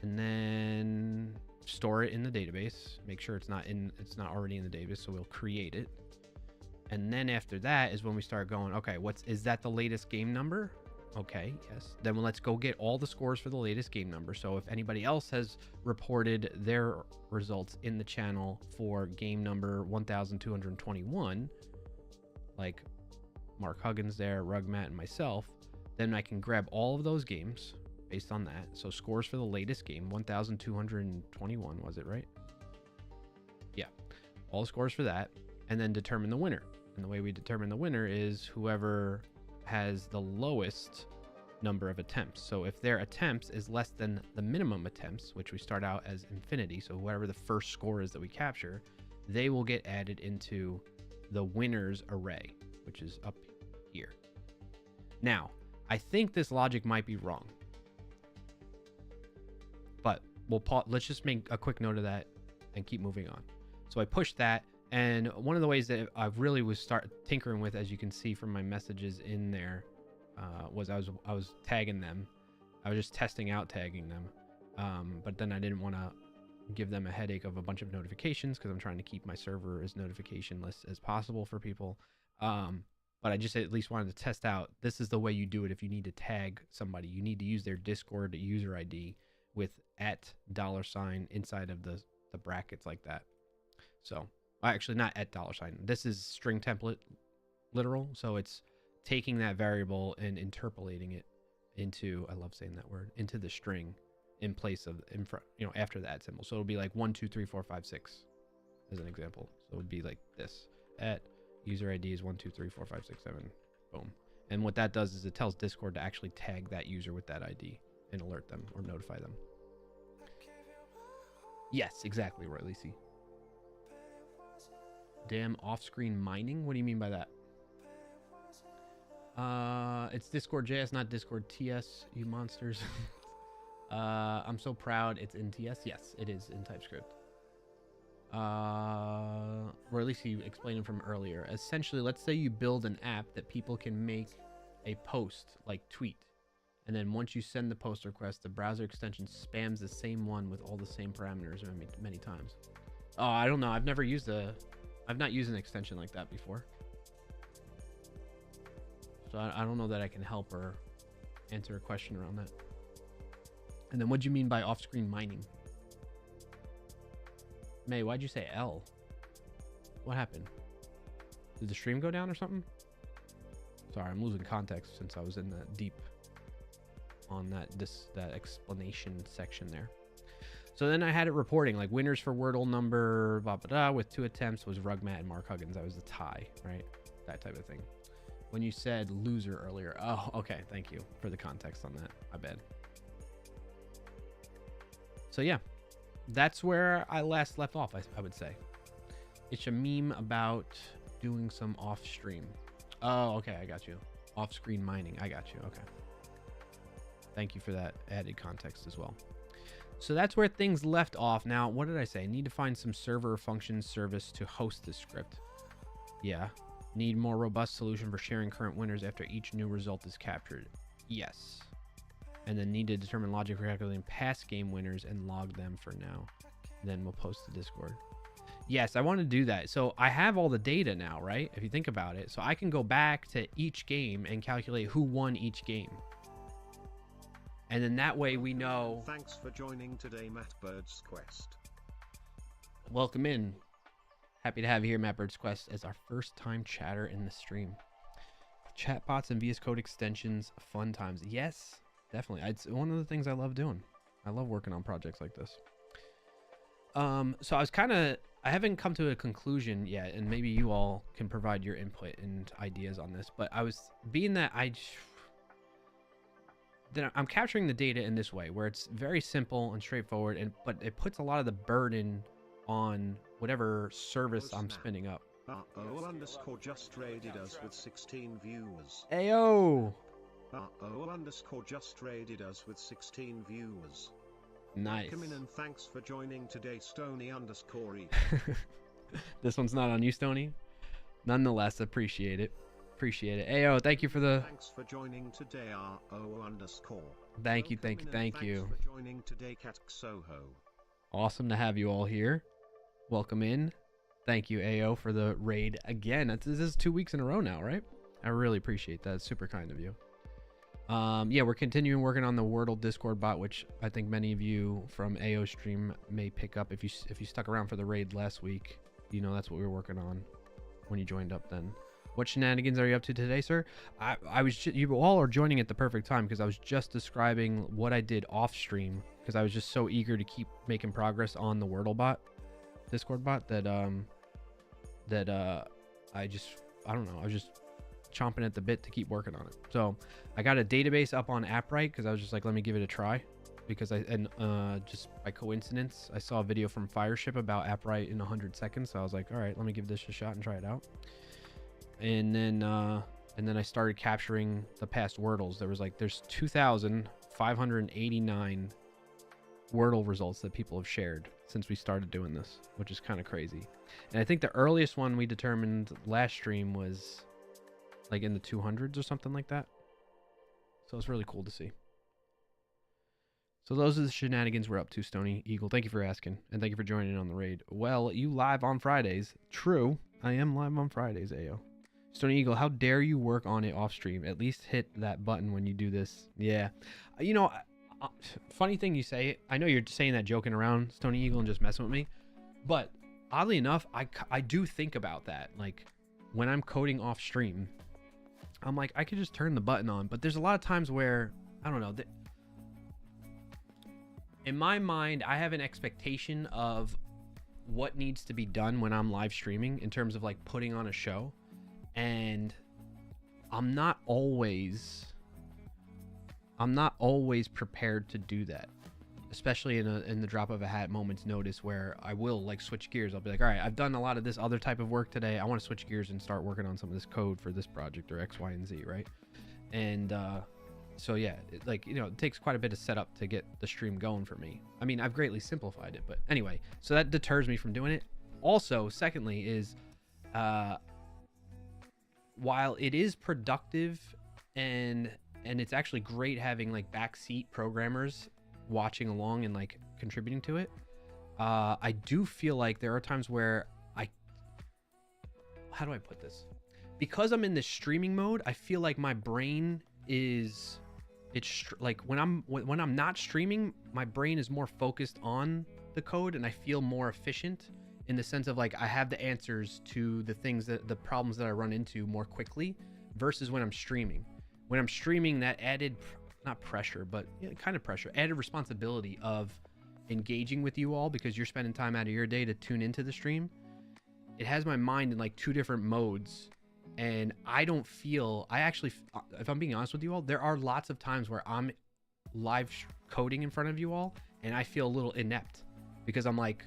and then store it in the database. Make sure it's not already in the database, so we'll create it. And then after that is when we start going, okay, is that the latest game number? Okay, yes. Then let's go get all the scores for the latest game number. So if anybody else has reported their results in the channel for game number 1221, like Mark Huggins there, Rugmat, and myself, then I can grab all of those games based on that. So scores for the latest game, 1221, was it right? Yeah, all the scores for that, and then determine the winner. And the way we determine the winner is whoever has the lowest number of attempts. So if their attempts is less than the minimum attempts, which we start out as infinity, so whatever the first score is that we capture, they will get added into the winners array, which is up here. Now, I think this logic might be wrong, but let's just make a quick note of that and keep moving on. So I pushed that, and one of the ways that I really was tinkering with, as you can see from my messages in there, was I was tagging them. I was just testing out tagging them, but then I didn't want to give them a headache of a bunch of notifications because I'm trying to keep my server as notificationless as possible for people. But I just at least wanted to test out, this is the way you do it if you need to tag somebody. You need to use their Discord user ID with $$ inside of the brackets like that. So actually not $. This is string template literal, so it's taking that variable and interpolating it into, I love saying that word, into the string in place of, after the @ symbol. So it'll be like 1 2 3 4 5 6 as an example. So it would be like this: user ID is 1 2 3 4 5 6 7, boom. And what that does is it tells Discord to actually tag that user with that ID and alert them or notify them. Yes, exactly, Roy Lacey. Damn off-screen mining? What do you mean by that? It's Discord JS, not Discord TS, you monsters. I'm so proud it's in TS. Yes, it is in TypeScript. Or at least you explained it from earlier. Essentially, let's say you build an app that people can make a post, like tweet. And then once you send the post request, the browser extension spams the same one with all the same parameters many times. Oh, I don't know. I've not used an extension like that before. So I don't know that I can help or answer a question around that. And then what do you mean by off-screen mining? May, why'd you say L? What happened? Did the stream go down or something? Sorry, I'm losing context since I was in that deep on that explanation section there. So then I had it reporting like winners for Wordle number blah, blah, blah, with 2 attempts was Rugmat and Mark Huggins. That was a tie, right? That type of thing. When you said loser earlier. Oh, okay. Thank you for the context on that. My bad. So yeah, that's where I last left off, I would say. It's a meme about doing some off stream. Oh, okay. I got you. Off screen mining. I got you. Okay. Thank you for that added context as well. So that's where things left off. Now, what did I say? Need to find some server function service to host this script. Yeah. Need more robust solution for sharing current winners after each new result is captured. Yes. And then need to determine logic for calculating past game winners and log them for now. Then we'll post to Discord. Yes, I want to do that. So I have all the data now, right? If you think about it. So I can go back to each game and calculate who won each game. And then that way we know. Thanks for joining today, Matt Bird's Quest. Welcome in. Happy to have you here, Matt Bird's Quest, as our first time chatter in the stream. Chatbots and VS Code extensions, fun times. Yes, definitely. It's one of the things I love doing. I love working on projects like this. So I haven't come to a conclusion yet, and maybe you all can provide your input and ideas on this, but I'm capturing the data in this way, where it's very simple and straightforward, but it puts a lot of the burden on whatever service I'm spinning up. __ just raided us with 16 viewers. Ayo! __ just raided us with 16 viewers. Nice. Come in and thanks for joining today, Stony_E. This one's not on you, Stony. Nonetheless, appreciate it. Appreciate it. Ayo, thank you for the. Thanks for joining today, _. Thank you. Thanks for joining today, Cat Soho. Awesome to have you all here. Welcome in. Thank you, AO, for the raid again. This is 2 weeks in a row now, right? I really appreciate that. It's super kind of you. Yeah, we're continuing working on the Wordle Discord bot, which I think many of you from AO stream may pick up. If you stuck around for the raid last week, you know that's what we were working on when you joined up then. What shenanigans are you up to today, sir? You all are joining at the perfect time, because I was just describing what I did off stream, because I was just so eager to keep making progress on the Wordle bot, Discord bot, that I don't know, I was just chomping at the bit to keep working on it. So I got a database up on AppWrite because I was just like, let me give it a try, because just by coincidence I saw a video from Fireship about AppWrite in 100 seconds. So I was like, all right, let me give this a shot and try it out. And then I started capturing the past Wordles. There's 2,589 Wordle results that people have shared since we started doing this, which is kind of crazy. And I think the earliest one we determined last stream was like in the 200s or something like that. So it's really cool to see. So those are the shenanigans we're up to, Stony Eagle. Thank you for asking, and thank you for joining on the raid. Well, you live on Fridays. True, I am live on Fridays, AO. Stony Eagle, how dare you work on it off stream? At least hit that button when you do this. Yeah. You know, funny thing you say, I know you're saying that joking around, Stony Eagle, and just messing with me, but oddly enough, I do think about that. Like, when I'm coding off stream, I'm like, I could just turn the button on, but there's a lot of times where, I don't know, in my mind, I have an expectation of what needs to be done when I'm live streaming in terms of like putting on a show, and I'm not always prepared to do that, especially in the drop of a hat moment's notice, where I will like switch gears. I'll be like, all right, I've done a lot of this other type of work today. I want to switch gears and start working on some of this code for this project or X, Y, and Z, right? And so yeah, it takes quite a bit of setup to get the stream going for me. I mean, I've greatly simplified it, but anyway, so that deters me from doing it. Also, secondly, is while it is productive and it's actually great having like backseat programmers watching along and like contributing to it, I do feel like there are times where how do I put this? Because I'm in this streaming mode, I feel like my brain is, like when I'm not streaming, my brain is more focused on the code and I feel more efficient in the sense of like I have the answers to the problems that I run into more quickly versus when I'm streaming. When I'm streaming, that added, not pressure, but kind of pressure, added responsibility of engaging with you all because you're spending time out of your day to tune into the stream. It has my mind in like two different modes. And I actually, if I'm being honest with you all, there are lots of times where I'm live coding in front of you all and I feel a little inept because I'm like,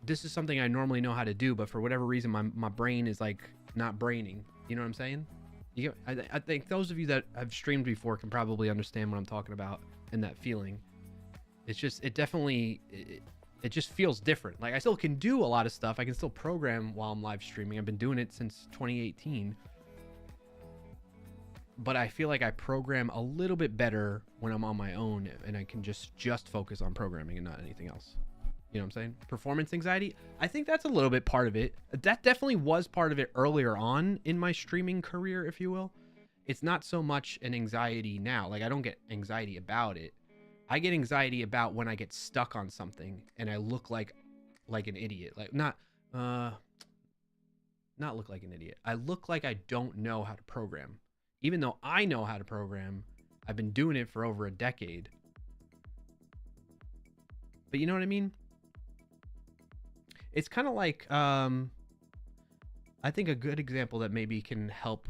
this is something I normally know how to do, but for whatever reason, my brain is like not braining. You know what I'm saying? I think those of you that have streamed before can probably understand what I'm talking about and that feeling. It's just, it just feels different. Like I still can do a lot of stuff. I can still program while I'm live streaming. I've been doing it since 2018. But I feel like I program a little bit better when I'm on my own and I can just focus on programming and not anything else. You know what I'm saying? Performance anxiety, I think that's a little bit part of it. That definitely was part of it earlier on in my streaming career, if you will. It's not so much an anxiety now. Like I don't get anxiety about it. I get anxiety about when I get stuck on something and I look like an idiot. Like not look like an idiot. I look like I don't know how to program. Even though I know how to program, I've been doing it for over a decade. But you know what I mean? It's kind of like I think a good example that maybe can help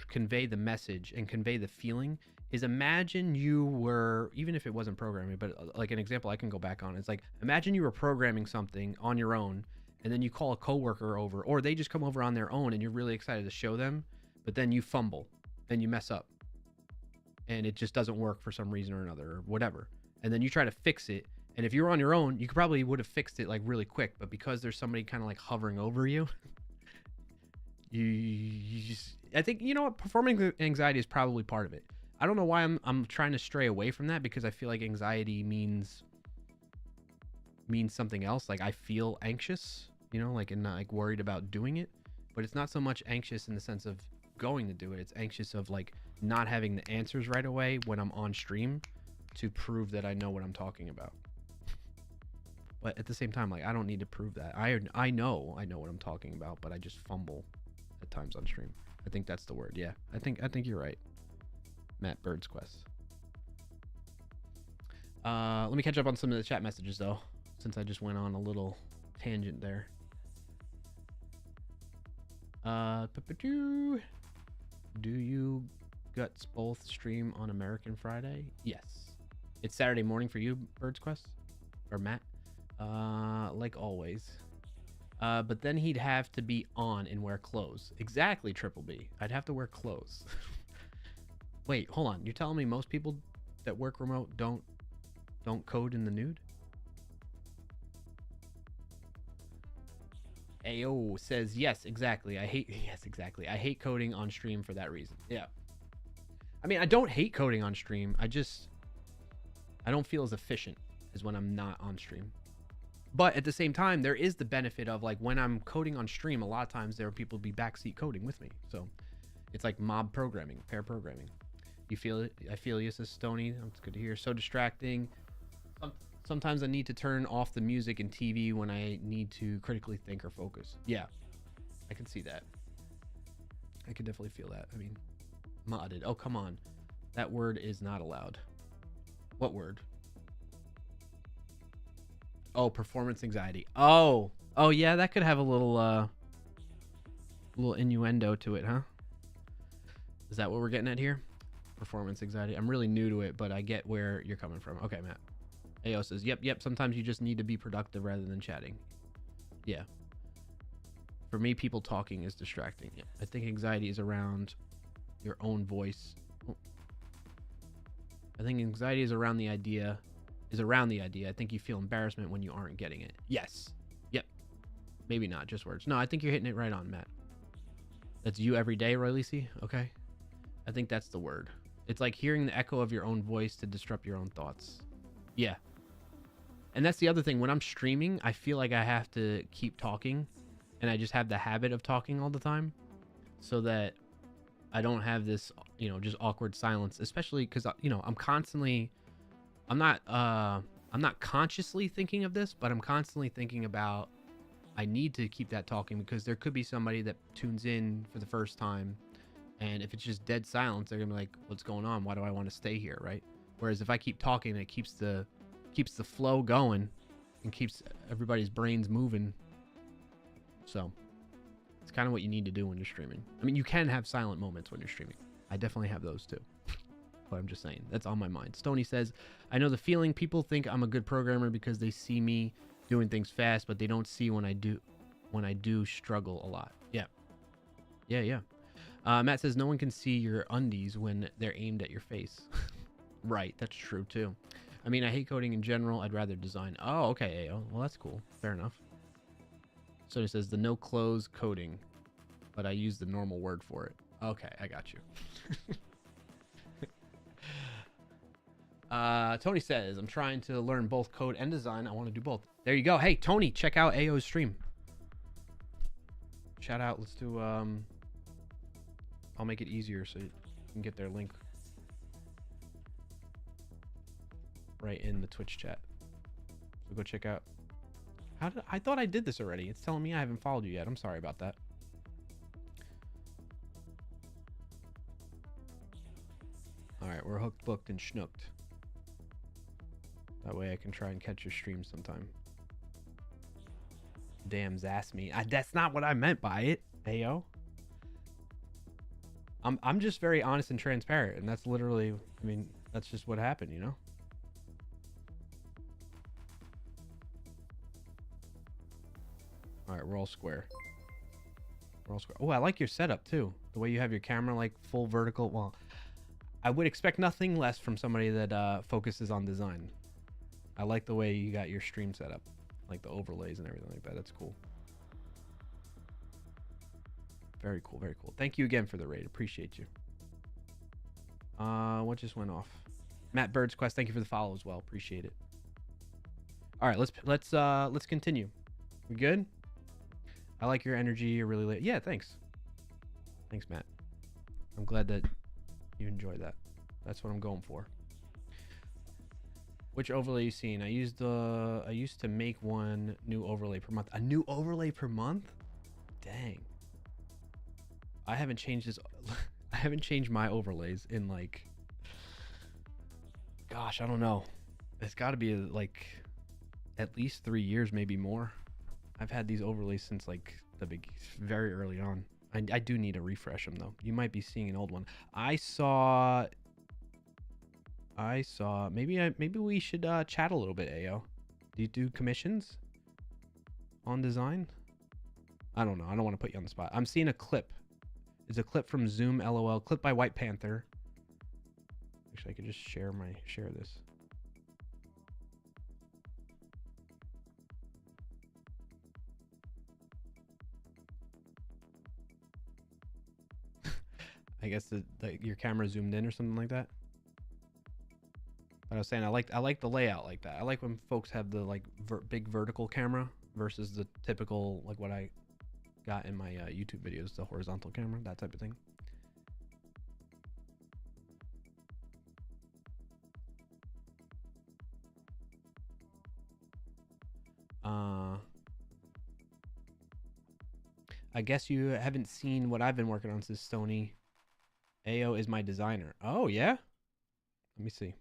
convey the message and convey the feeling is imagine you were, even if it wasn't programming, but like an example I can go back on, it's like imagine you were programming something on your own and then you call a coworker over or they just come over on their own and you're really excited to show them, but then you fumble and you mess up and it just doesn't work for some reason or another or whatever, and then you try to fix it. And if you were on your own, you probably would have fixed it like really quick, but because there's somebody kind of like hovering over you, you just, I think, you know what, performance anxiety is probably part of it. I don't know why I'm trying to stray away from that because I feel like anxiety means something else. Like I feel anxious, you know, like and not like worried about doing it, but it's not so much anxious in the sense of going to do it. It's anxious of like not having the answers right away when I'm on stream to prove that I know what I'm talking about. But at the same time, like I don't need to prove that. I know what I'm talking about, but I just fumble at times on stream. I think that's the word. Yeah, I think you're right, Matt Bird's Quest. Let me catch up on some of the chat messages though, since I just went on a little tangent there. Do you guts both stream on American Friday? Yes. It's Saturday morning for you, Bird's Quest or Matt. Like always. But then he'd have to be on and wear clothes. Exactly, Triple B. I'd have to wear clothes. Wait, hold on. You're telling me most people that work remote don't code in the nude? Ayo says yes, exactly. I hate coding on stream for that reason. Yeah. I mean, I don't hate coding on stream. I don't feel as efficient as when I'm not on stream. But at the same time, there is the benefit of like when I'm coding on stream, a lot of times there are people be backseat coding with me. So it's like mob programming, pair programming. You feel it? I feel you, says Stony. That's good to hear. So distracting. Sometimes I need to turn off the music and TV when I need to critically think or focus. Yeah, I can see that. I can definitely feel that. I mean, modded. Oh, come on. That word is not allowed. What word? Oh, performance anxiety. Oh, yeah, that could have a little innuendo to it, huh? Is that what we're getting at here? Performance anxiety. I'm really new to it, but I get where you're coming from. Okay, Matt. AO says, yep. Sometimes you just need to be productive rather than chatting. Yeah. For me, people talking is distracting. Yeah. I think anxiety is around your own voice. Oh. I think anxiety is around the idea. I think you feel embarrassment when you aren't getting it. Yes. Yep. Maybe not just words. No, I think you're hitting it right on, Matt. That's you every day, Roy Lisi? Okay. I think that's the word. It's like hearing the echo of your own voice to disrupt your own thoughts. Yeah. And that's the other thing. When I'm streaming, I feel like I have to keep talking. And I just have the habit of talking all the time. So that I don't have this, just awkward silence. Especially because, I'm not consciously thinking of this, but I'm constantly thinking about I need to keep that talking because there could be somebody that tunes in for the first time, and if it's just dead silence, they're gonna be like, "What's going on? Why do I want to stay here?" Right? Whereas if I keep talking, it keeps the flow going and keeps everybody's brains moving. So it's kind of what you need to do when you're streaming. I mean, you can have silent moments when you're streaming. I definitely have those too. But I'm just saying, that's on my mind. Stony says, I know the feeling. People think I'm a good programmer because they see me doing things fast, but they don't see when I do struggle a lot. Yeah. Matt says, no one can see your undies when they're aimed at your face. Right, that's true too. I mean, I hate coding in general. I'd rather design. Oh, okay, AO. Well, that's cool. Fair enough. So it says the no clothes coding, but I use the normal word for it. Okay, I got you. Tony says, I'm trying to learn both code and design. I want to do both. There you go. Hey, Tony, check out AO's stream. Shout out. Let's do, I'll make it easier so you can get their link right in the Twitch chat. So go check out. I thought I did this already. It's telling me I haven't followed you yet. I'm sorry about that. All right, we're hooked, booked, and schnooked. That way I can try and catch your stream sometime. Damn, zass me. That's not what I meant by it, Ayo. I'm just very honest and transparent, and that's literally, I mean, that's just what happened, you know? All right, we're all square. We're all square. Oh, I like your setup too. The way you have your camera like full vertical. Well, I would expect nothing less from somebody that focuses on design. I like the way you got your stream set up, like the overlays and everything like that. That's cool. Very cool, very cool. Thank you again for the raid. Appreciate you. What just went off? Matt Bird's Quest, thank you for the follow as well. Appreciate it. All right, let's continue. We good? I like your energy. You're really late. Yeah, thanks. Thanks, Matt. I'm glad that you enjoyed that. That's what I'm going for. Which overlay you seen? I used to make one new overlay per month. A new overlay per month? Dang. I haven't changed this. I haven't changed my overlays in like, gosh, I don't know. It's got to be like at least 3 years, maybe more. I've had these overlays since like very early on. I do need to refresh them though. You might be seeing an old one. I saw maybe we should chat a little bit, Ayo. Do you do commissions on design? I don't know. I don't want to put you on the spot. I'm seeing a clip. It's a clip from Zoom LOL, clip by White Panther. Actually, I could just share this. I guess your camera zoomed in or something like that. But I was saying I like the layout like that. I like when folks have the like big vertical camera versus the typical like what I got in my YouTube videos, the horizontal camera, that type of thing. I guess you haven't seen what I've been working on, says Stony. Ayo is my designer. Oh, yeah? Let me see.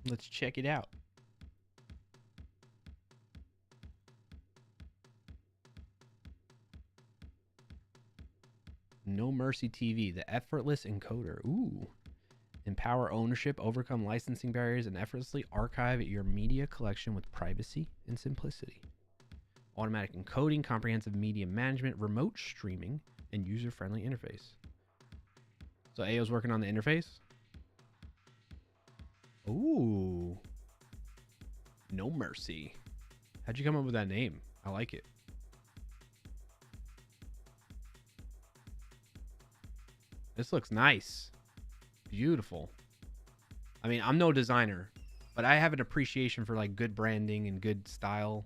Let's check it out. No Mercy TV, the effortless encoder. Ooh. Empower ownership, overcome licensing barriers, and effortlessly archive your media collection with privacy and simplicity. automatic encoding, comprehensive media management, remote streaming, and user-friendly interface. So AO's working on the interface. Ooh. No Mercy. How'd you come up with that name? I like it. This looks nice. Beautiful. I mean, I'm no designer, but I have an appreciation for like good branding and good style.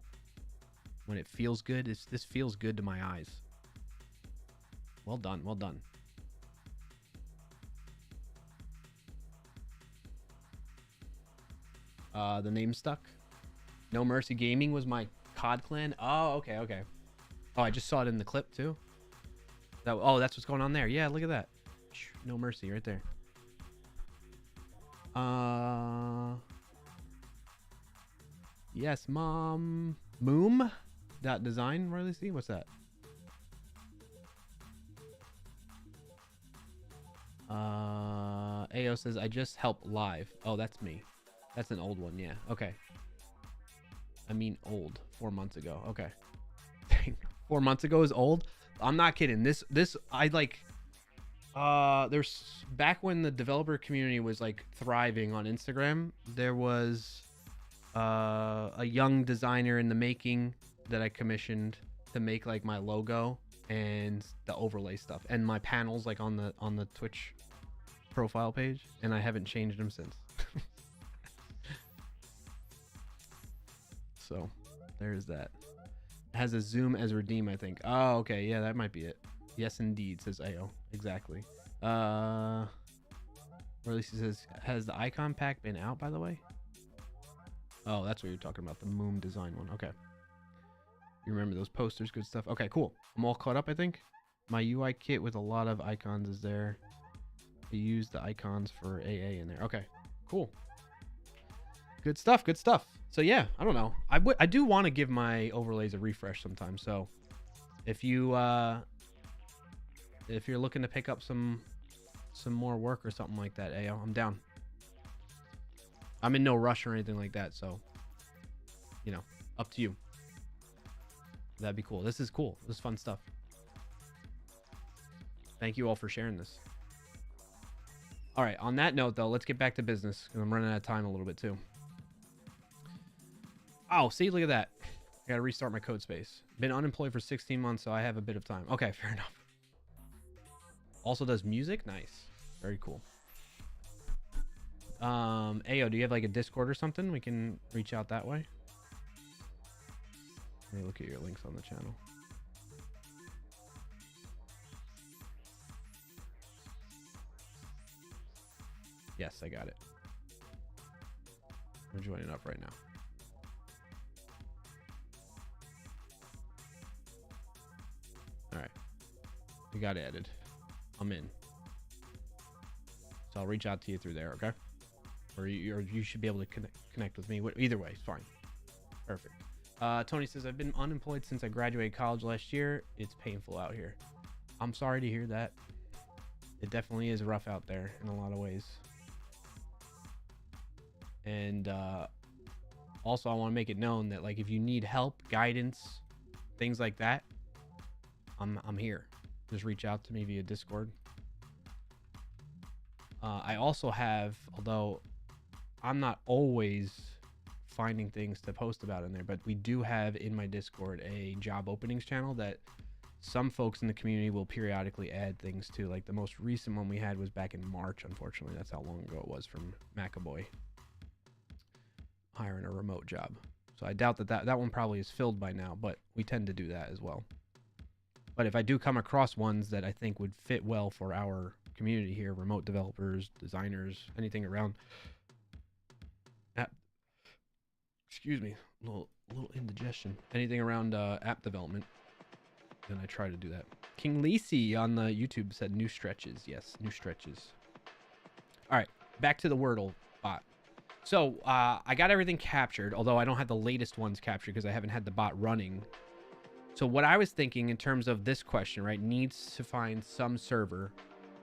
When it feels good, this feels good to my eyes. Well done, well done. The name stuck. No Mercy Gaming was my COD clan. Oh, okay, okay. Oh, I just saw it in the clip too. Oh, that's what's going on there. Yeah, look at that. No Mercy right there. Yes, Mom. Moom. .design. Really see? What's that? AO says, I just help live. Oh, that's me. That's an old one. Yeah. Okay. I mean, old. 4 months ago. Okay. Dang. 4 months ago is old. I'm not kidding. This, I like, there's back when the developer community was like thriving on Instagram, there was, a young designer in the making that I commissioned to make like my logo and the overlay stuff and my panels like on the Twitch profile page, and I haven't changed them since. So there's that. It has a zoom as redeem, I think. Oh, okay, yeah, that might be it. Yes, indeed, says AO. Exactly. Or at least it says, has the icon pack been out, by the way? Oh, that's what you're talking about, the Moom design one. Okay. You remember those posters, good stuff. Okay, cool. I'm all caught up, I think. My UI kit with a lot of icons is there. I use the icons for AA in there. Okay, cool. Good stuff, good stuff. So yeah, I don't know. I do want to give my overlays a refresh sometime. So if you're looking to pick up some more work or something like that, AO, I'm down. I'm in no rush or anything like that, so you know, up to you. That'd be cool. This is cool. This is fun stuff. Thank you all for sharing this. All right, on that note though, let's get back to business because I'm running out of time a little bit too. Oh, see, look at that. I gotta restart my code space. Been unemployed for 16 months, so I have a bit of time. Okay, fair enough. Also does music? Nice. Very cool. AO, do you have like a Discord or something? We can reach out that way. Let me look at your links on the channel. Yes, I got it. We're joining up right now. All right. We got added. I'm in. So I'll reach out to you through there, okay? Or you should be able to connect with me. Either way, it's fine. Perfect. Tony says, I've been unemployed since I graduated college last year. It's painful out here. I'm sorry to hear that. It definitely is rough out there in a lot of ways. And also, I want to make it known that like if you need help, guidance, things like that, I'm here. Just reach out to me via Discord. I also have, although I'm not always finding things to post about in there, but we do have in my Discord a job openings channel that some folks in the community will periodically add things to. Like the most recent one we had was back in March, unfortunately. That's how long ago it was, from Macaboy hiring a remote job. So I doubt that one probably is filled by now, but we tend to do that as well. But if I do come across ones that I think would fit well for our community here, remote developers, designers, anything around app, excuse me, a little indigestion, anything around app development, then I try to do that. King Lacey on the YouTube said new stretches. Yes, new stretches. All right, back to the Wordle bot. So I got everything captured, although I don't have the latest ones captured because I haven't had the bot running. So what I was thinking in terms of this question, right, needs to find some server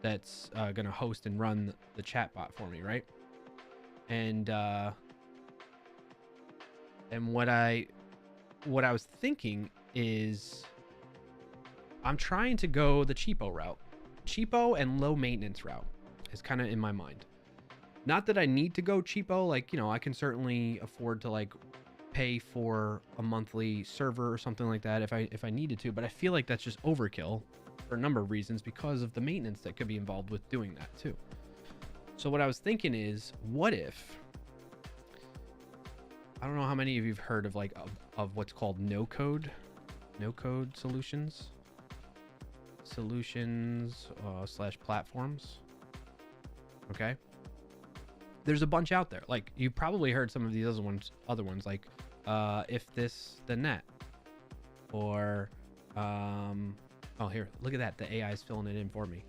that's going to host and run the chat bot for me, right? And what I what I was thinking is I'm trying to go the cheapo route. Cheapo and low maintenance route is kind of in my mind. Not that I need to go cheapo, like, you know, I can certainly afford to like pay for a monthly server or something like that if I needed to, but I feel like that's just overkill for a number of reasons because of the maintenance that could be involved with doing that too. So what I was thinking is, what if, I don't know how many of you've heard of like of what's called no code solutions slash platforms. Okay. There's a bunch out there. Like you probably heard some of these other ones like if this then that, or oh, here, look at that, the AI is filling it in for me.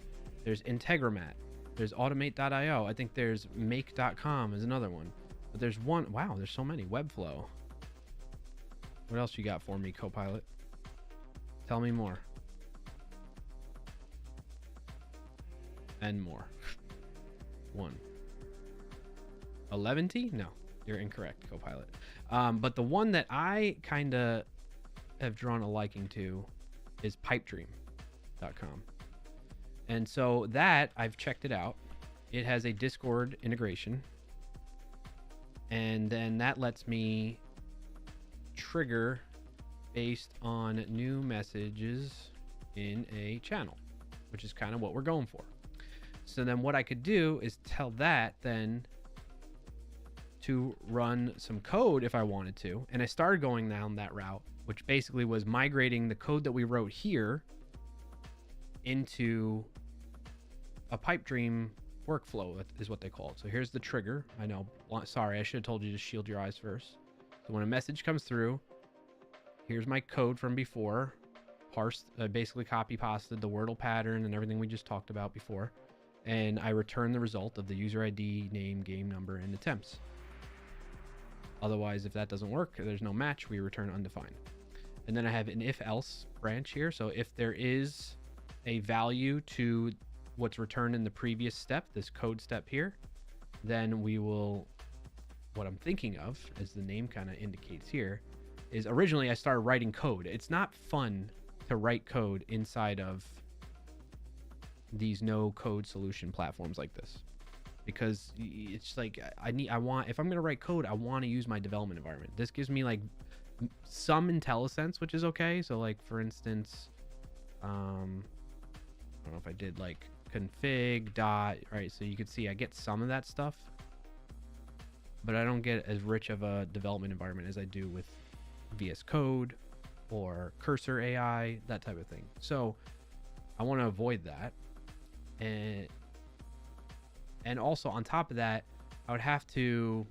There's Integromat, there's automate.io, I think there's make.com is another one, but there's one, wow, there's so many. Webflow. What else you got for me, Copilot? Tell me more. And more. 11T? No, you're incorrect, Copilot. But the one that I kind of have drawn a liking to is pipedream.com. And so that, I've checked it out. It has a Discord integration. And then that lets me trigger based on new messages in a channel, which is kind of what we're going for. So then what I could do is tell that then to run some code if I wanted to. And I started going down that route, which basically was migrating the code that we wrote here into a Pipedream workflow is what they call it. So here's the trigger. I know, sorry, I should have told you to shield your eyes first. So when a message comes through, here's my code from before, parsed, basically copy pasted the Wordle pattern and everything we just talked about before. And I return the result of the user ID, name, game number, and attempts. Otherwise, if that doesn't work, there's no match, we return undefined. And then I have an if-else branch here. So if there is a value to what's returned in the previous step, this code step here, then we will, what I'm thinking of, as the name kind of indicates here, is originally I started writing code. It's not fun to write code inside of these no code solution platforms like this, because it's like if I'm going to write code, I want to use my development environment. This gives me like some IntelliSense, which is okay. So like, for instance, I don't know if I did like config dot, right? So you could see I get some of that stuff, but I don't get as rich of a development environment as I do with VS Code or Cursor AI, that type of thing. So I want to avoid that. And also on top of that, I would have to,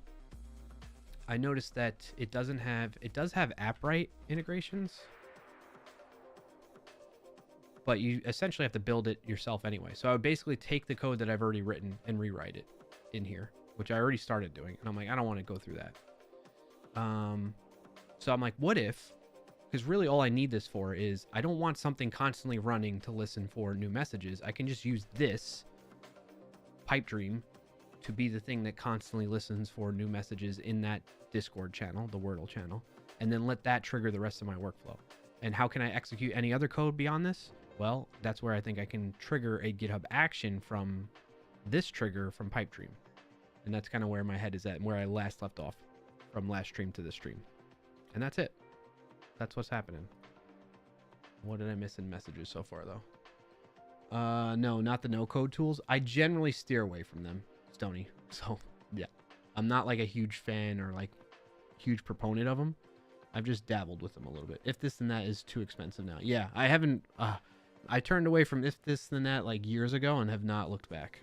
I noticed that it does have AppWrite integrations, but you essentially have to build it yourself anyway. So I would basically take the code that I've already written and rewrite it in here, which I already started doing. And I'm like, I don't want to go through that. So I'm like, what if, because really all I need this for is I don't want something constantly running to listen for new messages. I can just use this Pipedream to be the thing that constantly listens for new messages in that Discord channel, the Wordle channel, and then let that trigger the rest of my workflow. And how can I execute any other code beyond this? Well, that's where I think I can trigger a GitHub action from this trigger from Pipedream. And that's kind of where my head is at and where I last left off from last stream to this stream. And that's it. That's what's happening. What did I miss in messages so far, though? No, not the no-code tools. I generally steer away from them, Stony. So, yeah. I'm not like a huge fan or like huge proponent of them. I've just dabbled with them a little bit. If this and that is too expensive now. Yeah, I haven't... I turned away from if this and that like years ago and have not looked back.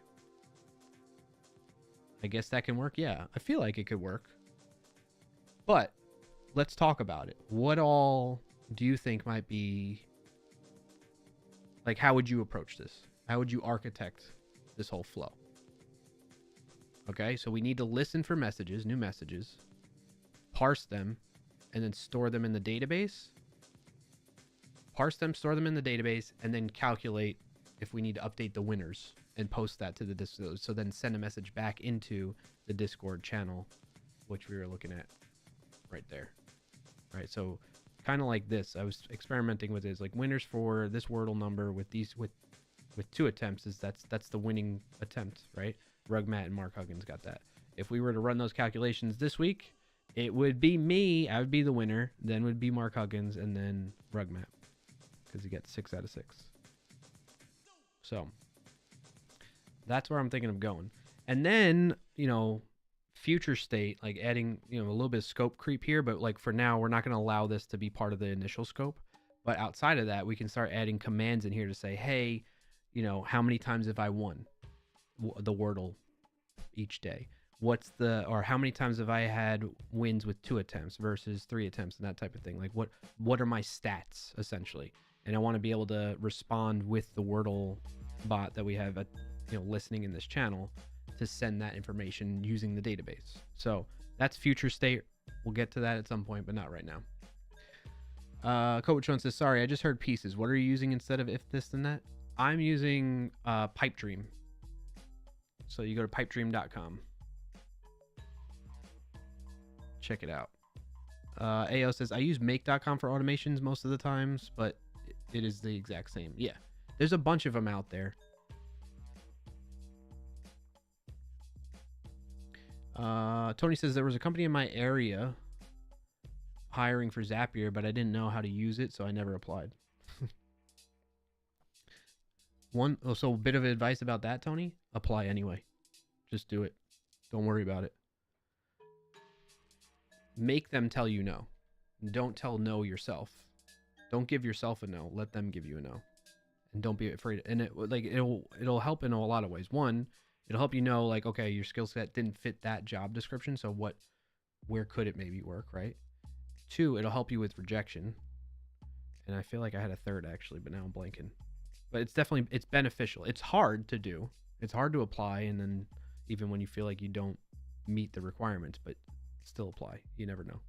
I guess that can work. Yeah, I feel like it could work. But let's talk about it. What all do you think might be... Like, how would you approach this? How would you architect this whole flow? Okay, so we need to listen for messages, new messages, parse them, and then store them in the database. Parse them, store them in the database, and then calculate if we need to update the winners and post that to the Discord. So then send a message back into the Discord channel, which we were looking at right there. Right, so kind of like this. I was experimenting with it. Like winners for this Wordle number with these with 2 attempts is that's the winning attempt, right? Rugmat and Mark Huggins got that. If we were to run those calculations this week, it would be me. I would be the winner. Then would be Mark Huggins, and then Rugmat, because he got 6 out of 6. So that's where I'm thinking of going. And then, you know, future state, like adding, you know, a little bit of scope creep here, but like for now, we're not going to allow this to be part of the initial scope. But outside of that, we can start adding commands in here to say, hey, you know, how many times have I won the Wordle each day? Or how many times have I had wins with 2 attempts versus 3 attempts, and that type of thing? Like what are my stats essentially? And I want to be able to respond with the Wordle bot that we have at, you know, listening in this channel to send that information using the database. So that's future state. We'll get to that at some point, but not right now. Coach One says, sorry, I just heard pieces. What are you using instead of if this then that? I'm using Pipedream. So you go to pipedream.com. Check it out. AO says, I use make.com for automations most of the times, but it is the exact same. Yeah, there's a bunch of them out there. Tony says, there was a company in my area hiring for Zapier, but I didn't know how to use it, so I never applied. So a bit of advice about that, Tony. Apply anyway. Just do it. Don't worry about it. Make them tell you no. Don't tell no yourself. Don't give yourself a no. Let them give you a no. And don't be afraid. And it'll help in a lot of ways. One, it'll help you know, like, okay, your skill set didn't fit that job description, so where could it maybe work, right? 2, it'll help you with rejection. And I feel like I had a third actually, but now I'm blanking. But it's beneficial. It's hard to do. It's hard to apply, and then even when you feel like you don't meet the requirements, but still apply. You never know.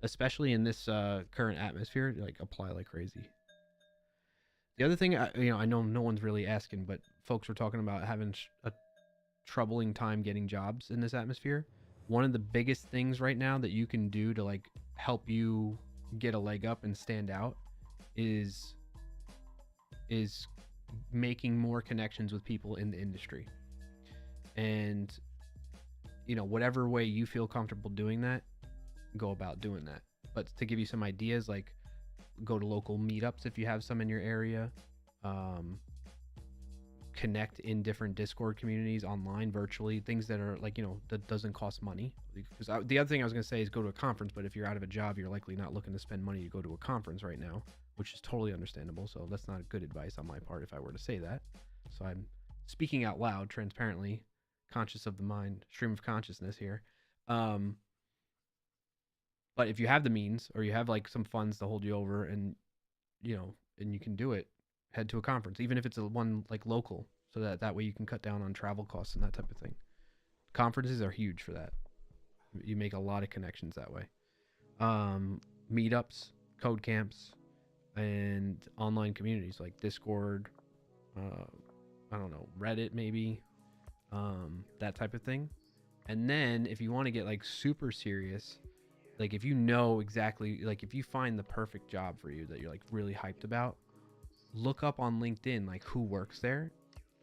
Especially in this current atmosphere, like apply like crazy. The other thing, I know no one's really asking, but folks were talking about having a troubling time getting jobs in this atmosphere. One of the biggest things right now that you can do to like help you get a leg up and stand out is making more connections with people in the industry. And you know, whatever way you feel comfortable doing that, go about doing that. But to give you some ideas, like go to local meetups if you have some in your area, connect in different Discord communities online, virtually, things that are like, you know, that doesn't cost money. Because the other thing I was going to say is go to a conference, but if you're out of a job, you're likely not looking to spend money to go to a conference right now, which is totally understandable. So that's not good advice on my part if I were to say that. So I'm speaking out loud, transparently, conscious of the mind, stream of consciousness here. But if you have the means, or you have like some funds to hold you over, and you know, and you can do it, head to a conference, even if it's one like local, so that way you can cut down on travel costs and that type of thing. Conferences are huge for that. You make a lot of connections that way. Meetups, code camps, and online communities like Discord, I don't know, Reddit maybe, that type of thing. And then if you want to get like super serious, like if you know exactly, like if you find the perfect job for you that you're like really hyped about, look up on LinkedIn like who works there,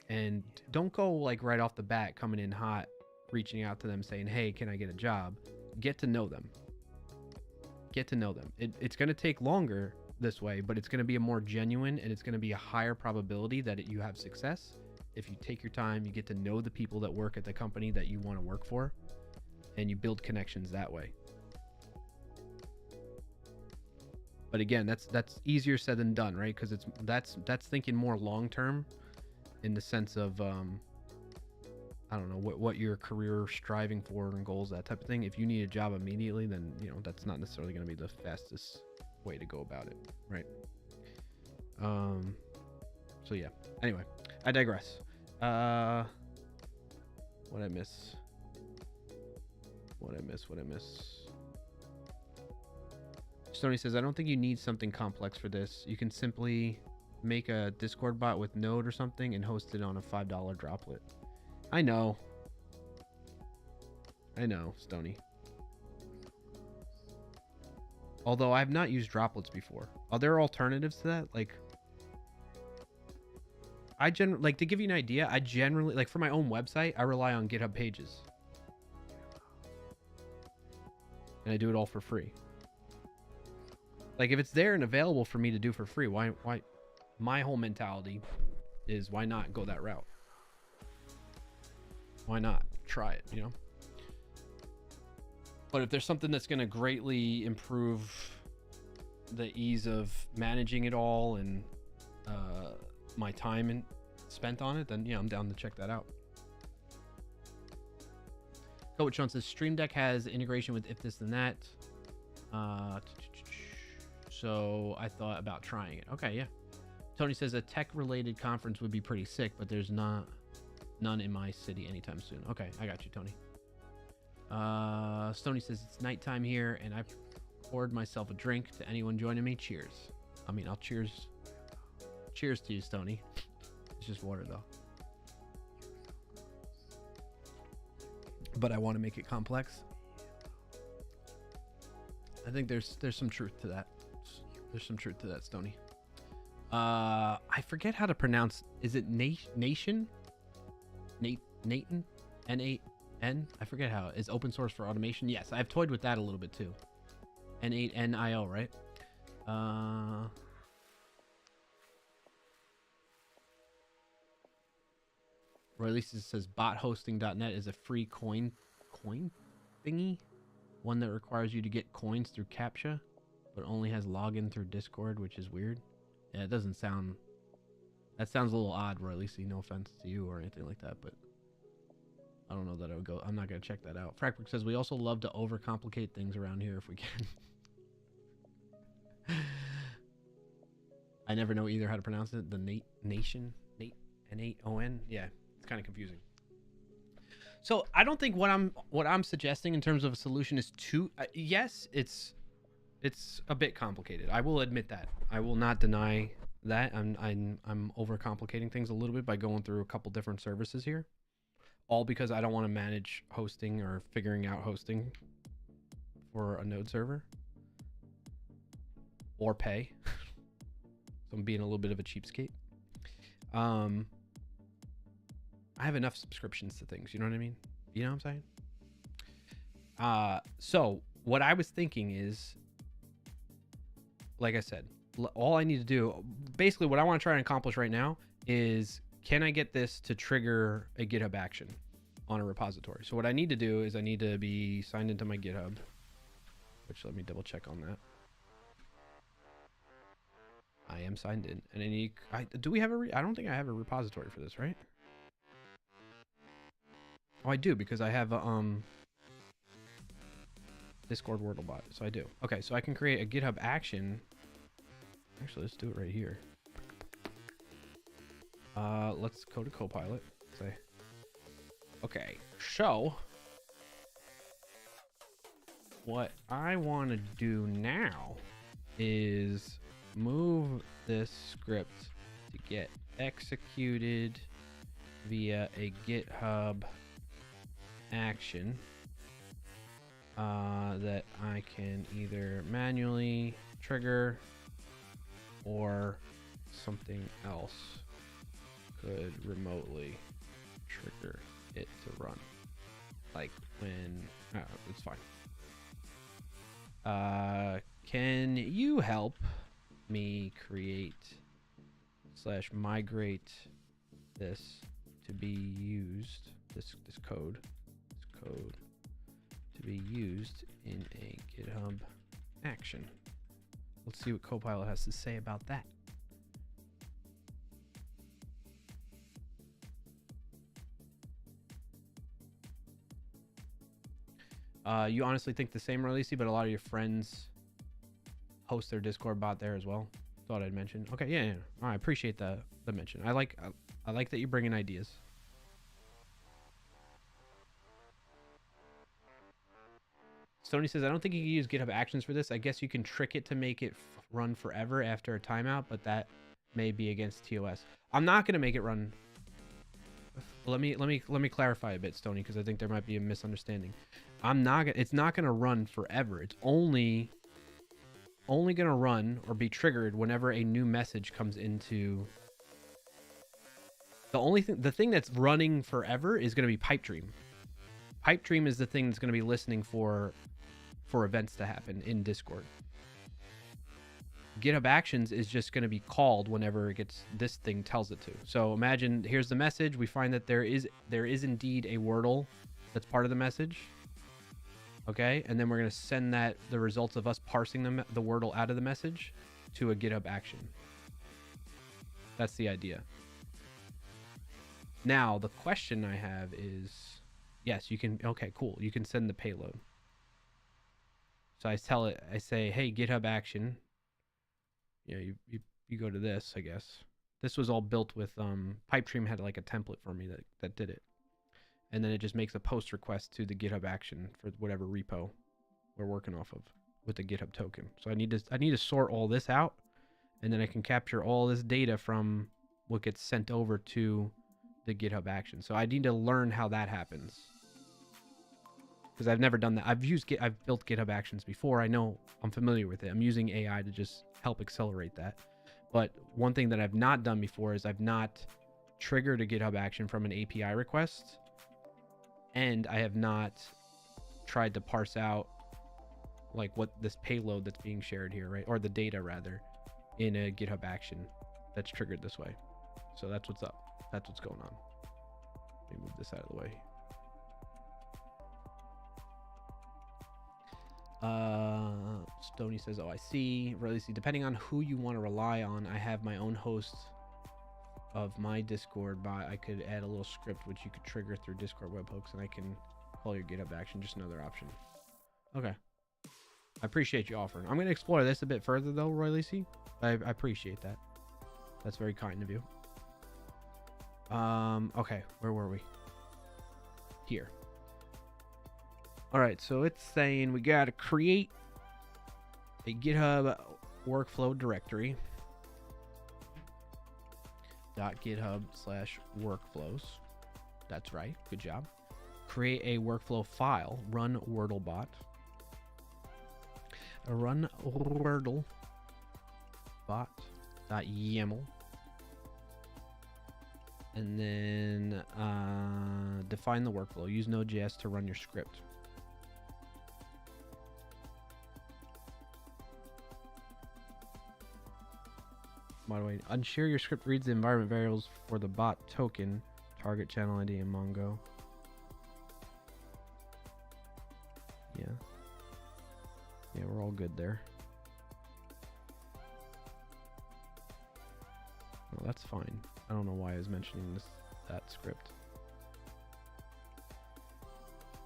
and don't go like right off the bat coming in hot, reaching out to them saying, hey, can I get a job? Get to know them. Get to know them. It's going to take longer this way, but it's going to be a more genuine, and it's going to be a higher probability that you have success if you take your time, you get to know the people that work at the company that you want to work for, and you build connections that way. But again, that's easier said than done, right? Because that's thinking more long term, in the sense of I don't know what your career striving for and goals, that type of thing. If you need a job immediately, then you know that's not necessarily going to be the fastest way to go about it, right? So yeah. Anyway, I digress. What I miss? Stoney says, I don't think you need something complex for this. You can simply make a Discord bot with Node or something and host it on a $5 droplet. I know, Stoney. Although I have not used droplets before. Are there alternatives to that? Like, like, to give you an idea, I generally, like, for my own website, I rely on GitHub Pages. And I do it all for free. Like, if it's there and available for me to do for free, why my whole mentality is, why not go that route? Why not try it, you know? But if there's something that's going to greatly improve the ease of managing it all and my time spent on it, then yeah, I'm down to check that out. Coach Sean says Stream Deck has integration with if this then that. So I thought about trying it. Okay, yeah. Tony says a tech-related conference would be pretty sick, but there's none in my city anytime soon. Okay, I got you, Tony. Stoney says it's nighttime here, and I poured myself a drink. To anyone joining me, cheers. I mean, I'll cheers to you, Stoney. It's just water, though. But I want to make it complex. I think there's some truth to that. There's some truth to that, Stoney. I forget how to pronounce. Is it Nation? Nathan? N8N? I forget how. Is open source for automation? Yes, I've toyed with that a little bit too. N8NIO, right? Or at least it says bothosting.net is a free coin thingy. One that requires you to get coins through CAPTCHA, but only has login through Discord, which is weird. Yeah, it doesn't sound... That sounds a little odd, Roy Lacey. No offense to you or anything like that, but I don't know that I would go... I'm not going to check that out. Frackbrick says, we also love to overcomplicate things around here if we can. I never know either how to pronounce it. The Nation? N8ON? Yeah, it's kind of confusing. So I don't think what I'm suggesting in terms of a solution is too... yes, it's a bit complicated. I will admit that. I will not deny that. I'm overcomplicating things a little bit by going through a couple different services here. All because I don't want to manage hosting or figuring out hosting for a node server. Or pay. So I'm being a little bit of a cheapskate. I have enough subscriptions to things, you know what I mean? You know what I'm saying? So what I was thinking is, like I said, all I need to do, basically what I want to try and accomplish right now is, can I get this to trigger a GitHub action on a repository? So what I need to do is I need to be signed into my GitHub, which let me double check on that. I am signed in, and I need, do we have I don't think I have a repository for this, right? Oh, I do, because I have a Discord Wordle bot, so I do. Okay, so I can create a GitHub action. Actually, let's do it right here. Let's go to Copilot. Say, okay, so what I want to do now is move this script to get executed via a GitHub action that I can either manually trigger or something else could remotely trigger it to run. Like when... it's fine. Can you help me create / migrate this to be used, this code to be used in a GitHub action? Let's see what Copilot has to say about that. You honestly think the same, Releasey, but a lot of your friends host their Discord bot there as well. Thought I'd mention. Okay, yeah. All right, I appreciate the mention. I like that you bring in ideas. Sony says, I don't think you can use GitHub Actions for this. I guess you can trick it to make it run forever after a timeout, but that may be against TOS. I'm not going to make it run. Let me clarify a bit, Stoney, because I think there might be a misunderstanding. It's not going to run forever. It's only only going to run or be triggered whenever a new message comes into. The thing that's running forever is going to be Pipedream. Pipedream is the thing that's going to be listening for events to happen in Discord. GitHub Actions is just going to be called whenever this thing tells it to. So imagine here's the message. We find that there is indeed a Wordle that's part of the message. Okay, and then we're going to send the results of us parsing the Wordle out of the message to a GitHub action. That's the idea. Now, the question I have is, yes, you can, okay, cool. You can send the payload. So I say, hey, GitHub action. Yeah, you go to this, I guess. This was all built with, Pipedream had like a template for me that did it. And then it just makes a post request to the GitHub action for whatever repo we're working off of with the GitHub token. So I need to sort all this out, and then I can capture all this data from what gets sent over to the GitHub action. So I need to learn how that happens, because I've never done that. I've built GitHub actions before. I'm familiar with it. I'm using AI to just help accelerate that. But one thing that I've not done before is I've not triggered a GitHub action from an API request. And I have not tried to parse out like what this payload that's being shared here, right? Or the data rather, in a GitHub action that's triggered this way. So that's what's up. That's what's going on. Let me move this out of the way. Stony says, oh, I see. Really see. Depending on who you want to rely on, I have my own host of my Discord bot. I could add a little script which you could trigger through Discord webhooks, and I can call your GitHub action. Just another option. Okay. I appreciate you offering. I'm going to explore this a bit further though, Roy Lacey. I appreciate that. That's very kind of you. Okay, where were we? Here. All right, so it's saying we got to create a GitHub workflow directory. .github/workflows. That's right. Good job. Create a workflow file. Run WordleBot. Run WordleBot.yaml. And then define the workflow. Use Node.js to run your script. By the way, unshare your script reads the environment variables for the bot token, target channel ID, and Mongo. Yeah. Yeah, we're all good there. Well, that's fine. I don't know why I was mentioning that script.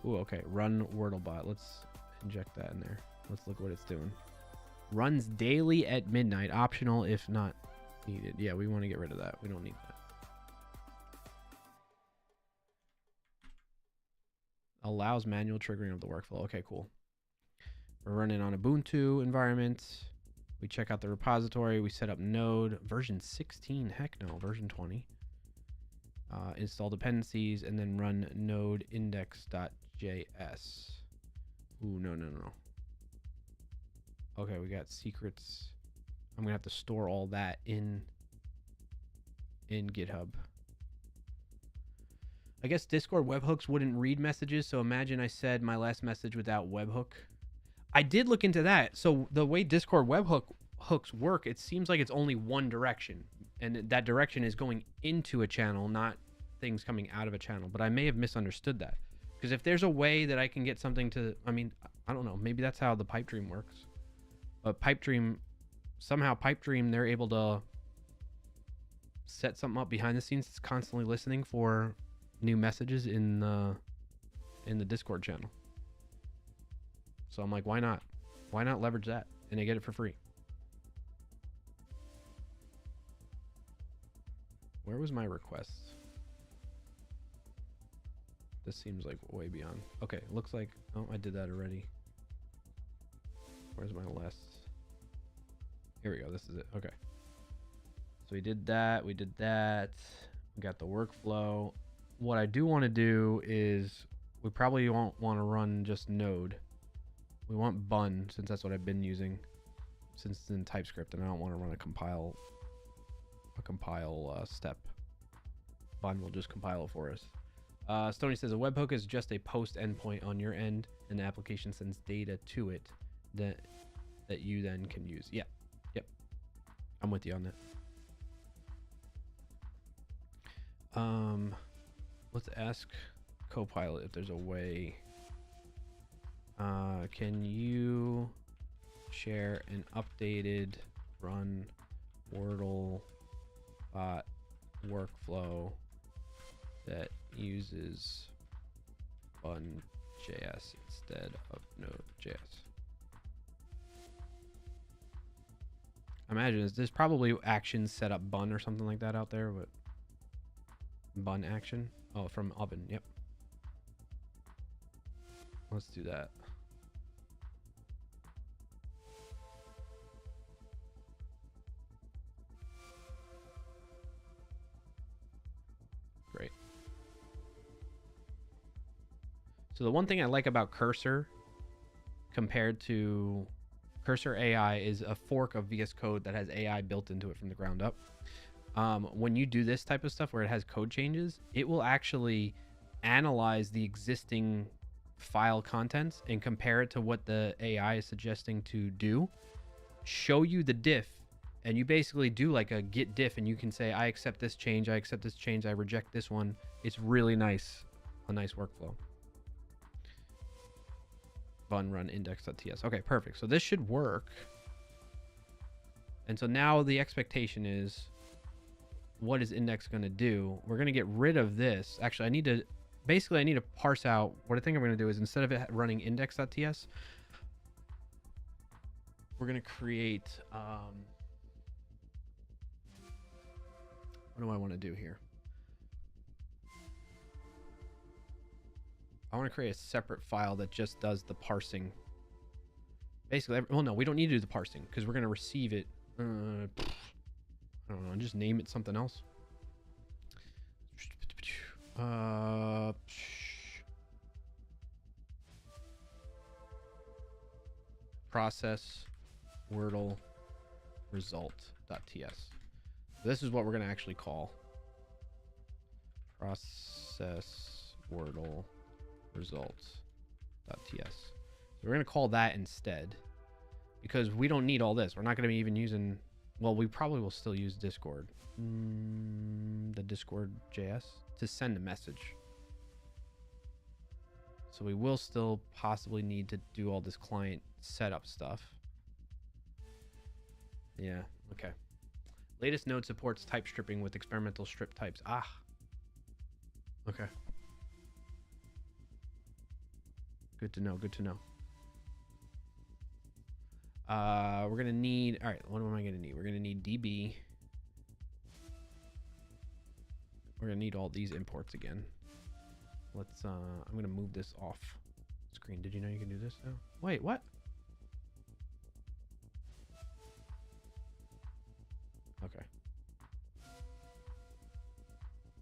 Ooh, okay. Run WordleBot. Let's inject that in there. Let's look what it's doing. Runs daily at midnight. Optional if not needed. Yeah, we want to get rid of that. We don't need that. Allows manual triggering of the workflow. Okay, cool. We're running on Ubuntu environment. We check out the repository. We set up Node version 16. Heck no, version 20. Install dependencies and then run node index.js. Ooh, no. Okay, we got secrets. I'm gonna have to store all that in GitHub. I guess Discord webhooks wouldn't read messages, so imagine I said my last message without webhook. I did look into that. So the way Discord webhooks work, it seems like it's only one direction, and that direction is going into a channel, not things coming out of a channel. But I may have misunderstood that, because if there's a way that I can get something to, I mean, I don't know, maybe that's how the Pipedream works. But Pipedream, they're able to set something up behind the scenes that's constantly listening for new messages in the Discord channel. So I'm like, why not? Why not leverage that? And they get it for free. Where was my request? This seems like way beyond. Okay, looks like, oh, I did that already. Where's my last? Here we go. This is it. Okay. So we did that. We got the workflow. What I do want to do is we probably won't want to run just Node. We want Bun, since that's what I've been using. since it's in TypeScript and I don't want to run a compile step. Bun will just compile it for us. Stony says a webhook is just a post endpoint on your end, and the application sends data to it that you then can use. Yeah, yep, I'm with you on that. Let's ask Copilot if there's a way. Can you share an updated run Wordle bot workflow that uses Bun.js instead of Node.js? I imagine there's probably actions set up Bun or something like that out there, but Bun action. Oh, from Oven. Yep. Let's do that. Great. So the one thing I like about Cursor compared to Cursor AI is a fork of VS Code that has AI built into it from the ground up. When you do this type of stuff where it has code changes, it will actually analyze the existing file contents and compare it to what the AI is suggesting to do, show you the diff, and you basically do like a git diff, and you can say, I accept this change, I accept this change, I reject this one. It's really nice, a nice workflow. Bun run index.ts. Okay, perfect. So this should work. And so now the expectation is, what is index going to do? We're going to get rid of this. Actually, I need to parse out. What I think I'm going to do is, instead of it running index.ts, we're going to create, what do I want to do here? I want to create a separate file that just does the parsing. Basically, well, no, we don't need to do the parsing because we're going to receive it. I don't know, just name it something else. Process Wordle result.ts. This is what we're going to actually call process Wordle results.ts. So we're going to call that instead, because we don't need all this. We're not going to be even using, well, we probably will still use Discord, the Discord.js to send a message. So we will still possibly need to do all this client setup stuff. Yeah, okay. Latest node supports type stripping with experimental strip types. Ah, okay. Good to know, good to know. We're gonna need, all right, what am I gonna need? We're gonna need DB. We're gonna need all these imports again. Let's, I'm gonna move this off screen. Did you know you can do this now? Wait, what? Okay.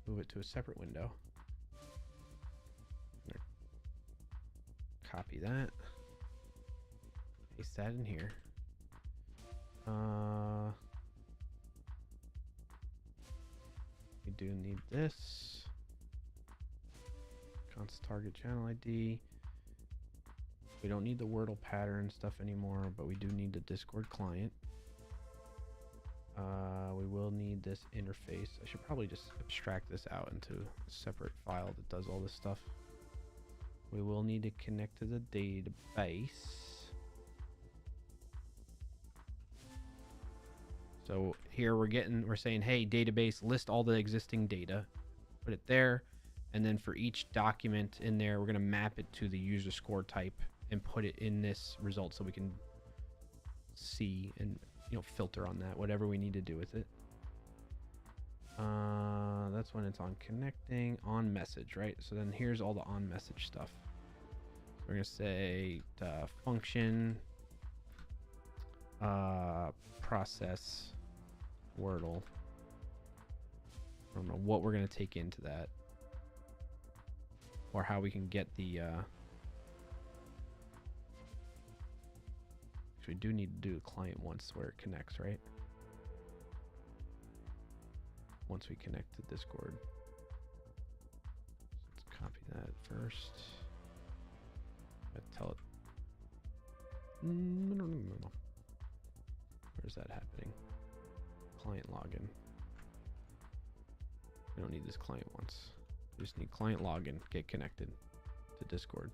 Move it to a separate window. Copy that. Paste that in here. We do need this. Const target channel ID. We don't need the Wordle pattern stuff anymore, but we do need the Discord client. We will need this interface. I should probably just abstract this out into a separate file that does all this stuff. We will need to connect to the database. So here we're saying, hey, database, list all the existing data, put it there. And then for each document in there, we're going to map it to the user score type and put it in this result so we can see and, you know, filter on that, whatever we need to do with it. That's when it's on connecting, on message, right? So then here's all the on message stuff. We're going to say function process Wordle. I don't know what we're going to take into that, or how we can get the So we do need to do a client once where it connects, right? Once we connect to Discord. Let's copy that first. Tell it. No. Where's that happening? Client login. We don't need this client once. We just need client login. Get connected to Discord.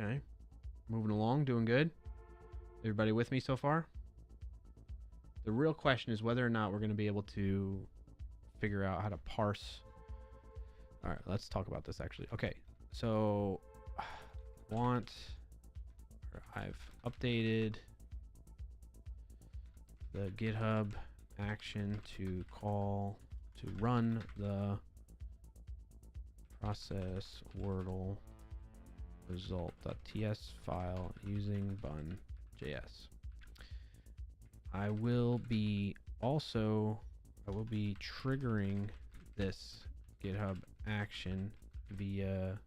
Okay. Moving along, doing good. Everybody with me so far? The real question is whether or not we're going to be able to figure out how to parse. All right, let's talk about this actually. Okay, so I've updated the GitHub action to run the process Wordle result.ts file using bun.js. I will be triggering this GitHub action via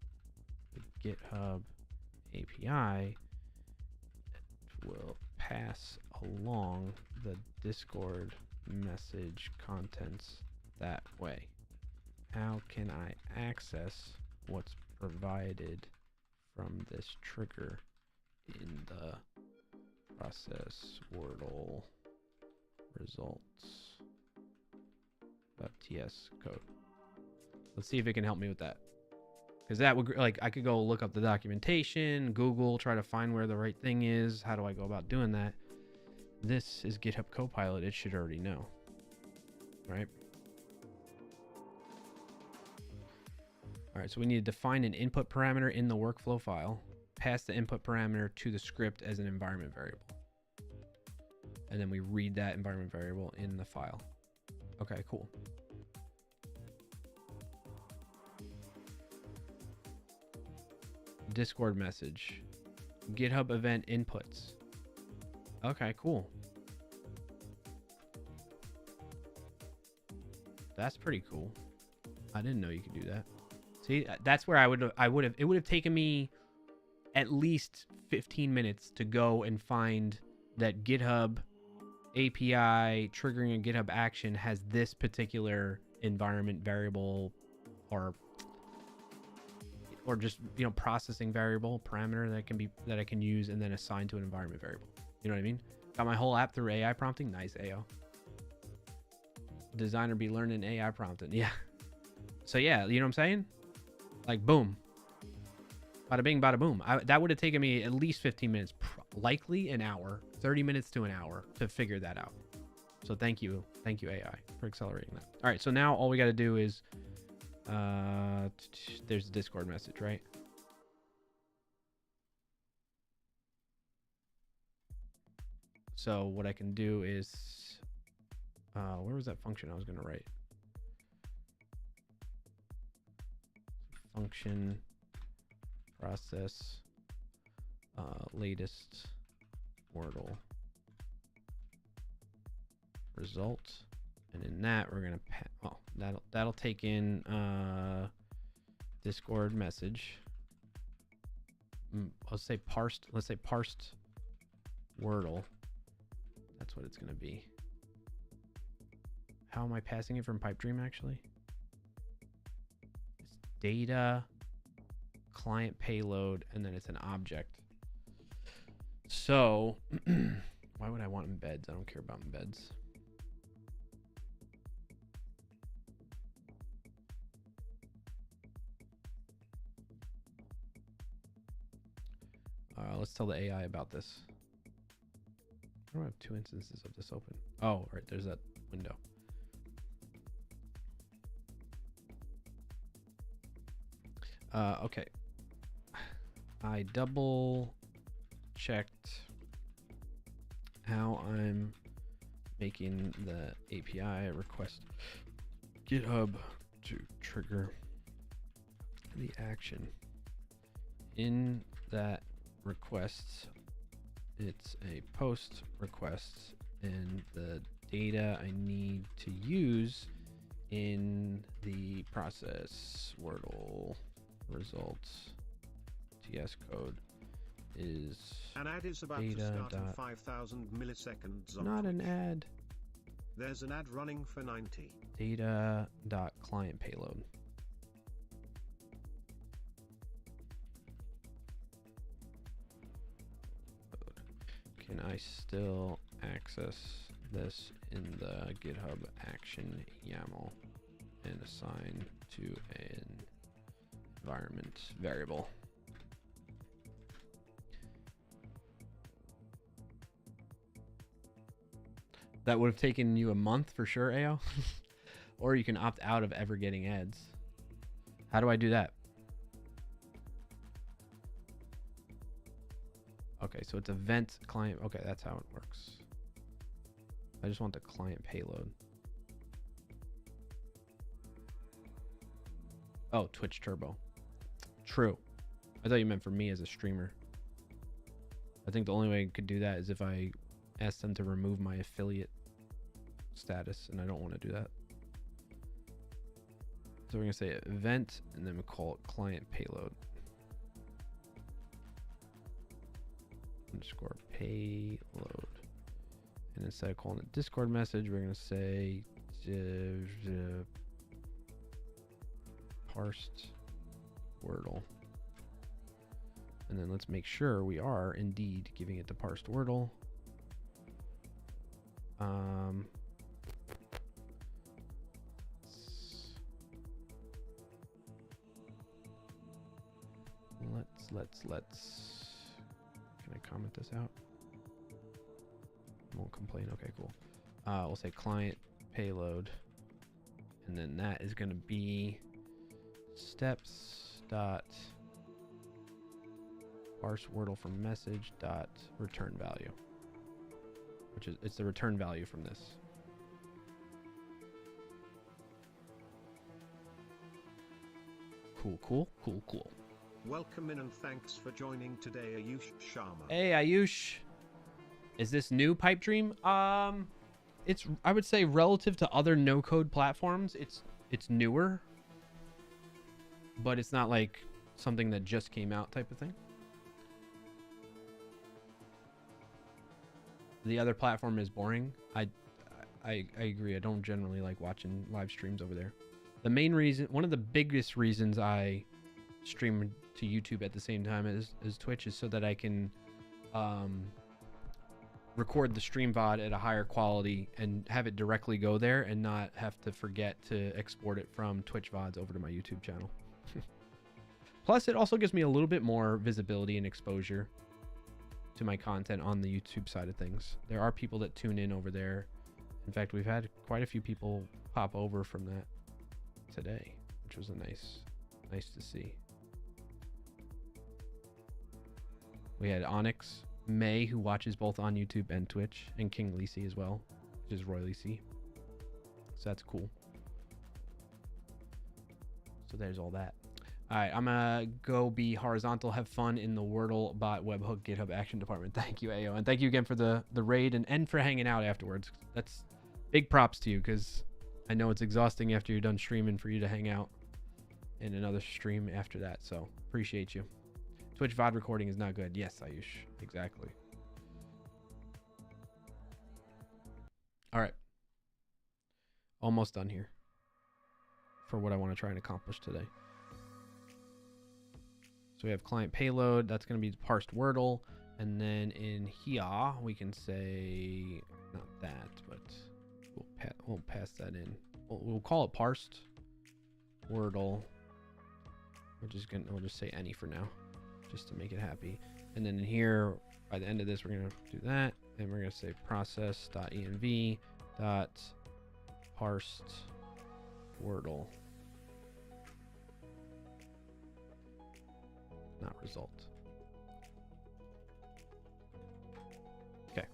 the GitHub API. It will pass along the Discord message contents that way. How can I access what's provided from this trigger in the process Wordle results.ts code? Let's see if it can help me with that. Because that would, like, I could go look up the documentation, Google, try to find where the right thing is. How do I go about doing that? This is GitHub Copilot. It should already know, right? All right, so we need to define an input parameter in the workflow file, pass the input parameter to the script as an environment variable. And then we read that environment variable in the file. Okay, cool. Discord message, GitHub event inputs. Okay, cool. That's pretty cool. I didn't know you could do that. See, that's where it would have taken me at least 15 minutes to go and find that GitHub API triggering a GitHub action has this particular environment variable or just, you know, processing variable parameter that I can use and then assign to an environment variable. You know what I mean? Got my whole app through AI prompting. Nice, AO. Designer be learning AI prompting. Yeah. So yeah, you know what I'm saying? Like, boom. Bada bing, bada boom. That would have taken me at least 15 minutes, likely an hour, 30 minutes to an hour to figure that out. So thank you AI for accelerating that. All right, so now all we got to do is, there's a Discord message, right? So what I can do is, where was that function I was going to write? Function process latest Wordle result, and in that we're gonna that'll take in Discord message. Let's say parsed Wordle. That's what it's gonna be. How am I passing it from Pipedream actually? It's data client payload, and then it's an object. So why would I want embeds? I don't care about embeds. Let's tell the AI about this. I don't have two instances of this open. Oh, right, there's that window. Okay. I double checked how I'm making the API request GitHub to trigger the action. In that request, it's a post request, and the data I need to use in the process. Wordle results TS code is An ad is about to start in 5,000 milliseconds on not Twitch. an ad. There's an ad running for 90. Data.client payload. Can I still access this in the GitHub action YAML and assign to an environment variable? That would have taken you a month for sure, AO. Or you can opt out of ever getting ads. How do I do that? Okay, so it's event client. Okay, that's how it works. I just want the client payload. Oh, Twitch Turbo. True. I thought you meant for me as a streamer. I think the only way I could do that is if I asked them to remove my affiliate status, and I don't want to do that. So we're going to say event, and then we call it client payload. Underscore payload. And instead of calling it Discord message, we're going to say parsed Wordle. And then let's make sure we are indeed giving it the parsed Wordle. Let's can I comment this out? Won't complain. Okay, cool. We'll say client payload, and then that is going to be steps dot parse Wordle from message dot return value, which is it's the return value from this. Cool. Welcome in and thanks for joining today, Ayush Sharma. Hey, Ayush. Is this new Pipe Dream? It's I would say relative to other no-code platforms, it's newer, but it's not like something that just came out type of thing. The other platform is boring. I agree. I don't generally like watching live streams over there. The main reason, one of the biggest reasons I stream to YouTube at the same time as Twitch is so that I can record the stream VOD at a higher quality and have it directly go there and not have to forget to export it from Twitch VODs over to my YouTube channel. Plus, it also gives me a little bit more visibility and exposure to my content on the YouTube side of things. There are people that tune in over there. In fact, we've had quite a few people pop over from that today, which was a nice to see. We had Onyx, May, who watches both on YouTube and Twitch, and King Lisi as well, which is Roy Lisi. So that's cool. So there's all that. All right, I'm gonna go be horizontal, have fun in the Wordle bot webhook GitHub action department. Thank you, AO, and thank you again for the raid and for hanging out afterwards. That's big props to you, because I know it's exhausting after you're done streaming for you to hang out in another stream after that. So appreciate you. Twitch VOD recording is not good. Yes, Ayush, exactly. All right, almost done here for what I want to try and accomplish today. So we have client payload. That's going to be parsed Wordle. And then in here, we can say, not that, but we'll pass that in. We'll call it parsed Wordle. We'll just say any for now, just to make it happy. And then in here, by the end of this, we're going to do that. And we're going to say process.env dot parsed Wordle. Not result. Okay.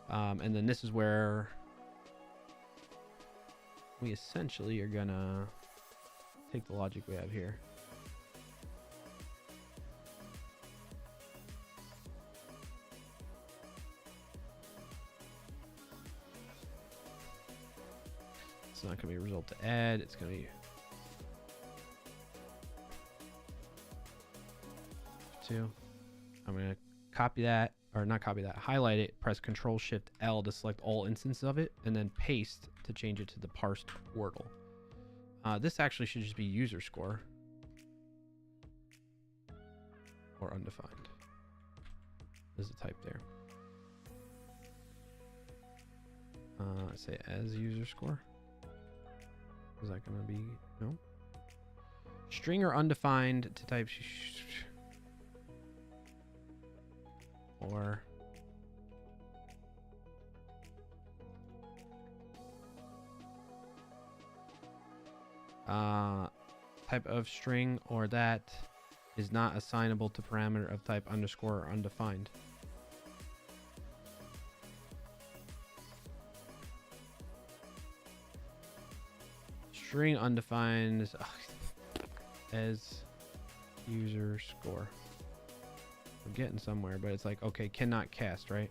And then this is where we essentially are gonna take the logic we have here. It's not going to be a result to add. It's going to be 2. I'm going to copy that, or not copy that, highlight it, press Control-Shift-L to select all instances of it, and then paste to change it to the parsed Wordle. This actually should just be user score or undefined. There's a type there. Say as user score. Is that going to be no? String or undefined to type or type of string or that is not assignable to parameter of type underscore or undefined. String undefined is as user score. We're getting somewhere, but it's like, okay, cannot cast, right?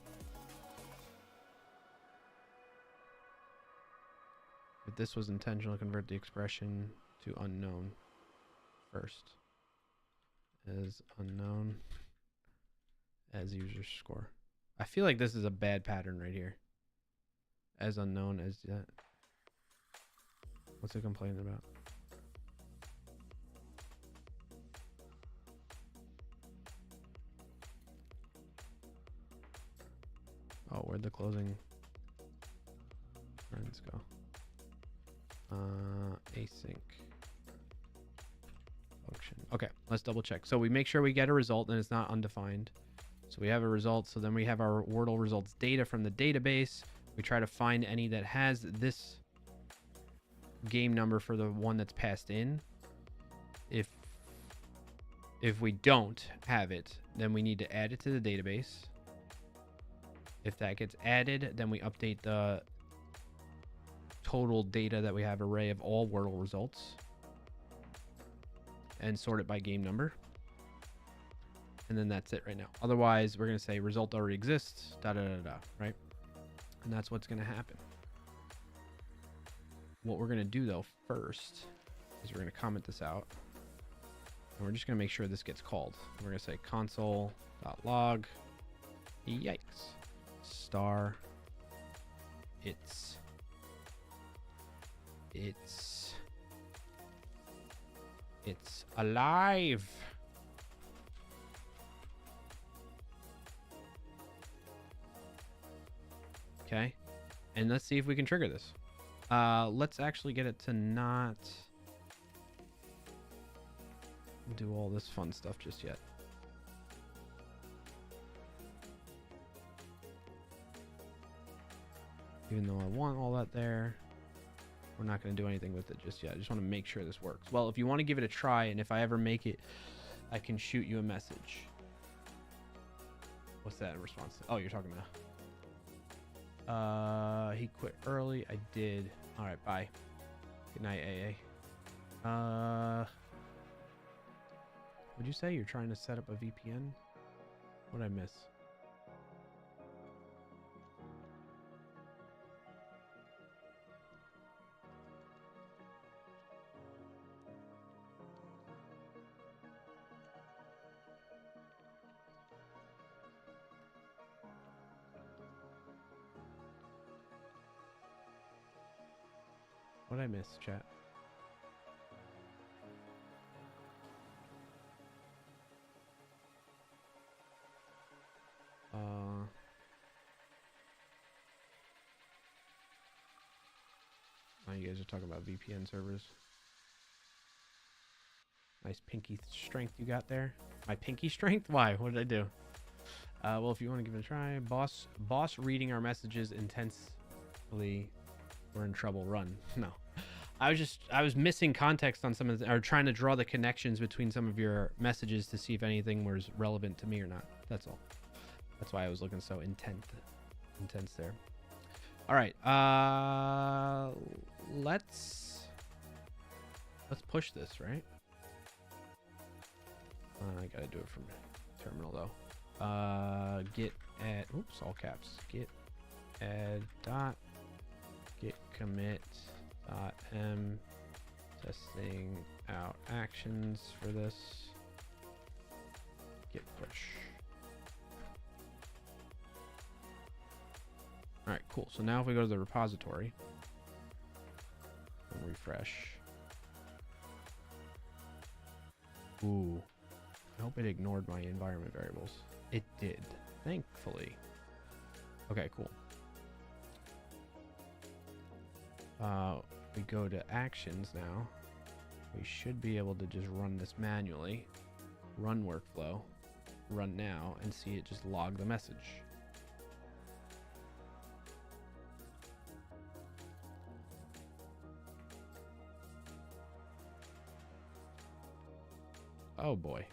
If this was intentional, convert the expression to unknown first. As unknown as user score. I feel like this is a bad pattern right here. As unknown as that. What's it complaining about? Oh, where'd the closing friends go? Async function. Okay, let's double check. So we make sure we get a result and it's not undefined. So we have a result. So then we have our Wordle results data from the database. We try to find any that has this game number for the one that's passed in. If we don't have it, then we need to add it to the database. If that gets added, then we update the total data that we have array of all Wordle results and sort it by game number. And then that's it right now. Otherwise, we're going to say result already exists, right? And that's what's going to happen. What we're going to do though first is we're going to comment this out. And we're just going to make sure this gets called. We're going to say console.log yikes star it's alive. Okay. And let's see if we can trigger this. Let's actually get it to not do all this fun stuff just yet. Even though I want all that there, we're not going to do anything with it just yet. I just want to make sure this works. Well, if you want to give it a try, and if I ever make it, I can shoot you a message. What's that in response to? Oh, you're talking about... he quit early. I did. All right, bye. Good night, AA. Would you say you're trying to set up a VPN? What'd I miss? What'd I miss, chat? Oh, you guys are talking about VPN servers. Nice pinky strength you got there. My pinky strength? Why? What did I do? Well, if you want to give it a try, boss reading our messages intensely. We're in trouble. Run. No, I was missing context on some of the, or trying to draw the connections between some of your messages to see if anything was relevant to me or not. That's all. That's why I was looking so intense there. All right. Let's push this, right? I gotta do it from terminal though. Git add, oops, all caps. Git add dot git commit .m testing out actions for this. Git push. All right, cool. So now if we go to the repository and refresh. Ooh, I hope it ignored my environment variables. It did, thankfully. Okay, cool. We go to actions now. We should be able to just run this manually. Run workflow, run now, and see it just log the message. Oh boy.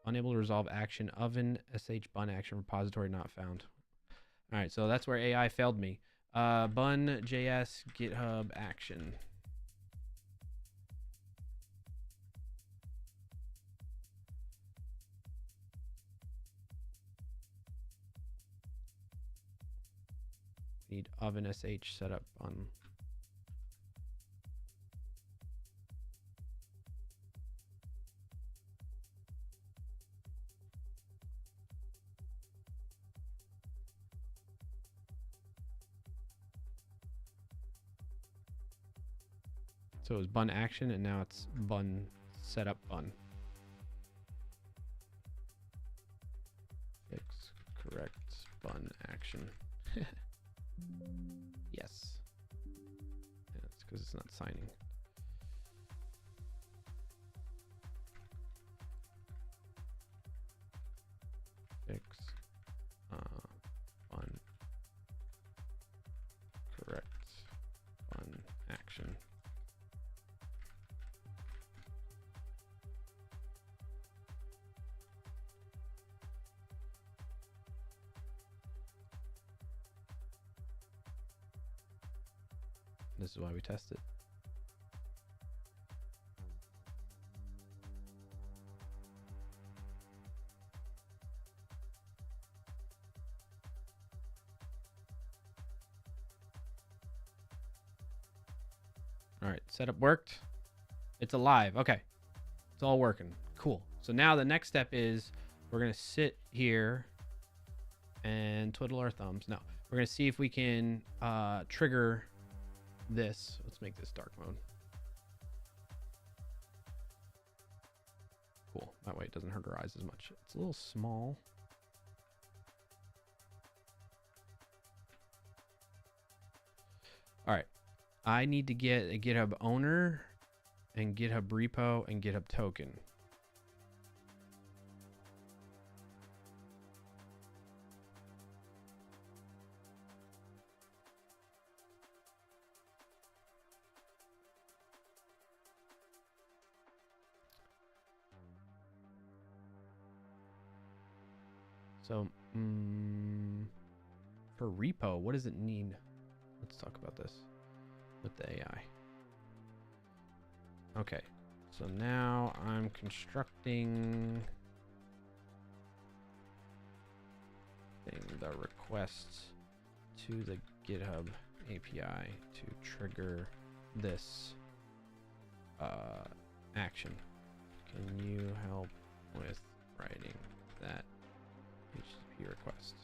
Unable to resolve action oven sh bun action repository not found. All right, so that's where AI failed me. Bun.js GitHub action. Need oven sh setup on. So it was bun action, and now it's bun setup bun. Fix correct bun action. Yes. Yeah, it's because it's not signing. Fix bun correct bun action. This is why we test it. All right, setup worked. It's alive. Okay, it's all working. Cool. So now the next step is we're gonna sit here and twiddle our thumbs. No, we're gonna see if we can trigger this. Let's make this dark mode. Cool. That way it doesn't hurt our eyes as much. It's a little small. All right. I need to get a GitHub owner and GitHub repo and GitHub token. So, for repo, what does it need? Let's talk about this with the AI. Okay, so now I'm constructing the requests to the GitHub API to trigger this action. Can you help with writing that HTTP request?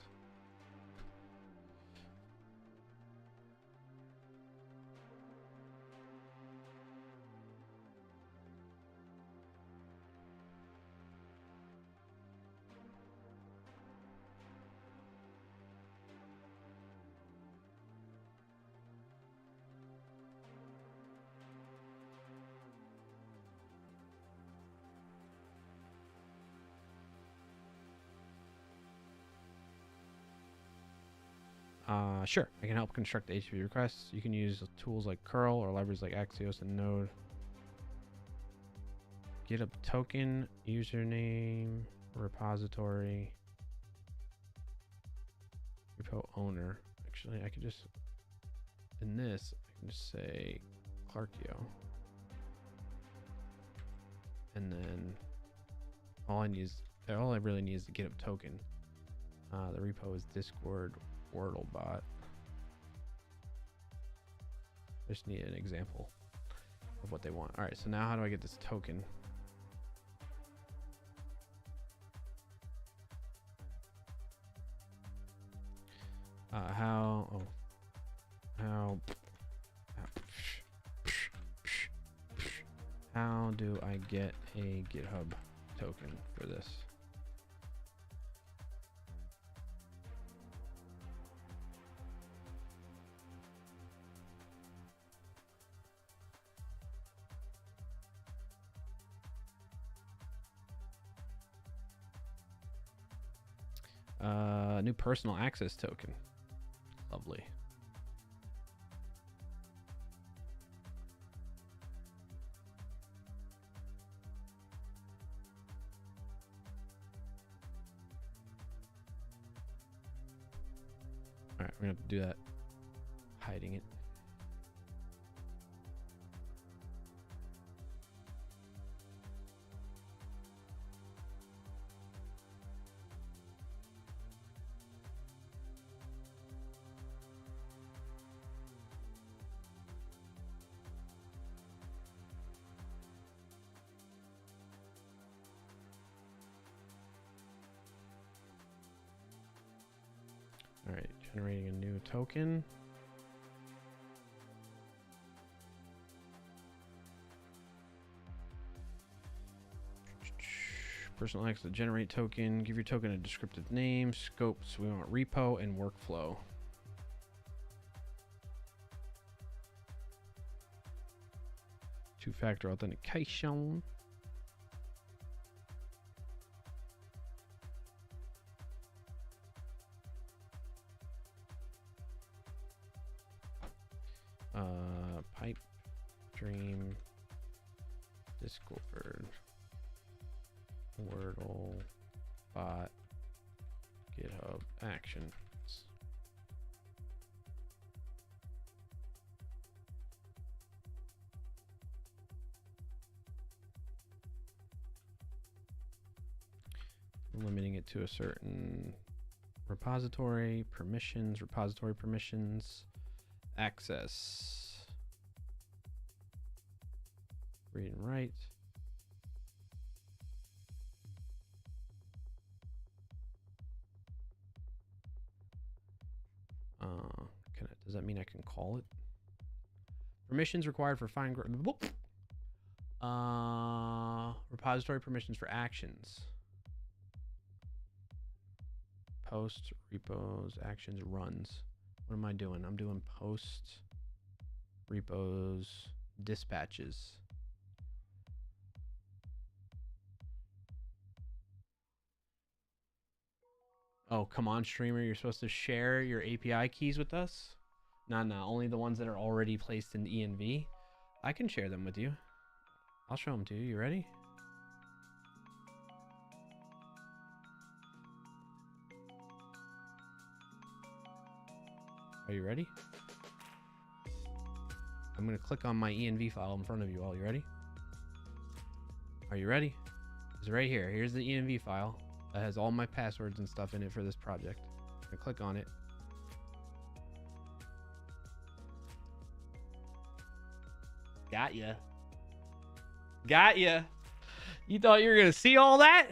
Sure, I can help construct the HTTP requests. You can use tools like curl or libraries like Axios and Node. GitHub token, username, repository, repo owner. Actually, I could just, in this, I can just say Clarkio. And then all I really need is the GitHub token. The repo is Discord Wordle bot. I just need an example of what they want. All right, so now how do I get this token? How do I get a GitHub token for this? New personal access token. Lovely. All right, we're gonna have to do that. Hiding it. All right, generating a new token. Personal access, generate token. Give your token a descriptive name. Scopes, we want repo and workflow. Two-factor authentication. Pipe, stream, Discord, Wordle, bot, GitHub actions. Limiting it to a certain repository permissions, access. Read and write. Does that mean I can call it? Permissions required for fine repository permissions for actions. Post, repos, actions, runs. What am I doing? I'm doing post, repos, dispatches. Oh, come on, streamer. You're supposed to share your API keys with us? No, only the ones that are already placed in ENV. I can share them with you. I'll show them to you. You ready? Are you ready? I'm going to click on my ENV file in front of you all. You ready? Are you ready? It's right here. Here's the ENV file. That has all my passwords and stuff in it for this project. I'm gonna click on it. Got ya. Got ya. You thought you were gonna see all that?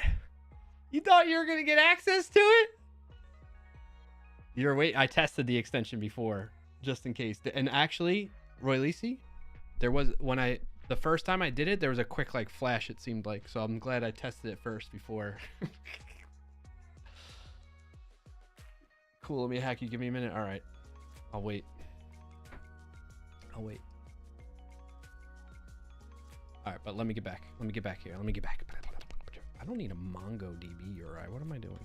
You thought you were gonna get access to it? I tested the extension before, just in case. And actually, Roy Lisi, there was the first time I did it, there was a quick like flash, it seemed like. So I'm glad I tested it first before. Cool, let me hack you. Give me a minute. All right. I'll wait. All right, but let me get back. Let me get back here. I don't need a MongoDB URI. What am I doing?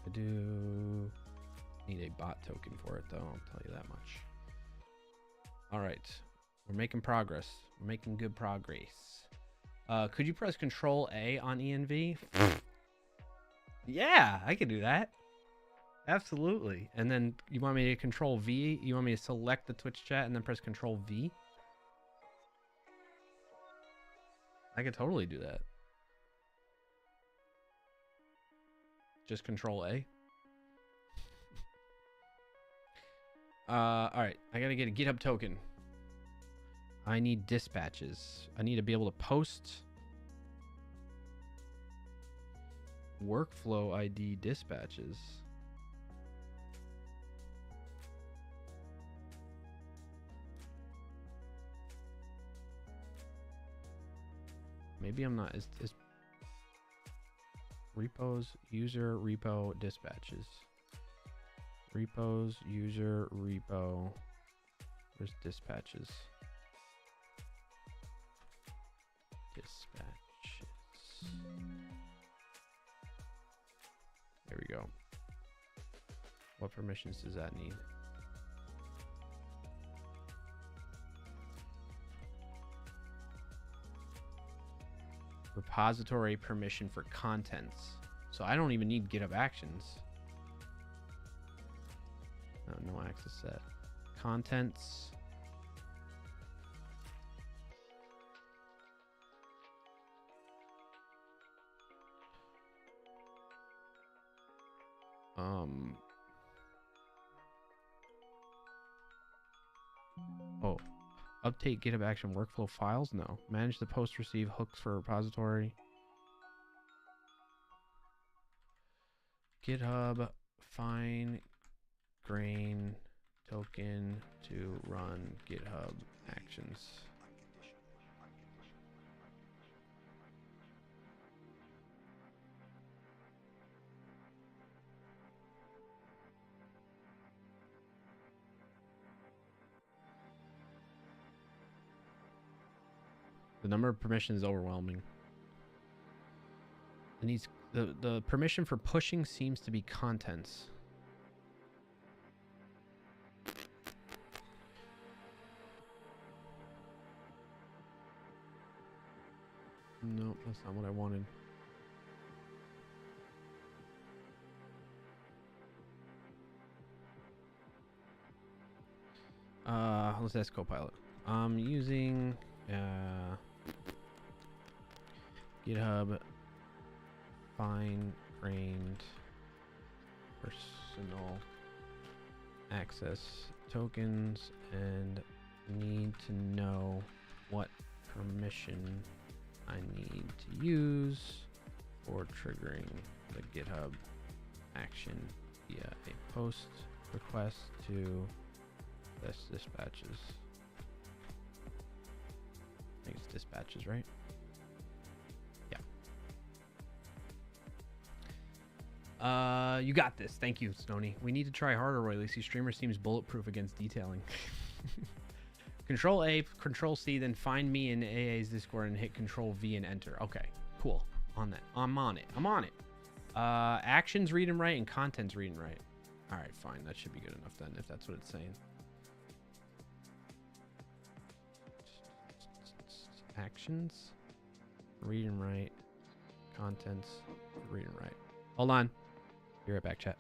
I do need a bot token for it, though. I'll tell you that much. All right. We're making progress. We're making good progress. Could you press Control A on ENV? Yeah, I could do that. Absolutely. And then you want me to Control V? You want me to select the Twitch chat and then press Control V? I could totally do that. Just Control A. All right. I got to get a GitHub token. I need dispatches. I need to be able to post workflow ID dispatches. Maybe I'm not. Is repos, user, repo, dispatches. Repos, user, repo. Where's dispatches? Dispatches. There we go. What permissions does that need? Repository permission for contents. So I don't even need GitHub Actions. No access set. Contents. Oh. Update GitHub Action workflow files? No. Manage the post receive hooks for repository. GitHub fine grain token to run GitHub Actions. The number of permissions is overwhelming. It needs the permission for pushing seems to be contents. Nope, that's not what I wanted. Let's ask Copilot. I'm using GitHub fine-grained personal access tokens and need to know what permission I need to use for triggering the GitHub action via a post request to this dispatches. I think it's dispatches, right? Yeah. You got this. Thank you, Stoney. We need to try harder, or at least your streamer seems bulletproof against detailing. Control A, Control C, then find me in AA's Discord and hit Control V and enter. Okay, cool. On that. I'm on it. I'm on it. Actions read and write and contents read and write. All right, fine. That should be good enough then, if that's what it's saying. Actions, read and write, contents, read and write. Hold on. Be right back, chat.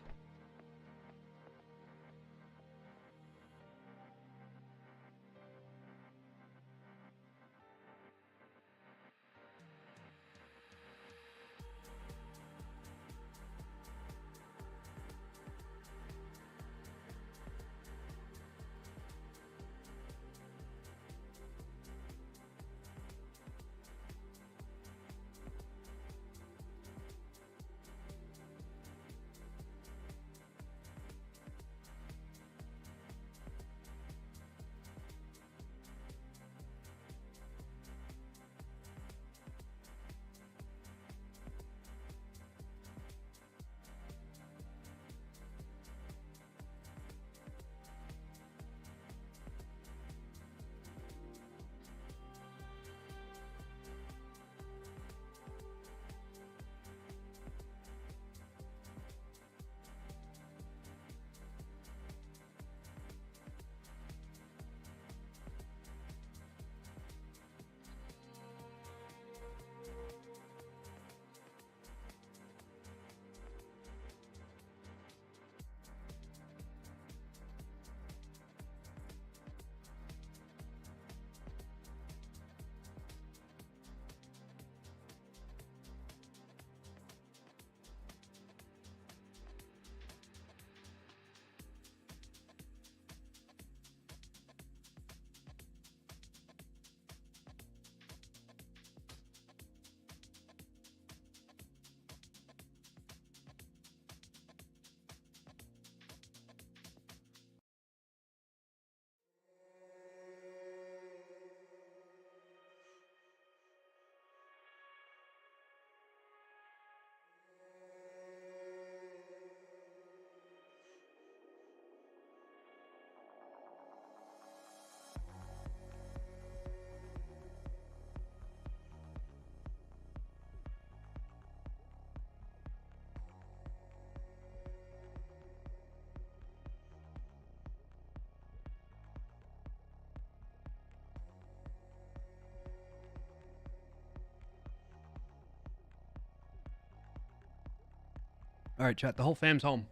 All right, chat. The whole fam's home.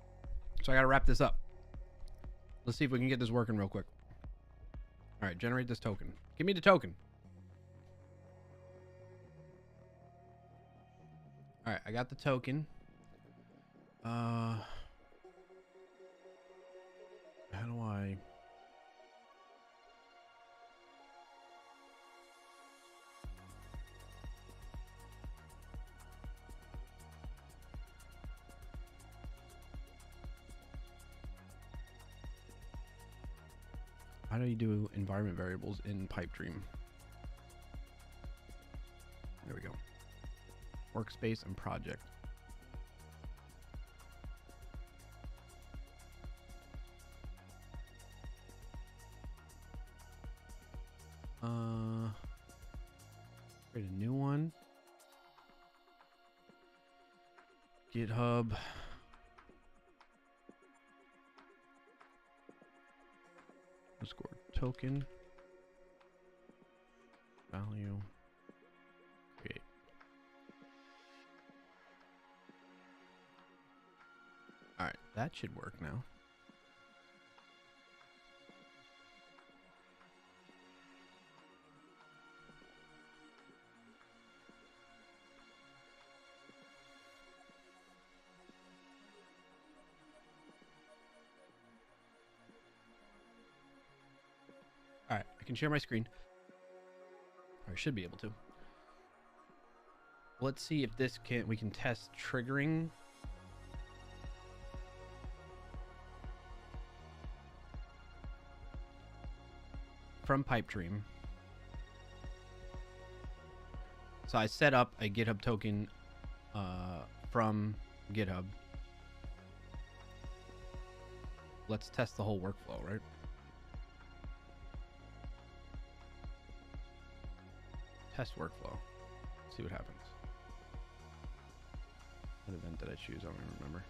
So I got to wrap this up. Let's see if we can get this working real quick. All right, generate this token. Give me the token. All right, I got the token. How do I... How do you do environment variables in Pipedream? There we go. Workspace and project. Create a new one. GitHub. Underscore token. Value. Create. Alright, that should work now. Alright, I can share my screen. Or I should be able to. Let's see if this can, we can test triggering. From Pipedream. So I set up a GitHub token from GitHub. Let's test the whole workflow, right? Test workflow. See what happens. What event did I choose? I don't even remember.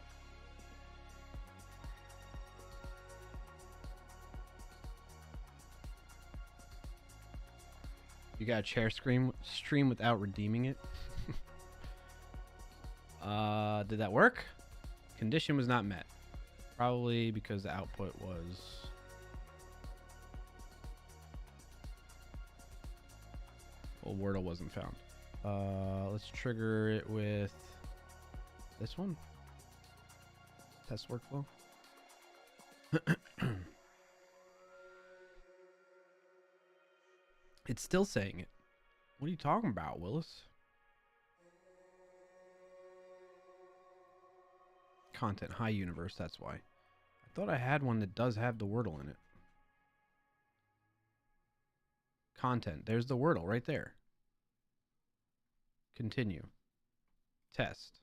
You got a share stream without redeeming it. Did that work? Condition was not met. Probably because the output was... Well, Wordle wasn't found. Let's trigger it with this one. Test workflow. It's still saying it. What are you talking about, Willis? Content, hi universe, that's why. I thought I had one that does have the Wordle in it. Content, there's the Wordle right there. Continue. Test.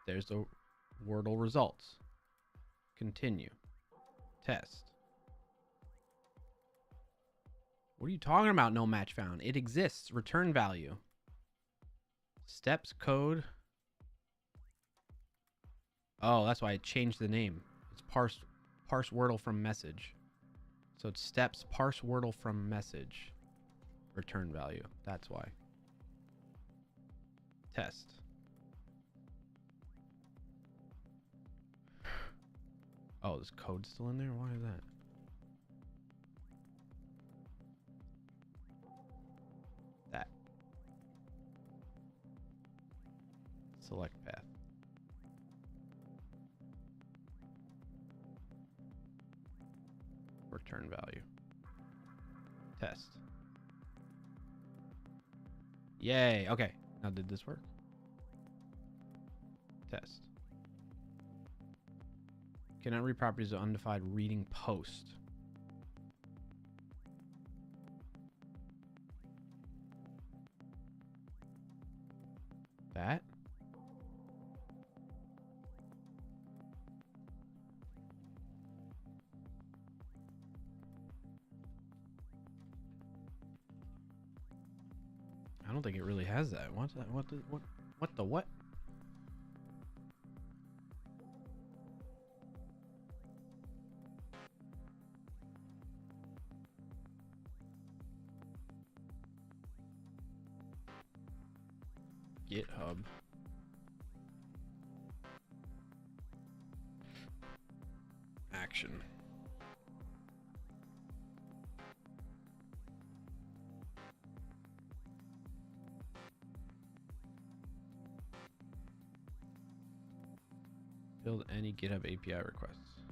There's the Wordle results. Continue. Test. What are you talking about? No match found. It exists. Return value. Steps code. Oh, that's why I changed the name. It's parse Wordle from message. So it's steps parse Wordle from message. Return value. That's why. Test. Oh, this code's still in there? Why is that? That. Select path. Return value. Test. Yay. Okay. Now did this work? Test. Cannot read properties of undefined reading post. That? I don't think it really has that. What's that? What the what? GitHub. action. Build any GitHub API requests.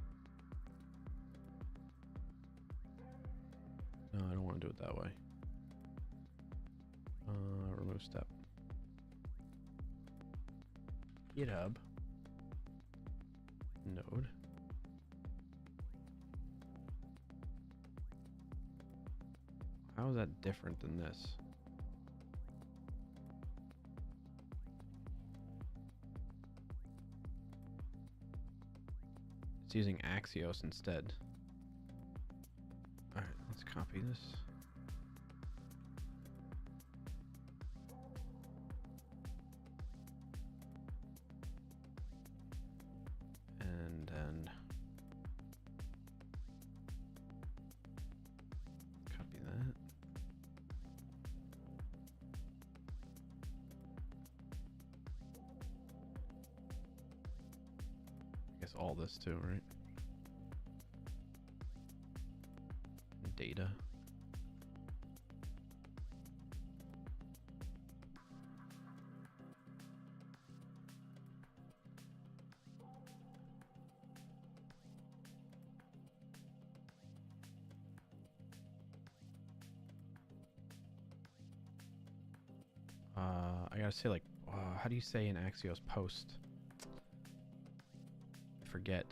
No, I don't want to do it that way. Remove step. GitHub. Node. How is that different than this? It's using Axios instead. All right, let's copy this. And then copy that. I guess all this too, right? Data. I gotta say, like, how do you say in Axios post? I forget.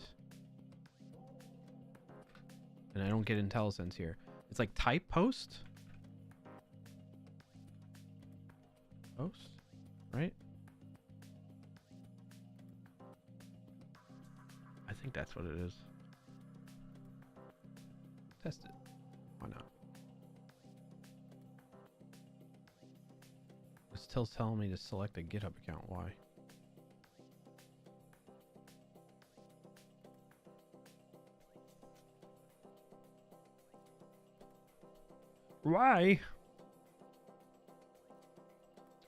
And I don't get IntelliSense here. It's like type post? Post? Right? I think that's what it is. Test it. Why not? It's still telling me to select a GitHub account. Why? Why?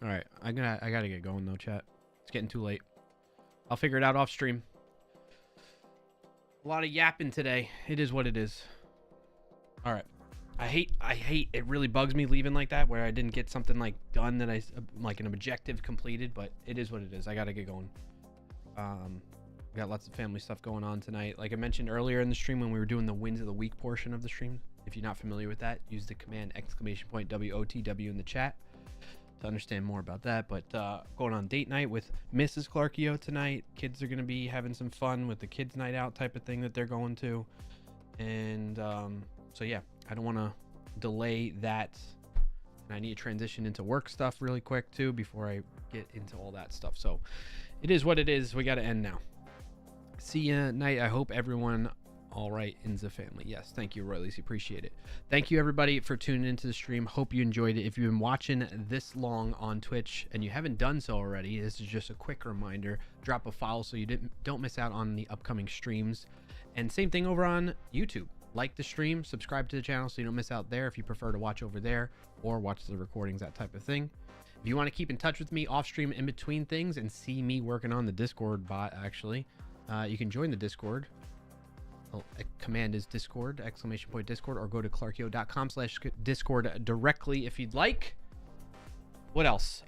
All right, I gotta get going though, chat. It's getting too late. I'll figure it out off stream. A lot of yapping today. It is what it is. All right. I hate it. Really bugs me leaving like that, where I didn't get something like done that I like an objective completed. But it is what it is. I gotta get going. We got lots of family stuff going on tonight. Like I mentioned earlier in the stream when we were doing the wins of the week portion of the stream. If you're not familiar with that, use the command !WOTW in the chat to understand more about that. But going on date night with Mrs. Clarkio tonight. Kids are going to be having some fun with the kids night out type of thing that they're going to. And so yeah, I don't want to delay that. And I need to transition into work stuff really quick too before I get into all that stuff. So it is what it is. We got to end now. See ya night. I hope everyone all right in the family. Yes, thank you, Roy Lacey. Appreciate it. Thank you, everybody, for tuning into the stream. Hope you enjoyed it. If you've been watching this long on Twitch and you haven't done so already, this is just a quick reminder. Drop a follow so you don't miss out on the upcoming streams. And same thing over on YouTube. Like the stream, subscribe to the channel so you don't miss out there if you prefer to watch over there or watch the recordings, that type of thing. If you want to keep in touch with me off stream in between things and see me working on the Discord bot, actually, you can join the Discord. Command is Discord, !Discord, or go to clarkio.com/Discord directly if you'd like. What else?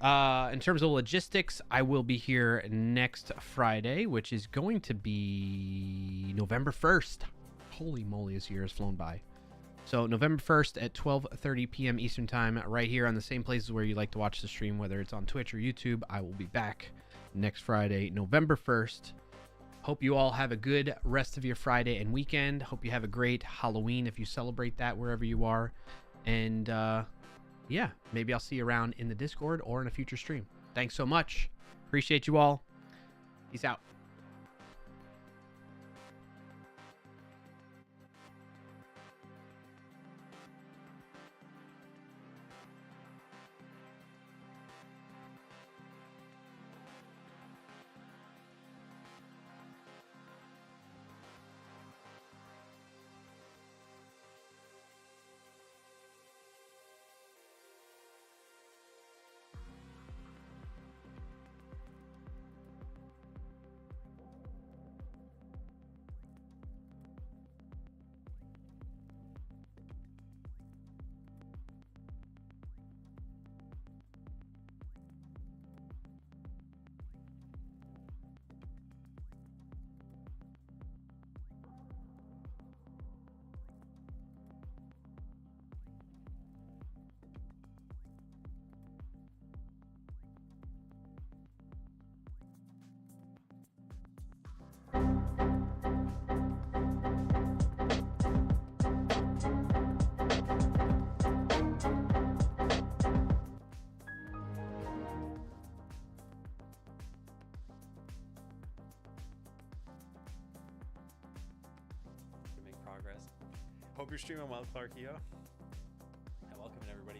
In terms of logistics, I will be here next Friday, which is going to be November 1st. Holy moly, this year has flown by. So November 1st at 12:30 p.m. Eastern Time, right here on the same places where you like to watch the stream, whether it's on Twitch or YouTube. I will be back next Friday, November 1st. Hope you all have a good rest of your Friday and weekend. Hope you have a great Halloween if you celebrate that wherever you are. And yeah, maybe I'll see you around in the Discord or in a future stream. Thanks so much. Appreciate you all. Peace out. Hope you're streaming well, Clarkio. And welcome in, everybody.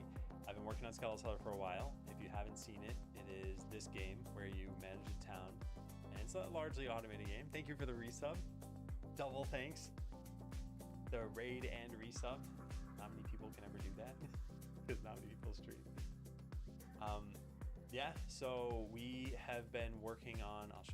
I've been working on Skeletal Cellar for a while. If you haven't seen it, it is this game where you manage a town. And it's a largely automated game. Thank you for the resub. Double thanks. The raid and resub. Not many people can ever do that. Because not many people stream. Yeah, so we have been working on, I'll show